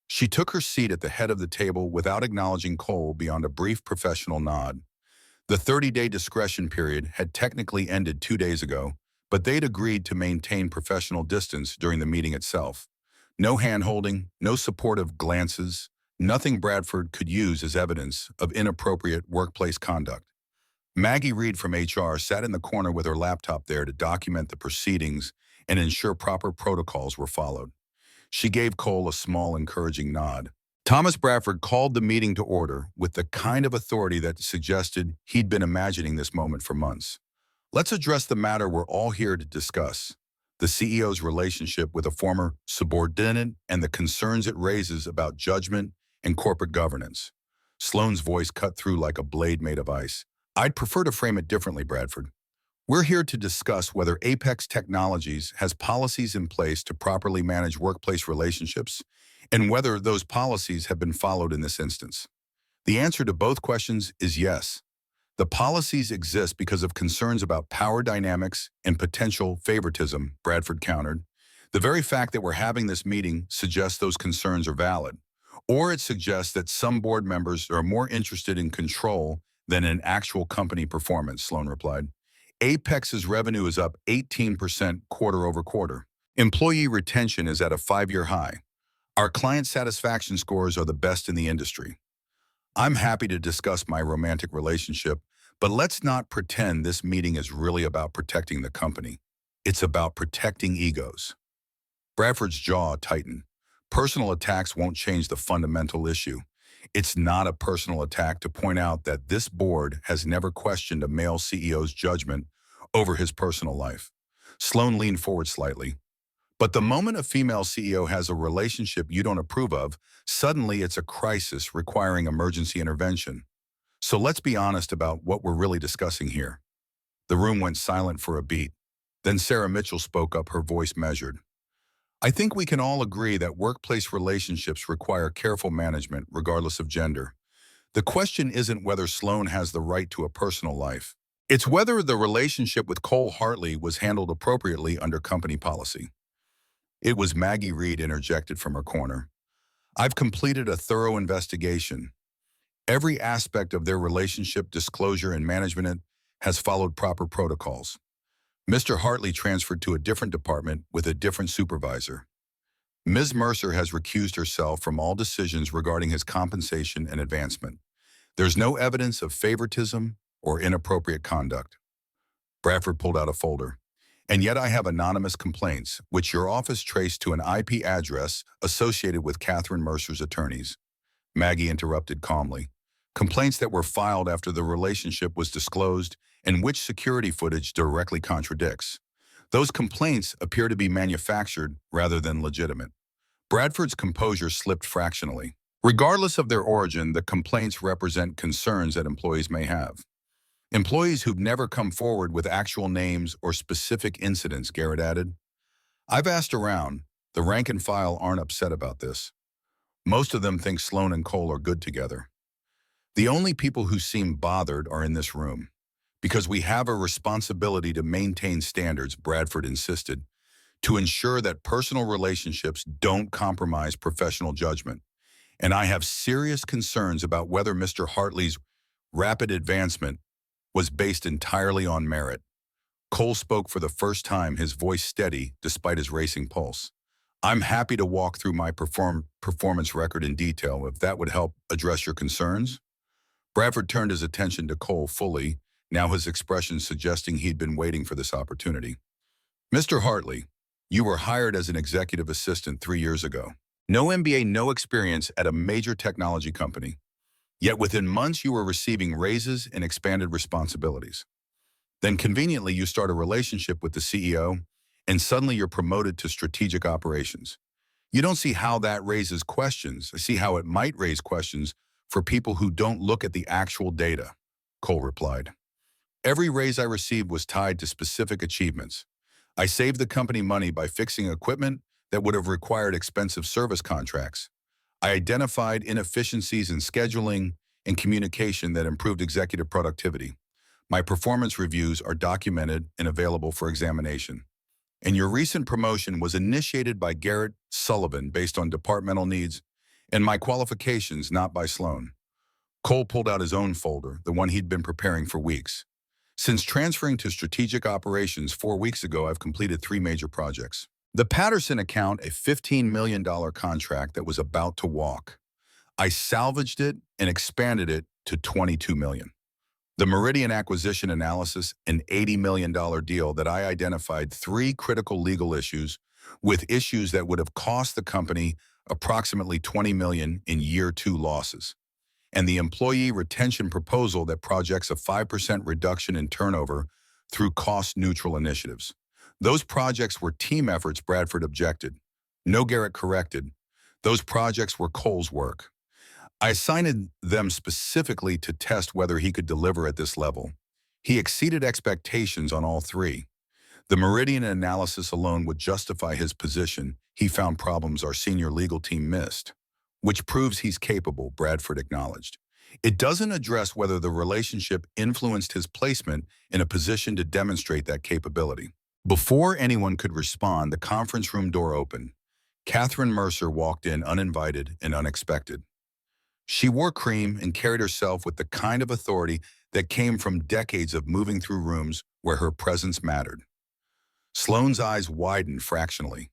She took her seat at the head of the table without acknowledging Cole beyond a brief professional nod. The 30-day discretion period had technically ended 2 days ago, but they'd agreed to maintain professional distance during the meeting itself. No hand-holding, no supportive glances, nothing Bradford could use as evidence of inappropriate workplace conduct. Maggie Reed from HR sat in the corner with her laptop there to document the proceedings and ensure proper protocols were followed. She gave Cole a small, encouraging nod. Thomas Bradford called the meeting to order with the kind of authority that suggested he'd been imagining this moment for months. "Let's address the matter we're all here to discuss. the CEO's relationship with a former subordinate and the concerns it raises about judgment and corporate governance. Sloane's voice cut through like a blade made of ice. I'd prefer to frame it differently, Bradford. We're here to discuss whether Apex Technologies has policies in place to properly manage workplace relationships and whether those policies have been followed in this instance. The answer to both questions is yes. The policies exist because of concerns about power dynamics and potential favoritism, Bradford countered. The very fact that we're having this meeting suggests those concerns are valid, or it suggests that some board members are more interested in control than in actual company performance, Sloan replied. Apex's revenue is up 18% quarter over quarter. Employee retention is at a 5-year high. Our client satisfaction scores are the best in the industry. I'm happy to discuss my romantic relationship, but let's not pretend this meeting is really about protecting the company. It's about protecting egos. Bradford's jaw tightened. Personal attacks won't change the fundamental issue. It's not a personal attack to point out that this board has never questioned a male CEO's judgment over his personal life. Sloan leaned forward slightly. But the moment a female CEO has a relationship you don't approve of, suddenly it's a crisis requiring emergency intervention. So let's be honest about what we're really discussing here. The room went silent for a beat. Then Sarah Mitchell spoke up, her voice measured. I think we can all agree that workplace relationships require careful management regardless of gender. The question isn't whether Sloan has the right to a personal life. It's whether the relationship with Cole Hartley was handled appropriately under company policy. It was Maggie Reed interjected from her corner. I've completed a thorough investigation. Every aspect of their relationship, disclosure, and management has followed proper protocols. Mr. Hartley transferred to a different department with a different supervisor. Ms. Mercer has recused herself from all decisions regarding his compensation and advancement. There's no evidence of favoritism or inappropriate conduct. Bradford pulled out a folder. And yet I have anonymous complaints, which your office traced to an IP address associated with Catherine Mercer's attorneys. Maggie interrupted calmly. Complaints that were filed after the relationship was disclosed and which security footage directly contradicts. Those complaints appear to be manufactured rather than legitimate. Bradford's composure slipped fractionally. Regardless of their origin, the complaints represent concerns that employees may have. Employees who've never come forward with actual names or specific incidents, Garrett added. I've asked around. The rank and file aren't upset about this. Most of them think Sloan and Cole are good together. The only people who seem bothered are in this room. Because we have a responsibility to maintain standards, Bradford insisted, to ensure that personal relationships don't compromise professional judgment. And I have serious concerns about whether Mr. Hartley's rapid advancement was based entirely on merit. Cole spoke for the first time, his voice steady despite his racing pulse. I'm happy to walk through my performance record in detail if that would help address your concerns. Bradford turned his attention to Cole fully, now his expression suggesting he'd been waiting for this opportunity. Mr. Hartley, you were hired as an executive assistant 3 years ago. No MBA, no experience at a major technology company. Yet within months you were receiving raises and expanded responsibilities. Then conveniently you start a relationship with the CEO, and suddenly you're promoted to strategic operations. You don't see how that raises questions. I see how it might raise questions for people who don't look at the actual data, Cole replied. Every raise I received was tied to specific achievements. I saved the company money by fixing equipment that would have required expensive service contracts. I identified inefficiencies in scheduling and communication that improved executive productivity. My performance reviews are documented and available for examination. And your recent promotion was initiated by Garrett Sullivan based on departmental needs and my qualifications, not by Sloan. Cole pulled out his own folder, the one he'd been preparing for weeks. Since transferring to strategic operations 4 weeks ago, I've completed 3 major projects. The Patterson account, a $15 million contract that was about to walk. I salvaged it and expanded it to $22 million. The Meridian acquisition analysis, an $80 million deal that I identified 3 critical legal issues with issues that would have cost the company approximately $20 million in year 2 losses. And the employee retention proposal that projects a 5% reduction in turnover through cost-neutral initiatives. Those projects were team efforts, Bradford objected. No, Garrett corrected. Those projects were Cole's work. I assigned them specifically to test whether he could deliver at this level. He exceeded expectations on all three. The Meridian analysis alone would justify his position. He found problems our senior legal team missed, which proves he's capable, Bradford acknowledged. It doesn't address whether the relationship influenced his placement in a position to demonstrate that capability. Before anyone could respond, the conference room door opened. Catherine Mercer walked in uninvited and unexpected. She wore cream and carried herself with the kind of authority that came from decades of moving through rooms where her presence mattered. Sloane's eyes widened fractionally.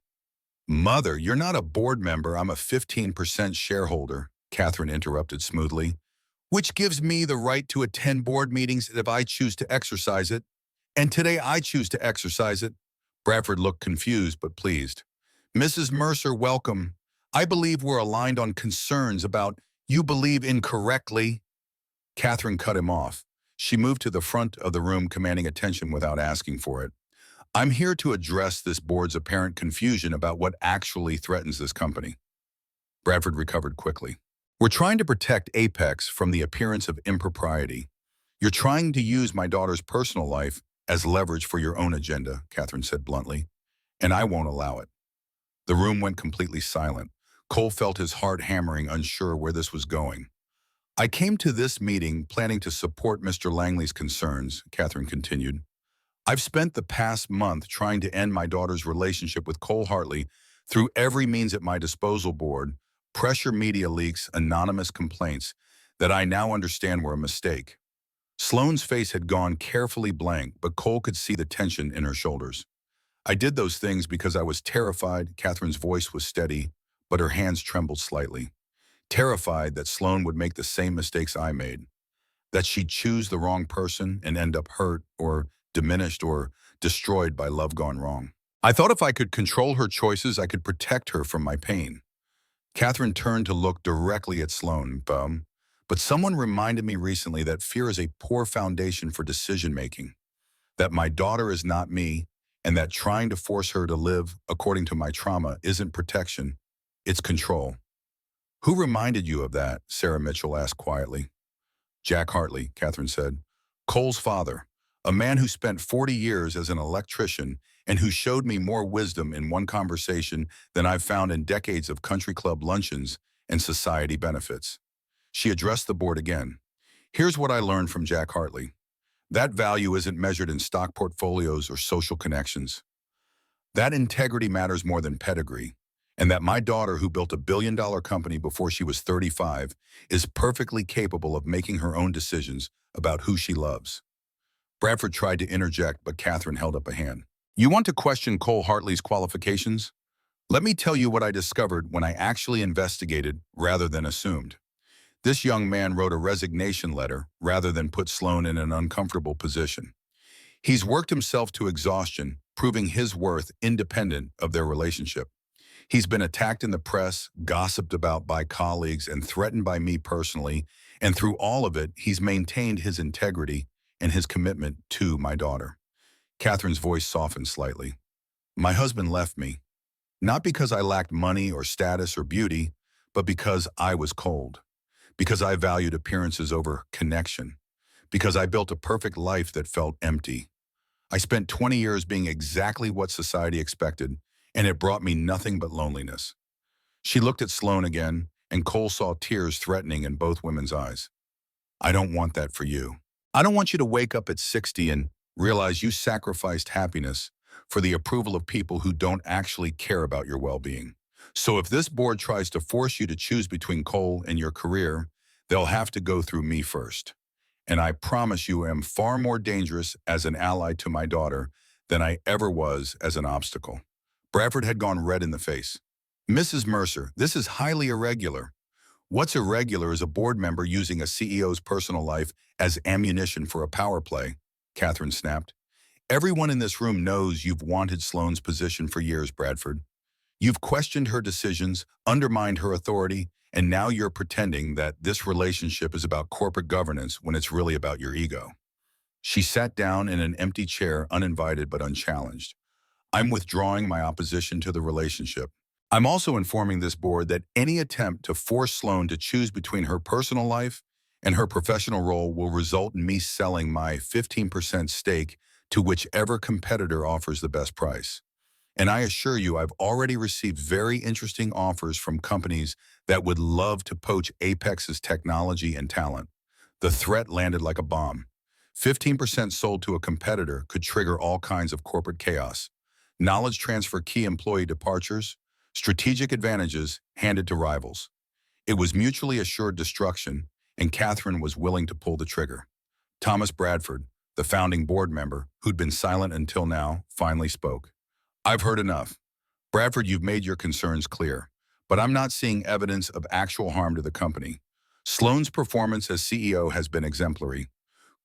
"Mother, you're not a board member, I'm a 15% shareholder," Catherine interrupted smoothly, "which gives me the right to attend board meetings if I choose to exercise it. And today I choose to exercise it." Bradford looked confused but pleased. "Mrs. Mercer, welcome. I believe we're aligned on concerns about you believe incorrectly." Catherine cut him off. She moved to the front of the room, commanding attention without asking for it. "I'm here to address this board's apparent confusion about what actually threatens this company." Bradford recovered quickly. "We're trying to protect Apex from the appearance of impropriety. You're trying to use my daughter's personal life as leverage for your own agenda," Catherine said bluntly, "and I won't allow it." The room went completely silent. Cole felt his heart hammering, unsure where this was going. "I came to this meeting planning to support Mr. Langley's concerns," Catherine continued. "I've spent the past month trying to end my daughter's relationship with Cole Hartley through every means at my disposal, board, pressure, media leaks, anonymous complaints, that I now understand were a mistake." Sloane's face had gone carefully blank, but Cole could see the tension in her shoulders. "I did those things because I was terrified." Catherine's voice was steady, but her hands trembled slightly. "Terrified that Sloane would make the same mistakes I made, that she'd choose the wrong person and end up hurt or diminished or destroyed by love gone wrong. I thought if I could control her choices, I could protect her from my pain." Catherine turned to look directly at Sloane. But someone reminded me recently that fear is a poor foundation for decision-making, that my daughter is not me, and that trying to force her to live according to my trauma isn't protection, it's control." "Who reminded you of that?" Sarah Mitchell asked quietly. "Jack Hartley," Catherine said. "Cole's father, a man who spent 40 years as an electrician and who showed me more wisdom in one conversation than I've found in decades of country club luncheons and society benefits." She addressed the board again. "Here's what I learned from Jack Hartley. That value isn't measured in stock portfolios or social connections. That integrity matters more than pedigree, and that my daughter, who built a billion-dollar company before she was 35, is perfectly capable of making her own decisions about who she loves." Bradford tried to interject, but Catherine held up a hand. "You want to question Cole Hartley's qualifications? Let me tell you what I discovered when I actually investigated rather than assumed. This young man wrote a resignation letter rather than put Sloane in an uncomfortable position. He's worked himself to exhaustion, proving his worth independent of their relationship. He's been attacked in the press, gossiped about by colleagues, and threatened by me personally, and through all of it, he's maintained his integrity and his commitment to my daughter." Catherine's voice softened slightly. "My husband left me, not because I lacked money or status or beauty, but because I was cold. Because I valued appearances over connection. Because I built a perfect life that felt empty. I spent 20 years being exactly what society expected, and it brought me nothing but loneliness." She looked at Sloane again, and Cole saw tears threatening in both women's eyes. "I don't want that for you. I don't want you to wake up at 60 and realize you sacrificed happiness for the approval of people who don't actually care about your well-being. So if this board tries to force you to choose between Cole and your career, they'll have to go through me first. And I promise you I am far more dangerous as an ally to my daughter than I ever was as an obstacle." Bradford had gone red in the face. "Mrs. Mercer, this is highly irregular. What's irregular is a board member using a CEO's personal life as ammunition for a power play," Catherine snapped. "Everyone in this room knows you've wanted Sloane's position for years, Bradford. You've questioned her decisions, undermined her authority, and now you're pretending that this relationship is about corporate governance when it's really about your ego." She sat down in an empty chair, uninvited but unchallenged. I'm withdrawing my opposition to the relationship. I'm also informing this board that any attempt to force Sloan to choose between her personal life and her professional role will result in me selling my 15% stake to whichever competitor offers the best price. And I assure you, I've already received very interesting offers from companies that would love to poach Apex's technology and talent. The threat landed like a bomb. 15% sold to a competitor could trigger all kinds of corporate chaos. Knowledge transfer key employee departures, strategic advantages handed to rivals. It was mutually assured destruction, and Catherine was willing to pull the trigger. Thomas Bradford, the founding board member, who'd been silent until now, finally spoke. I've heard enough. Bradford, you've made your concerns clear, but I'm not seeing evidence of actual harm to the company. Sloan's performance as CEO has been exemplary.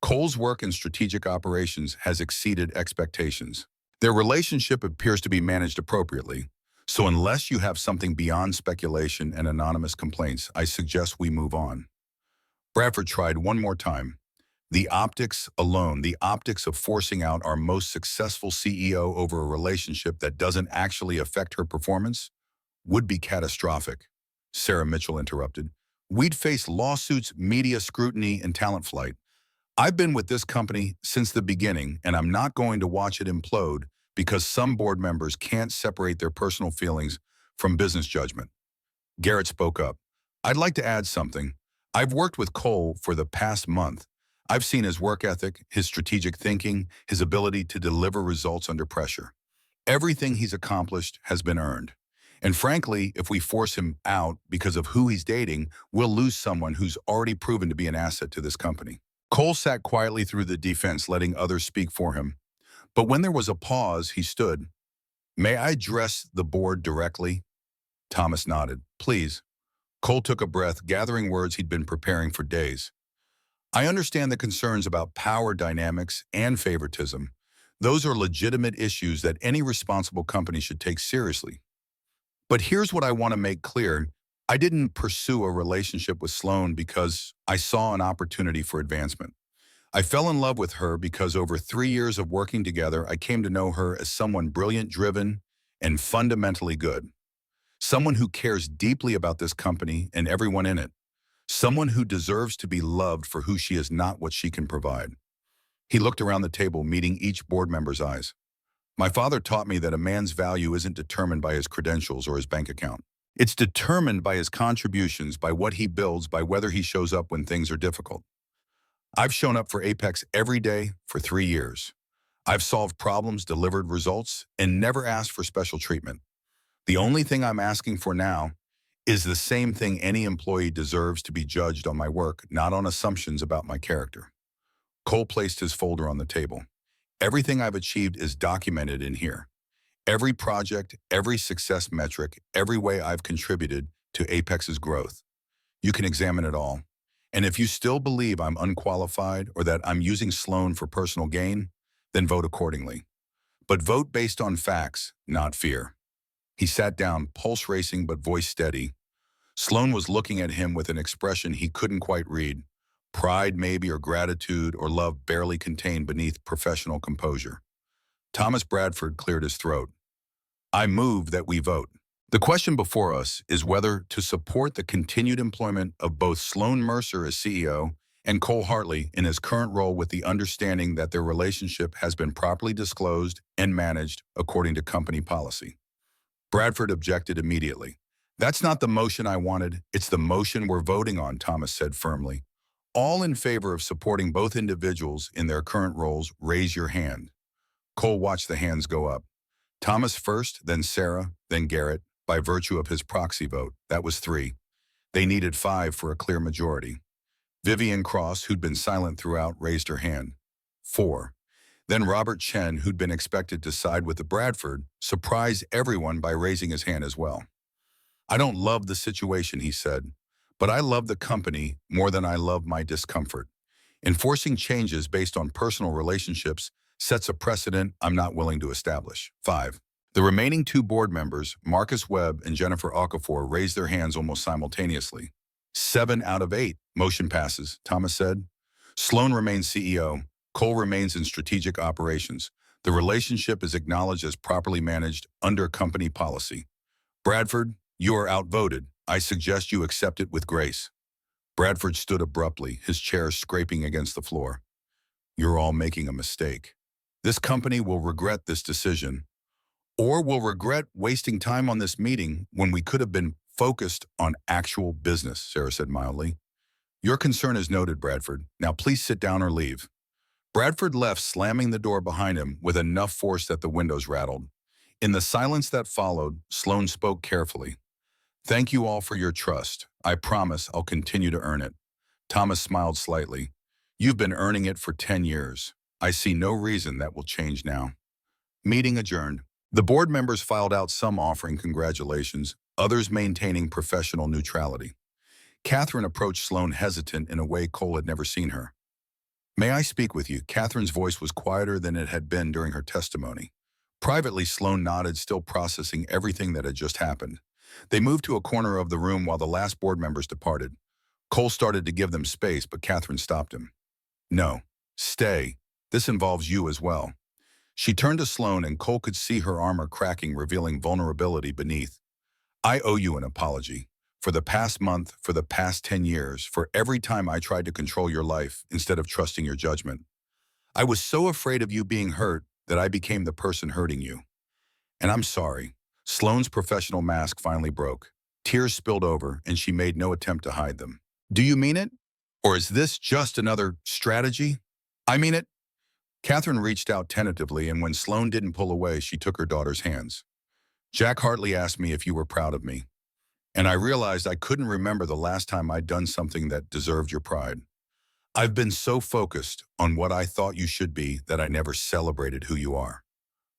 Cole's work in strategic operations has exceeded expectations. Their relationship appears to be managed appropriately. So unless you have something beyond speculation and anonymous complaints, I suggest we move on. Bradford tried one more time. The optics alone, the optics of forcing out our most successful CEO over a relationship that doesn't actually affect her performance, would be catastrophic. Sarah Mitchell interrupted. We'd face lawsuits, media scrutiny, and talent flight. I've been with this company since the beginning, and I'm not going to watch it implode because some board members can't separate their personal feelings from business judgment. Garrett spoke up. I'd like to add something. I've worked with Cole for the past month. I've seen his work ethic, his strategic thinking, his ability to deliver results under pressure. Everything he's accomplished has been earned. And frankly, if we force him out because of who he's dating, we'll lose someone who's already proven to be an asset to this company. Cole sat quietly through the defense, letting others speak for him. But when there was a pause, he stood. May I address the board directly? Thomas nodded. Please. Cole took a breath, gathering words he'd been preparing for days. I understand the concerns about power dynamics and favoritism. Those are legitimate issues that any responsible company should take seriously. But here's what I want to make clear. I didn't pursue a relationship with Sloan because I saw an opportunity for advancement. I fell in love with her because over 3 years of working together, I came to know her as someone brilliant, driven, and fundamentally good. Someone who cares deeply about this company and everyone in it. Someone who deserves to be loved for who she is, not what she can provide. He looked around the table, meeting each board member's eyes. My father taught me that a man's value isn't determined by his credentials or his bank account. It's determined by his contributions, by what he builds, by whether he shows up when things are difficult. I've shown up for Apex every day for 3 years. I've solved problems, delivered results, and never asked for special treatment. The only thing I'm asking for now is the same thing any employee deserves: to be judged on my work, not on assumptions about my character. Cole placed his folder on the table. Everything I've achieved is documented in here. Every project, every success metric, every way I've contributed to Apex's growth. You can examine it all. And if you still believe I'm unqualified or that I'm using Sloan for personal gain, then vote accordingly. But vote based on facts, not fear. He sat down, pulse racing but voice steady. Sloan was looking at him with an expression he couldn't quite read. Pride maybe, or gratitude, or love barely contained beneath professional composure. Thomas Bradford cleared his throat. I move that we vote. The question before us is whether to support the continued employment of both Sloan Mercer as CEO and Cole Hartley in his current role, with the understanding that their relationship has been properly disclosed and managed according to company policy. Bradford objected immediately. That's not the motion I wanted. It's the motion we're voting on, Thomas said firmly. All in favor of supporting both individuals in their current roles, raise your hand. Cole watched the hands go up. Thomas first, then Sarah, then Garrett, by virtue of his proxy vote. That was 3. They needed 5 for a clear majority. Vivian Cross, who'd been silent throughout, raised her hand. 4. Then Robert Chen, who'd been expected to side with the Bradford, surprised everyone by raising his hand as well. I don't love the situation, he said, but I love the company more than I love my discomfort. Enforcing changes based on personal relationships sets a precedent I'm not willing to establish. 5. The remaining 2 board members, Marcus Webb and Jennifer Okafor, raised their hands almost simultaneously. 7 out of 8. Motion passes, Thomas said. Sloan remains CEO. Cole remains in strategic operations. The relationship is acknowledged as properly managed under company policy. Bradford, you are outvoted. I suggest you accept it with grace. Bradford stood abruptly, his chair scraping against the floor. You're all making a mistake. This company will regret this decision, or will regret wasting time on this meeting when we could have been focused on actual business, Sarah said mildly. Your concern is noted, Bradford. Now please sit down or leave. Bradford left, slamming the door behind him with enough force that the windows rattled. In the silence that followed, Sloan spoke carefully. Thank you all for your trust. I promise I'll continue to earn it. Thomas smiled slightly. You've been earning it for 10 years. I see no reason that will change now. Meeting adjourned. The board members filed out, some offering congratulations, others maintaining professional neutrality. Catherine approached Sloan hesitant in a way Cole had never seen her. May I speak with you? Catherine's voice was quieter than it had been during her testimony. Privately, Sloan nodded, still processing everything that had just happened. They moved to a corner of the room while the last board members departed. Cole started to give them space, but Catherine stopped him. No, stay. This involves you as well. She turned to Sloan, and Cole could see her armor cracking, revealing vulnerability beneath. I owe you an apology. For the past month, for the past 10 years, for every time I tried to control your life instead of trusting your judgment. I was so afraid of you being hurt that I became the person hurting you. And I'm sorry. Sloane's professional mask finally broke. Tears spilled over, and she made no attempt to hide them. Do you mean it? Or is this just another strategy? I mean it. Catherine reached out tentatively, and when Sloan didn't pull away, she took her daughter's hands. Jack Hartley asked me if you were proud of me. And I realized I couldn't remember the last time I'd done something that deserved your pride. I've been so focused on what I thought you should be that I never celebrated who you are.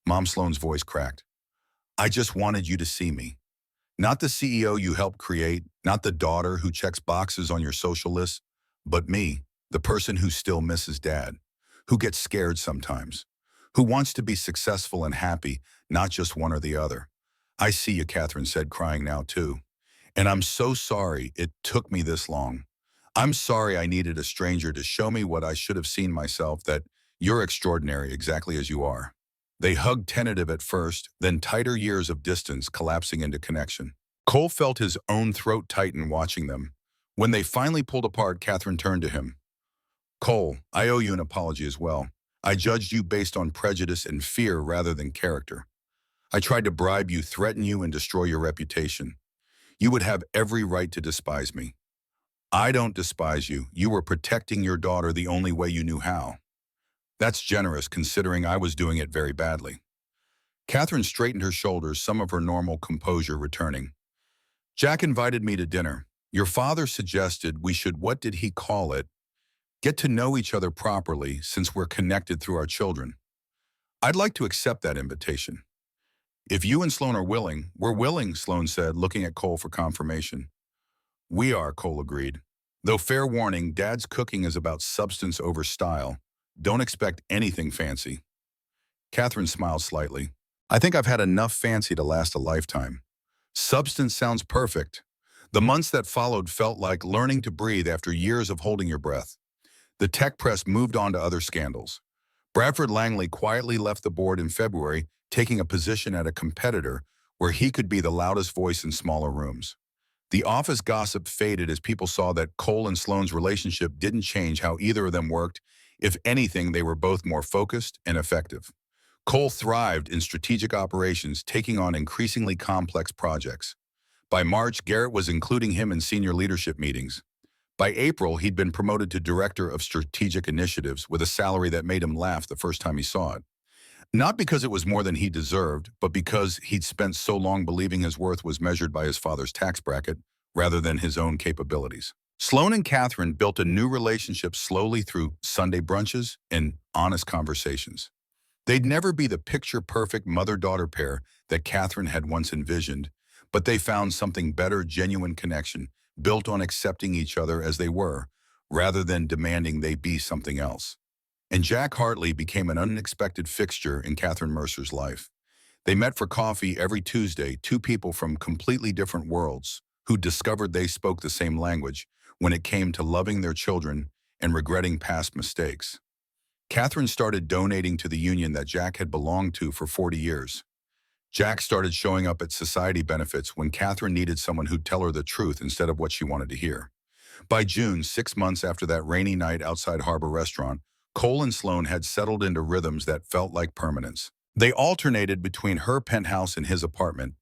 Mom Sloan's voice cracked. I just wanted you to see me. Not the CEO you helped create, not the daughter who checks boxes on your social list, but me, the person who still misses Dad, who gets scared sometimes, who wants to be successful and happy, not just one or the other. I see you, Catherine said, crying now too. And I'm so sorry it took me this long. I'm sorry I needed a stranger to show me what I should have seen myself, that you're extraordinary exactly as you are. They hugged, tentative at first, then tighter, years of distance collapsing into connection. Cole felt his own throat tighten watching them. When they finally pulled apart, Catherine turned to him. Cole, I owe you an apology as well. I judged you based on prejudice and fear rather than character. I tried to bribe you, threaten you, and destroy your reputation. You would have every right to despise me. I don't despise you. You were protecting your daughter the only way you knew how. That's generous, considering I was doing it very badly. Catherine straightened her shoulders, some of her normal composure returning. Jack invited me to dinner. Your father suggested we should, what did he call it, get to know each other properly since we're connected through our children. I'd like to accept that invitation. If you and Sloan are willing, we're willing, Sloan said, looking at Cole for confirmation. We are, Cole agreed. Though fair warning, Dad's cooking is about substance over style. Don't expect anything fancy. Catherine smiled slightly. I think I've had enough fancy to last a lifetime. Substance sounds perfect. The months that followed felt like learning to breathe after years of holding your breath. The tech press moved on to other scandals. Bradford Langley quietly left the board in February, taking a position at a competitor where he could be the loudest voice in smaller rooms. The office gossip faded as people saw that Cole and Sloan's relationship didn't change how either of them worked. If anything, they were both more focused and effective. Cole thrived in strategic operations, taking on increasingly complex projects. By March, Garrett was including him in senior leadership meetings. By April, he'd been promoted to Director of Strategic Initiatives with a salary that made him laugh the first time he saw it. Not because it was more than he deserved, but because he'd spent so long believing his worth was measured by his father's tax bracket rather than his own capabilities. Sloan and Catherine built a new relationship slowly through Sunday brunches and honest conversations. They'd never be the picture-perfect mother-daughter pair that Catherine had once envisioned, but they found something better, genuine connection, built on accepting each other as they were, rather than demanding they be something else. And Jack Hartley became an unexpected fixture in Catherine Mercer's life. They met for coffee every Tuesday, two people from completely different worlds who discovered they spoke the same language when it came to loving their children and regretting past mistakes. Catherine started donating to the union that Jack had belonged to for 40 years. Jack started showing up at society benefits when Catherine needed someone who'd tell her the truth instead of what she wanted to hear. By June, 6 months after that rainy night outside Harbor Restaurant, Cole and Sloan had settled into rhythms that felt like permanence. They alternated between her penthouse and his apartment,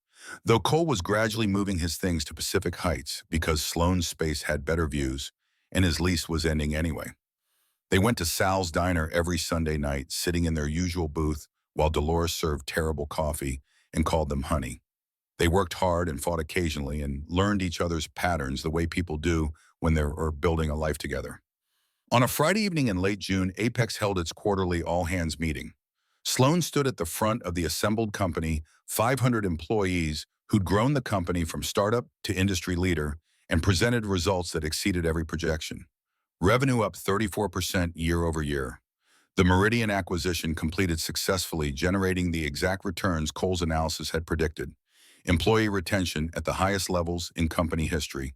though Cole was gradually moving his things to Pacific Heights because Sloan's space had better views and his lease was ending anyway. They went to Sal's Diner every Sunday night, sitting in their usual booth while Dolores served terrible coffee and called them honey. They worked hard and fought occasionally and learned each other's patterns the way people do when they're building a life together. On a Friday evening in late June, Apex held its quarterly all-hands meeting. Sloan stood at the front of the assembled company, 500 employees who'd grown the company from startup to industry leader and presented results that exceeded every projection. Revenue up 34% year over year. The Meridian acquisition completed successfully, generating the exact returns Cole's analysis had predicted. Employee retention at the highest levels in company history.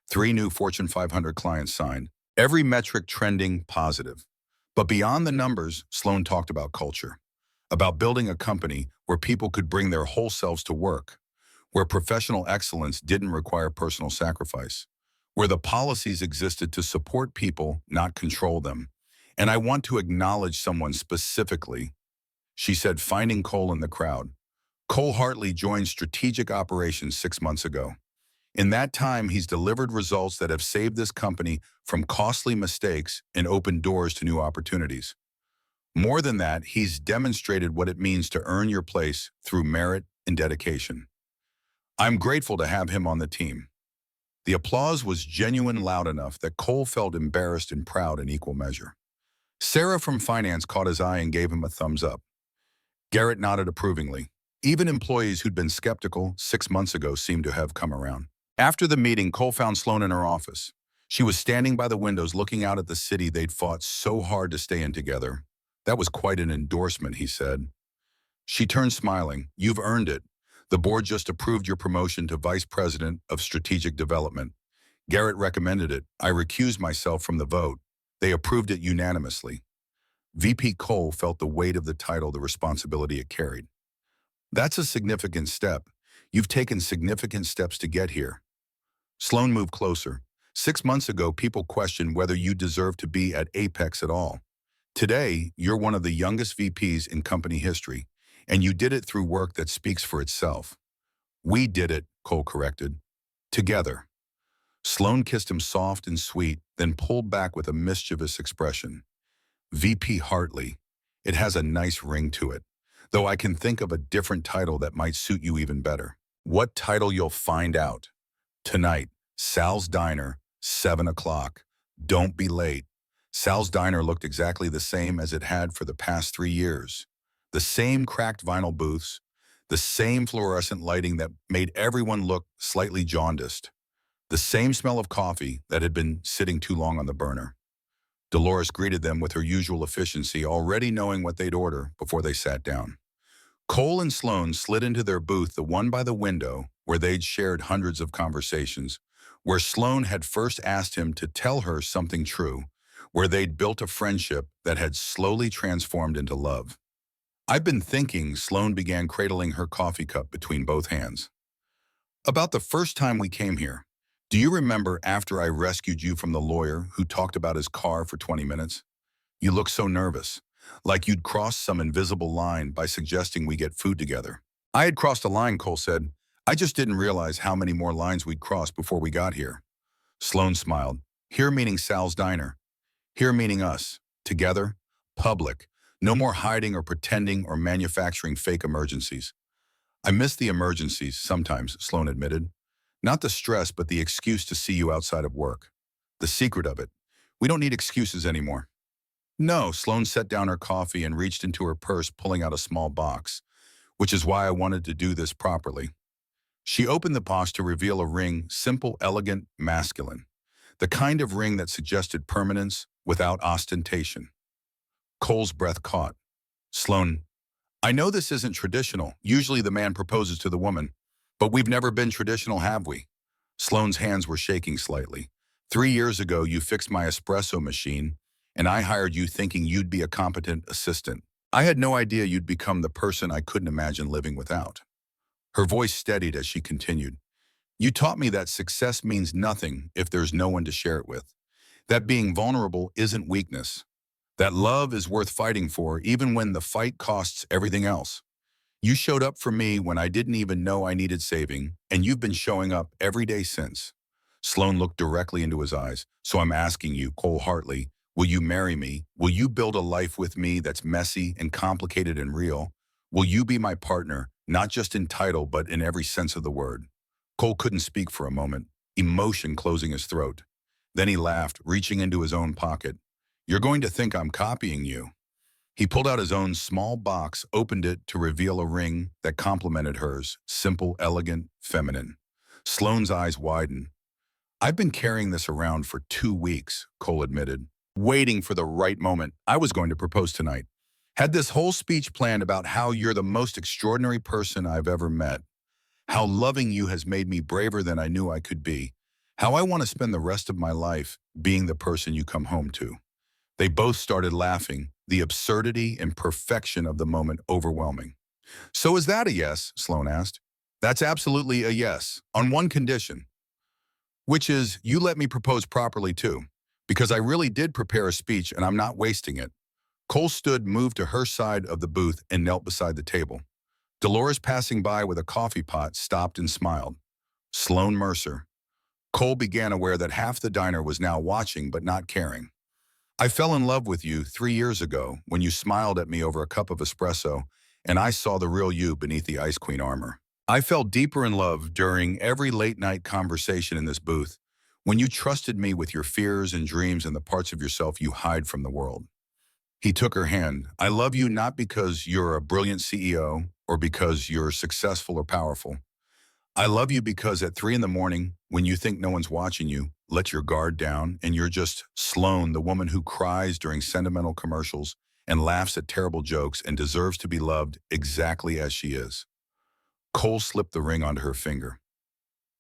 3 new Fortune 500 clients signed. Every metric trending positive. But beyond the numbers, Sloan talked about culture. About building a company where people could bring their whole selves to work, where professional excellence didn't require personal sacrifice, where the policies existed to support people, not control them. And I want to acknowledge someone specifically, she said, finding Cole in the crowd. Cole Hartley joined Strategic Operations 6 months ago. In that time, he's delivered results that have saved this company from costly mistakes and opened doors to new opportunities. More than that, he's demonstrated what it means to earn your place through merit and dedication. I'm grateful to have him on the team. The applause was genuine, loud enough that Cole felt embarrassed and proud in equal measure. Sarah from finance caught his eye and gave him a thumbs up. Garrett nodded approvingly. Even employees who'd been skeptical 6 months ago seemed to have come around. After the meeting, Cole found Sloan in her office. She was standing by the windows looking out at the city they'd fought so hard to stay in together. That was quite an endorsement, he said. She turned smiling. You've earned it. The board just approved your promotion to Vice President of Strategic Development. Garrett recommended it. I recused myself from the vote. They approved it unanimously. VP Cole felt the weight of the title, the responsibility it carried. That's a significant step. You've taken significant steps to get here. Sloan moved closer. 6 months ago, people questioned whether you deserved to be at Apex at all. Today, you're one of the youngest VPs in company history, and you did it through work that speaks for itself. We did it, Cole corrected. Together. Sloan kissed him soft and sweet, then pulled back with a mischievous expression. VP Hartley. It has a nice ring to it, though I can think of a different title that might suit you even better. What title you'll find out. Tonight, Sal's Diner, 7 o'clock. Don't be late. Sal's Diner looked exactly the same as it had for the past 3 years. The same cracked vinyl booths, the same fluorescent lighting that made everyone look slightly jaundiced, the same smell of coffee that had been sitting too long on the burner. Dolores greeted them with her usual efficiency, already knowing what they'd order before they sat down. Cole and Sloan slid into their booth, the one by the window, where they'd shared hundreds of conversations, where Sloan had first asked him to tell her something true, where they'd built a friendship that had slowly transformed into love. I've been thinking, Sloan began, cradling her coffee cup between both hands. About the first time we came here. Do you remember after I rescued you from the lawyer who talked about his car for 20 minutes? You looked so nervous, like you'd crossed some invisible line by suggesting we get food together. I had crossed a line, Cole said. I just didn't realize how many more lines we'd crossed before we got here. Sloan smiled. Here meaning Sal's Diner. Here meaning us. Together. Public. No more hiding or pretending or manufacturing fake emergencies. I miss the emergencies sometimes, Sloan admitted. Not the stress, but the excuse to see you outside of work. The secret of it. We don't need excuses anymore. No, Sloan set down her coffee and reached into her purse, pulling out a small box, which is why I wanted to do this properly. She opened the box to reveal a ring, simple, elegant, masculine. The kind of ring that suggested permanence without ostentation. Cole's breath caught. Sloan, I know this isn't traditional. Usually the man proposes to the woman. But we've never been traditional, have we? Sloan's hands were shaking slightly. 3 years ago, you fixed my espresso machine, and I hired you thinking you'd be a competent assistant. I had no idea you'd become the person I couldn't imagine living without." Her voice steadied as she continued. "You taught me that success means nothing if there's no one to share it with. That being vulnerable isn't weakness. That love is worth fighting for even when the fight costs everything else. You showed up for me when I didn't even know I needed saving, and you've been showing up every day since." Sloan looked directly into his eyes. "So I'm asking you, Cole Hartley, will you marry me? Will you build a life with me that's messy and complicated and real? Will you be my partner, not just in title, but in every sense of the word?" Cole couldn't speak for a moment, emotion closing his throat. Then he laughed, reaching into his own pocket. "You're going to think I'm copying you." He pulled out his own small box, opened it to reveal a ring that complemented hers, simple, elegant, feminine. Sloane's eyes widened. "I've been carrying this around for 2 weeks," Cole admitted, "waiting for the right moment. I was going to propose tonight. Had this whole speech planned about how you're the most extraordinary person I've ever met, how loving you has made me braver than I knew I could be, how I want to spend the rest of my life being the person you come home to." They both started laughing, the absurdity and perfection of the moment overwhelming. "So is that a yes?" Sloan asked. "That's absolutely a yes, on one condition, which is you let me propose properly too, because I really did prepare a speech and I'm not wasting it." Cole stood, moved to her side of the booth, and knelt beside the table. Dolores, passing by with a coffee pot, stopped and smiled. Sloan Mercer. Cole began, aware that half the diner was now watching but not caring. "I fell in love with you 3 years ago when you smiled at me over a cup of espresso, and I saw the real you beneath the Ice Queen armor. I fell deeper in love during every late-night conversation in this booth, when you trusted me with your fears and dreams and the parts of yourself you hide from the world." He took her hand. "I love you not because you're a brilliant CEO or because you're successful or powerful. I love you because at 3 in the morning, when you think no one's watching you, let your guard down, and you're just Sloan, the woman who cries during sentimental commercials and laughs at terrible jokes and deserves to be loved exactly as she is." Cole slipped the ring onto her finger.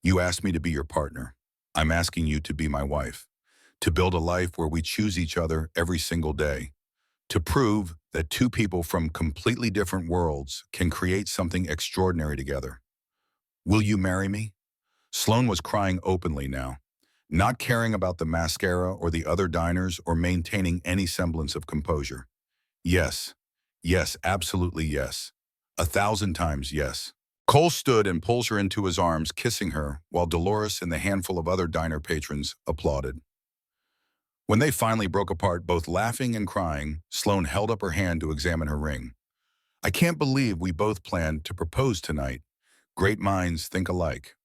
"You asked me to be your partner. I'm asking you to be my wife, to build a life where we choose each other every single day, to prove that two people from completely different worlds can create something extraordinary together. Will you marry me?" Sloan was crying openly now, not caring about the mascara or the other diners or maintaining any semblance of composure. "Yes, yes, absolutely yes. 1,000 times yes." Cole stood and pulls her into his arms, kissing her, while Dolores and the handful of other diner patrons applauded. When they finally broke apart, both laughing and crying, Sloan held up her hand to examine her ring. "I can't believe we both planned to propose tonight. Great minds think alike."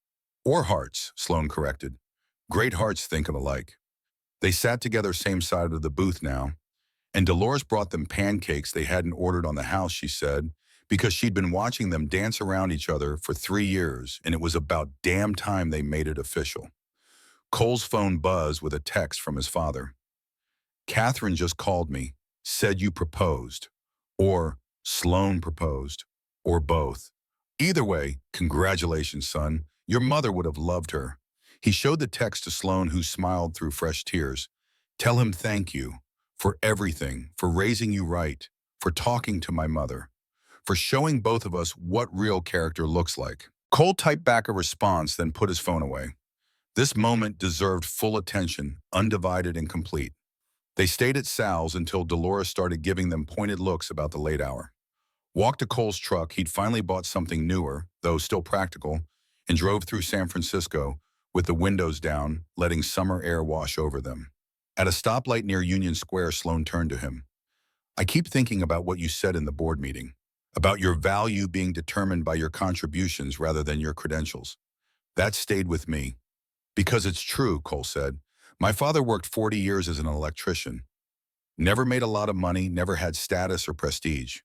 "Or hearts," Sloan corrected. "Great hearts think alike." They sat together same side of the booth now, and Dolores brought them pancakes they hadn't ordered on the house, she said, because she'd been watching them dance around each other for 3 years, and it was about damn time they made it official. Cole's phone buzzed with a text from his father. "Catherine just called me, said you proposed," or "Sloan proposed," or both. "Either way, congratulations, son. Your mother would have loved her." He showed the text to Sloan, who smiled through fresh tears. "Tell him thank you for everything, for raising you right, for talking to my mother, for showing both of us what real character looks like." Cole typed back a response, then put his phone away. This moment deserved full attention, undivided and complete. They stayed at Sal's until Dolores started giving them pointed looks about the late hour. Walked to Cole's truck. He'd finally bought something newer, though still practical, and drove through San Francisco with the windows down, letting summer air wash over them. At a stoplight near Union Square, Sloan turned to him. "I keep thinking about what you said in the board meeting, about your value being determined by your contributions rather than your credentials. That stayed with me." "Because it's true," Cole said. "My father worked 40 years as an electrician. Never made a lot of money, never had status or prestige.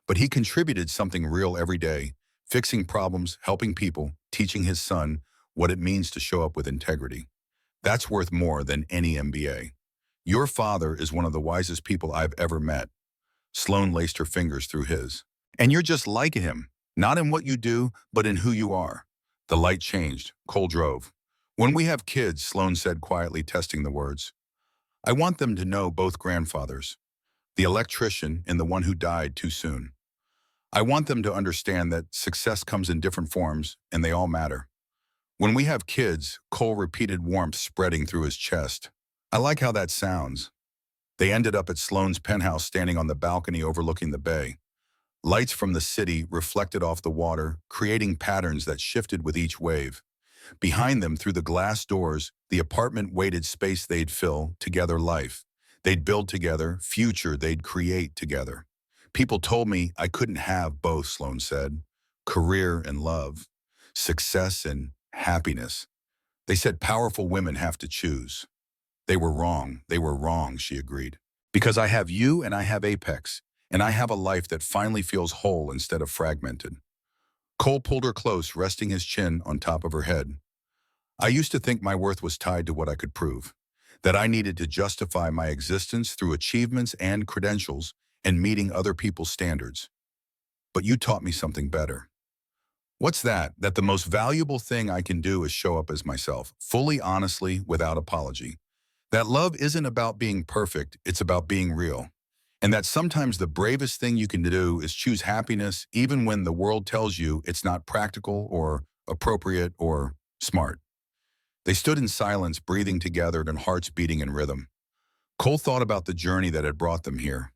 But he contributed something real every day, fixing problems, helping people, teaching his son what it means to show up with integrity. That's worth more than any MBA. Your father is one of the wisest people I've ever met." Sloan laced her fingers through his. "And you're just like him, not in what you do, but in who you are." The light changed. Cole drove. "When we have kids," Sloan said quietly, testing the words, I want them to know both grandfathers, the electrician and the one who died too soon. I want them to understand that success comes in different forms and they all matter. When we have kids, Cole repeated warmth spreading through his chest. I like how that sounds. They ended up at Sloane's penthouse standing on the balcony overlooking the bay. Lights from the city reflected off the water, creating patterns that shifted with each wave. Behind them, through the glass doors, the apartment waited space they'd fill, together life. They'd build together, future they'd create together. People told me I couldn't have both, Sloane said. Career and love. Success and happiness. They said powerful women have to choose. They were wrong, she agreed. Because I have you and I have Apex, and I have a life that finally feels whole instead of fragmented. Cole pulled her close, resting his chin on top of her head. I used to think my worth was tied to what I could prove, that I needed to justify my existence through achievements and credentials and meeting other people's standards. But you taught me something better. What's that? That the most valuable thing I can do is show up as myself, fully honestly, without apology. That love isn't about being perfect, it's about being real. And that sometimes the bravest thing you can do is choose happiness even when the world tells you it's not practical or appropriate or smart. They stood in silence, breathing together and hearts beating in rhythm. Cole thought about the journey that had brought them here.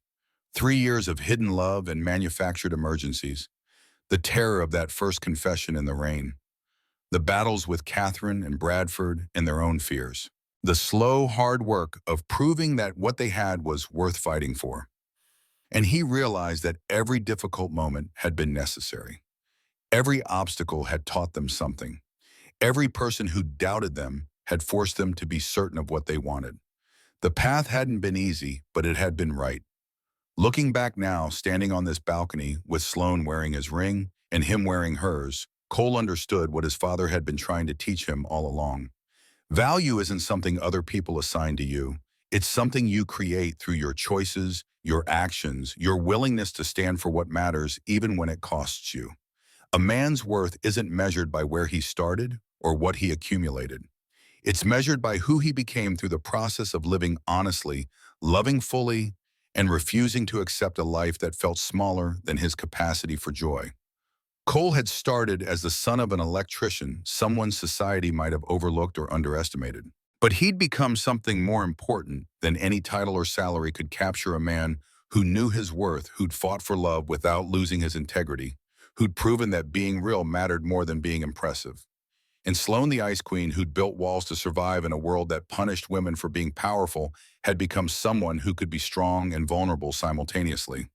3 years of hidden love and manufactured emergencies. The terror of that first confession in the rain. The battles with Catherine and Bradford and their own fears. The slow, hard work of proving that what they had was worth fighting for. And he realized that every difficult moment had been necessary. Every obstacle had taught them something. Every person who doubted them had forced them to be certain of what they wanted. The path hadn't been easy, but it had been right. Looking back now, standing on this balcony with Sloane wearing his ring and him wearing hers, Cole understood what his father had been trying to teach him all along. Value isn't something other people assign to you. It's something you create through your choices, your actions, your willingness to stand for what matters even when it costs you. A man's worth isn't measured by where he started or what he accumulated. It's measured by who he became through the process of living honestly, loving fully, and refusing to accept a life that felt smaller than his capacity for joy. Cole had started as the son of an electrician, someone society might have overlooked or underestimated. But he'd become something more important than any title or salary could capture: a man who knew his worth, who'd fought for love without losing his integrity, who'd proven that being real mattered more than being impressive. And Sloane the Ice Queen, who'd built walls to survive in a world that punished women for being powerful, had become someone who could be strong and vulnerable simultaneously.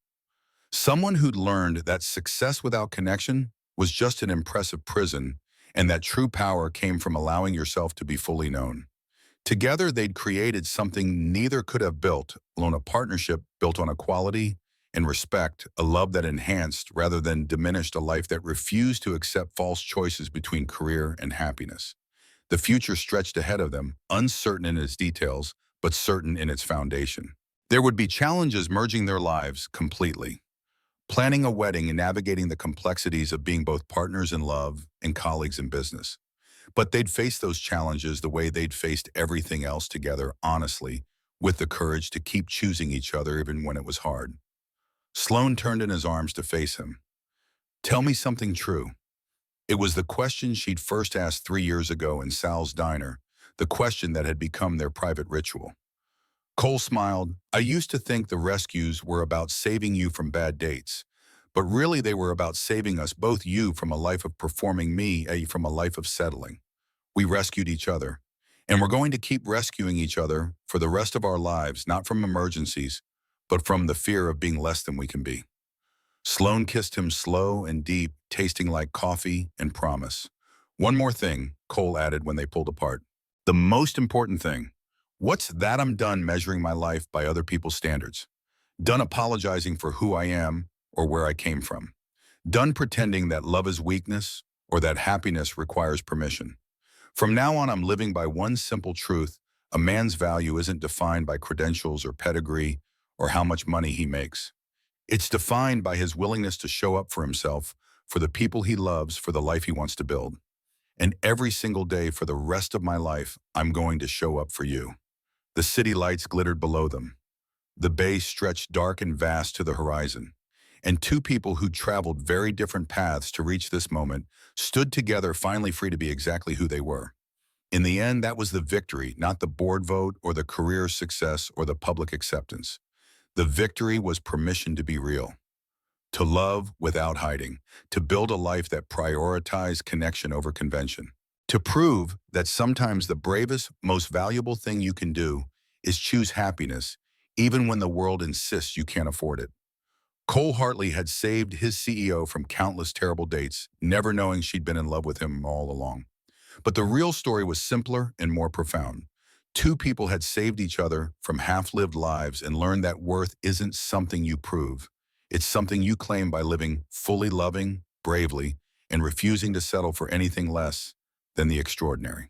Someone who'd learned that success without connection was just an impressive prison, and that true power came from allowing yourself to be fully known. Together, they'd created something neither could have built alone: a partnership built on equality and respect, a love that enhanced rather than diminished, a life that refused to accept false choices between career and happiness. The future stretched ahead of them, uncertain in its details, but certain in its foundation. There would be challenges merging their lives completely. Planning a wedding and navigating the complexities of being both partners in love and colleagues in business. But they'd face those challenges the way they'd faced everything else together, honestly, with the courage to keep choosing each other even when it was hard. Sloane turned in his arms to face him. Tell me something true. It was the question she'd first asked 3 years ago in Sal's diner, the question that had become their private ritual. Cole smiled. I used to think the rescues were about saving you from bad dates, but really they were about saving us both, you from a life of performing, me from a life of settling. We rescued each other, and we're going to keep rescuing each other for the rest of our lives, not from emergencies, but from the fear of being less than we can be. Sloane kissed him slow and deep, tasting like coffee and promise. One more thing, Cole added when they pulled apart. The most important thing. What's that? I'm done measuring my life by other people's standards. Done apologizing for who I am or where I came from. Done pretending that love is weakness or that happiness requires permission. From now on, I'm living by one simple truth: a man's value isn't defined by credentials or pedigree or how much money he makes. It's defined by his willingness to show up for himself, for the people he loves, for the life he wants to build. And every single day for the rest of my life, I'm going to show up for you. The city lights glittered below them. The bay stretched dark and vast to the horizon. And two people who'd traveled very different paths to reach this moment stood together, finally free to be exactly who they were. In the end, that was the victory, not the board vote or the career success or the public acceptance. The victory was permission to be real, to love without hiding, to build a life that prioritized connection over convention, to prove that sometimes the bravest, most valuable thing you can do is choose happiness, even when the world insists you can't afford it. Cole Hartley had saved his CEO from countless terrible dates, never knowing she'd been in love with him all along. But the real story was simpler and more profound. Two people had saved each other from half-lived lives and learned that worth isn't something you prove. It's something you claim by living fully loving, bravely, and refusing to settle for anything less than the extraordinary.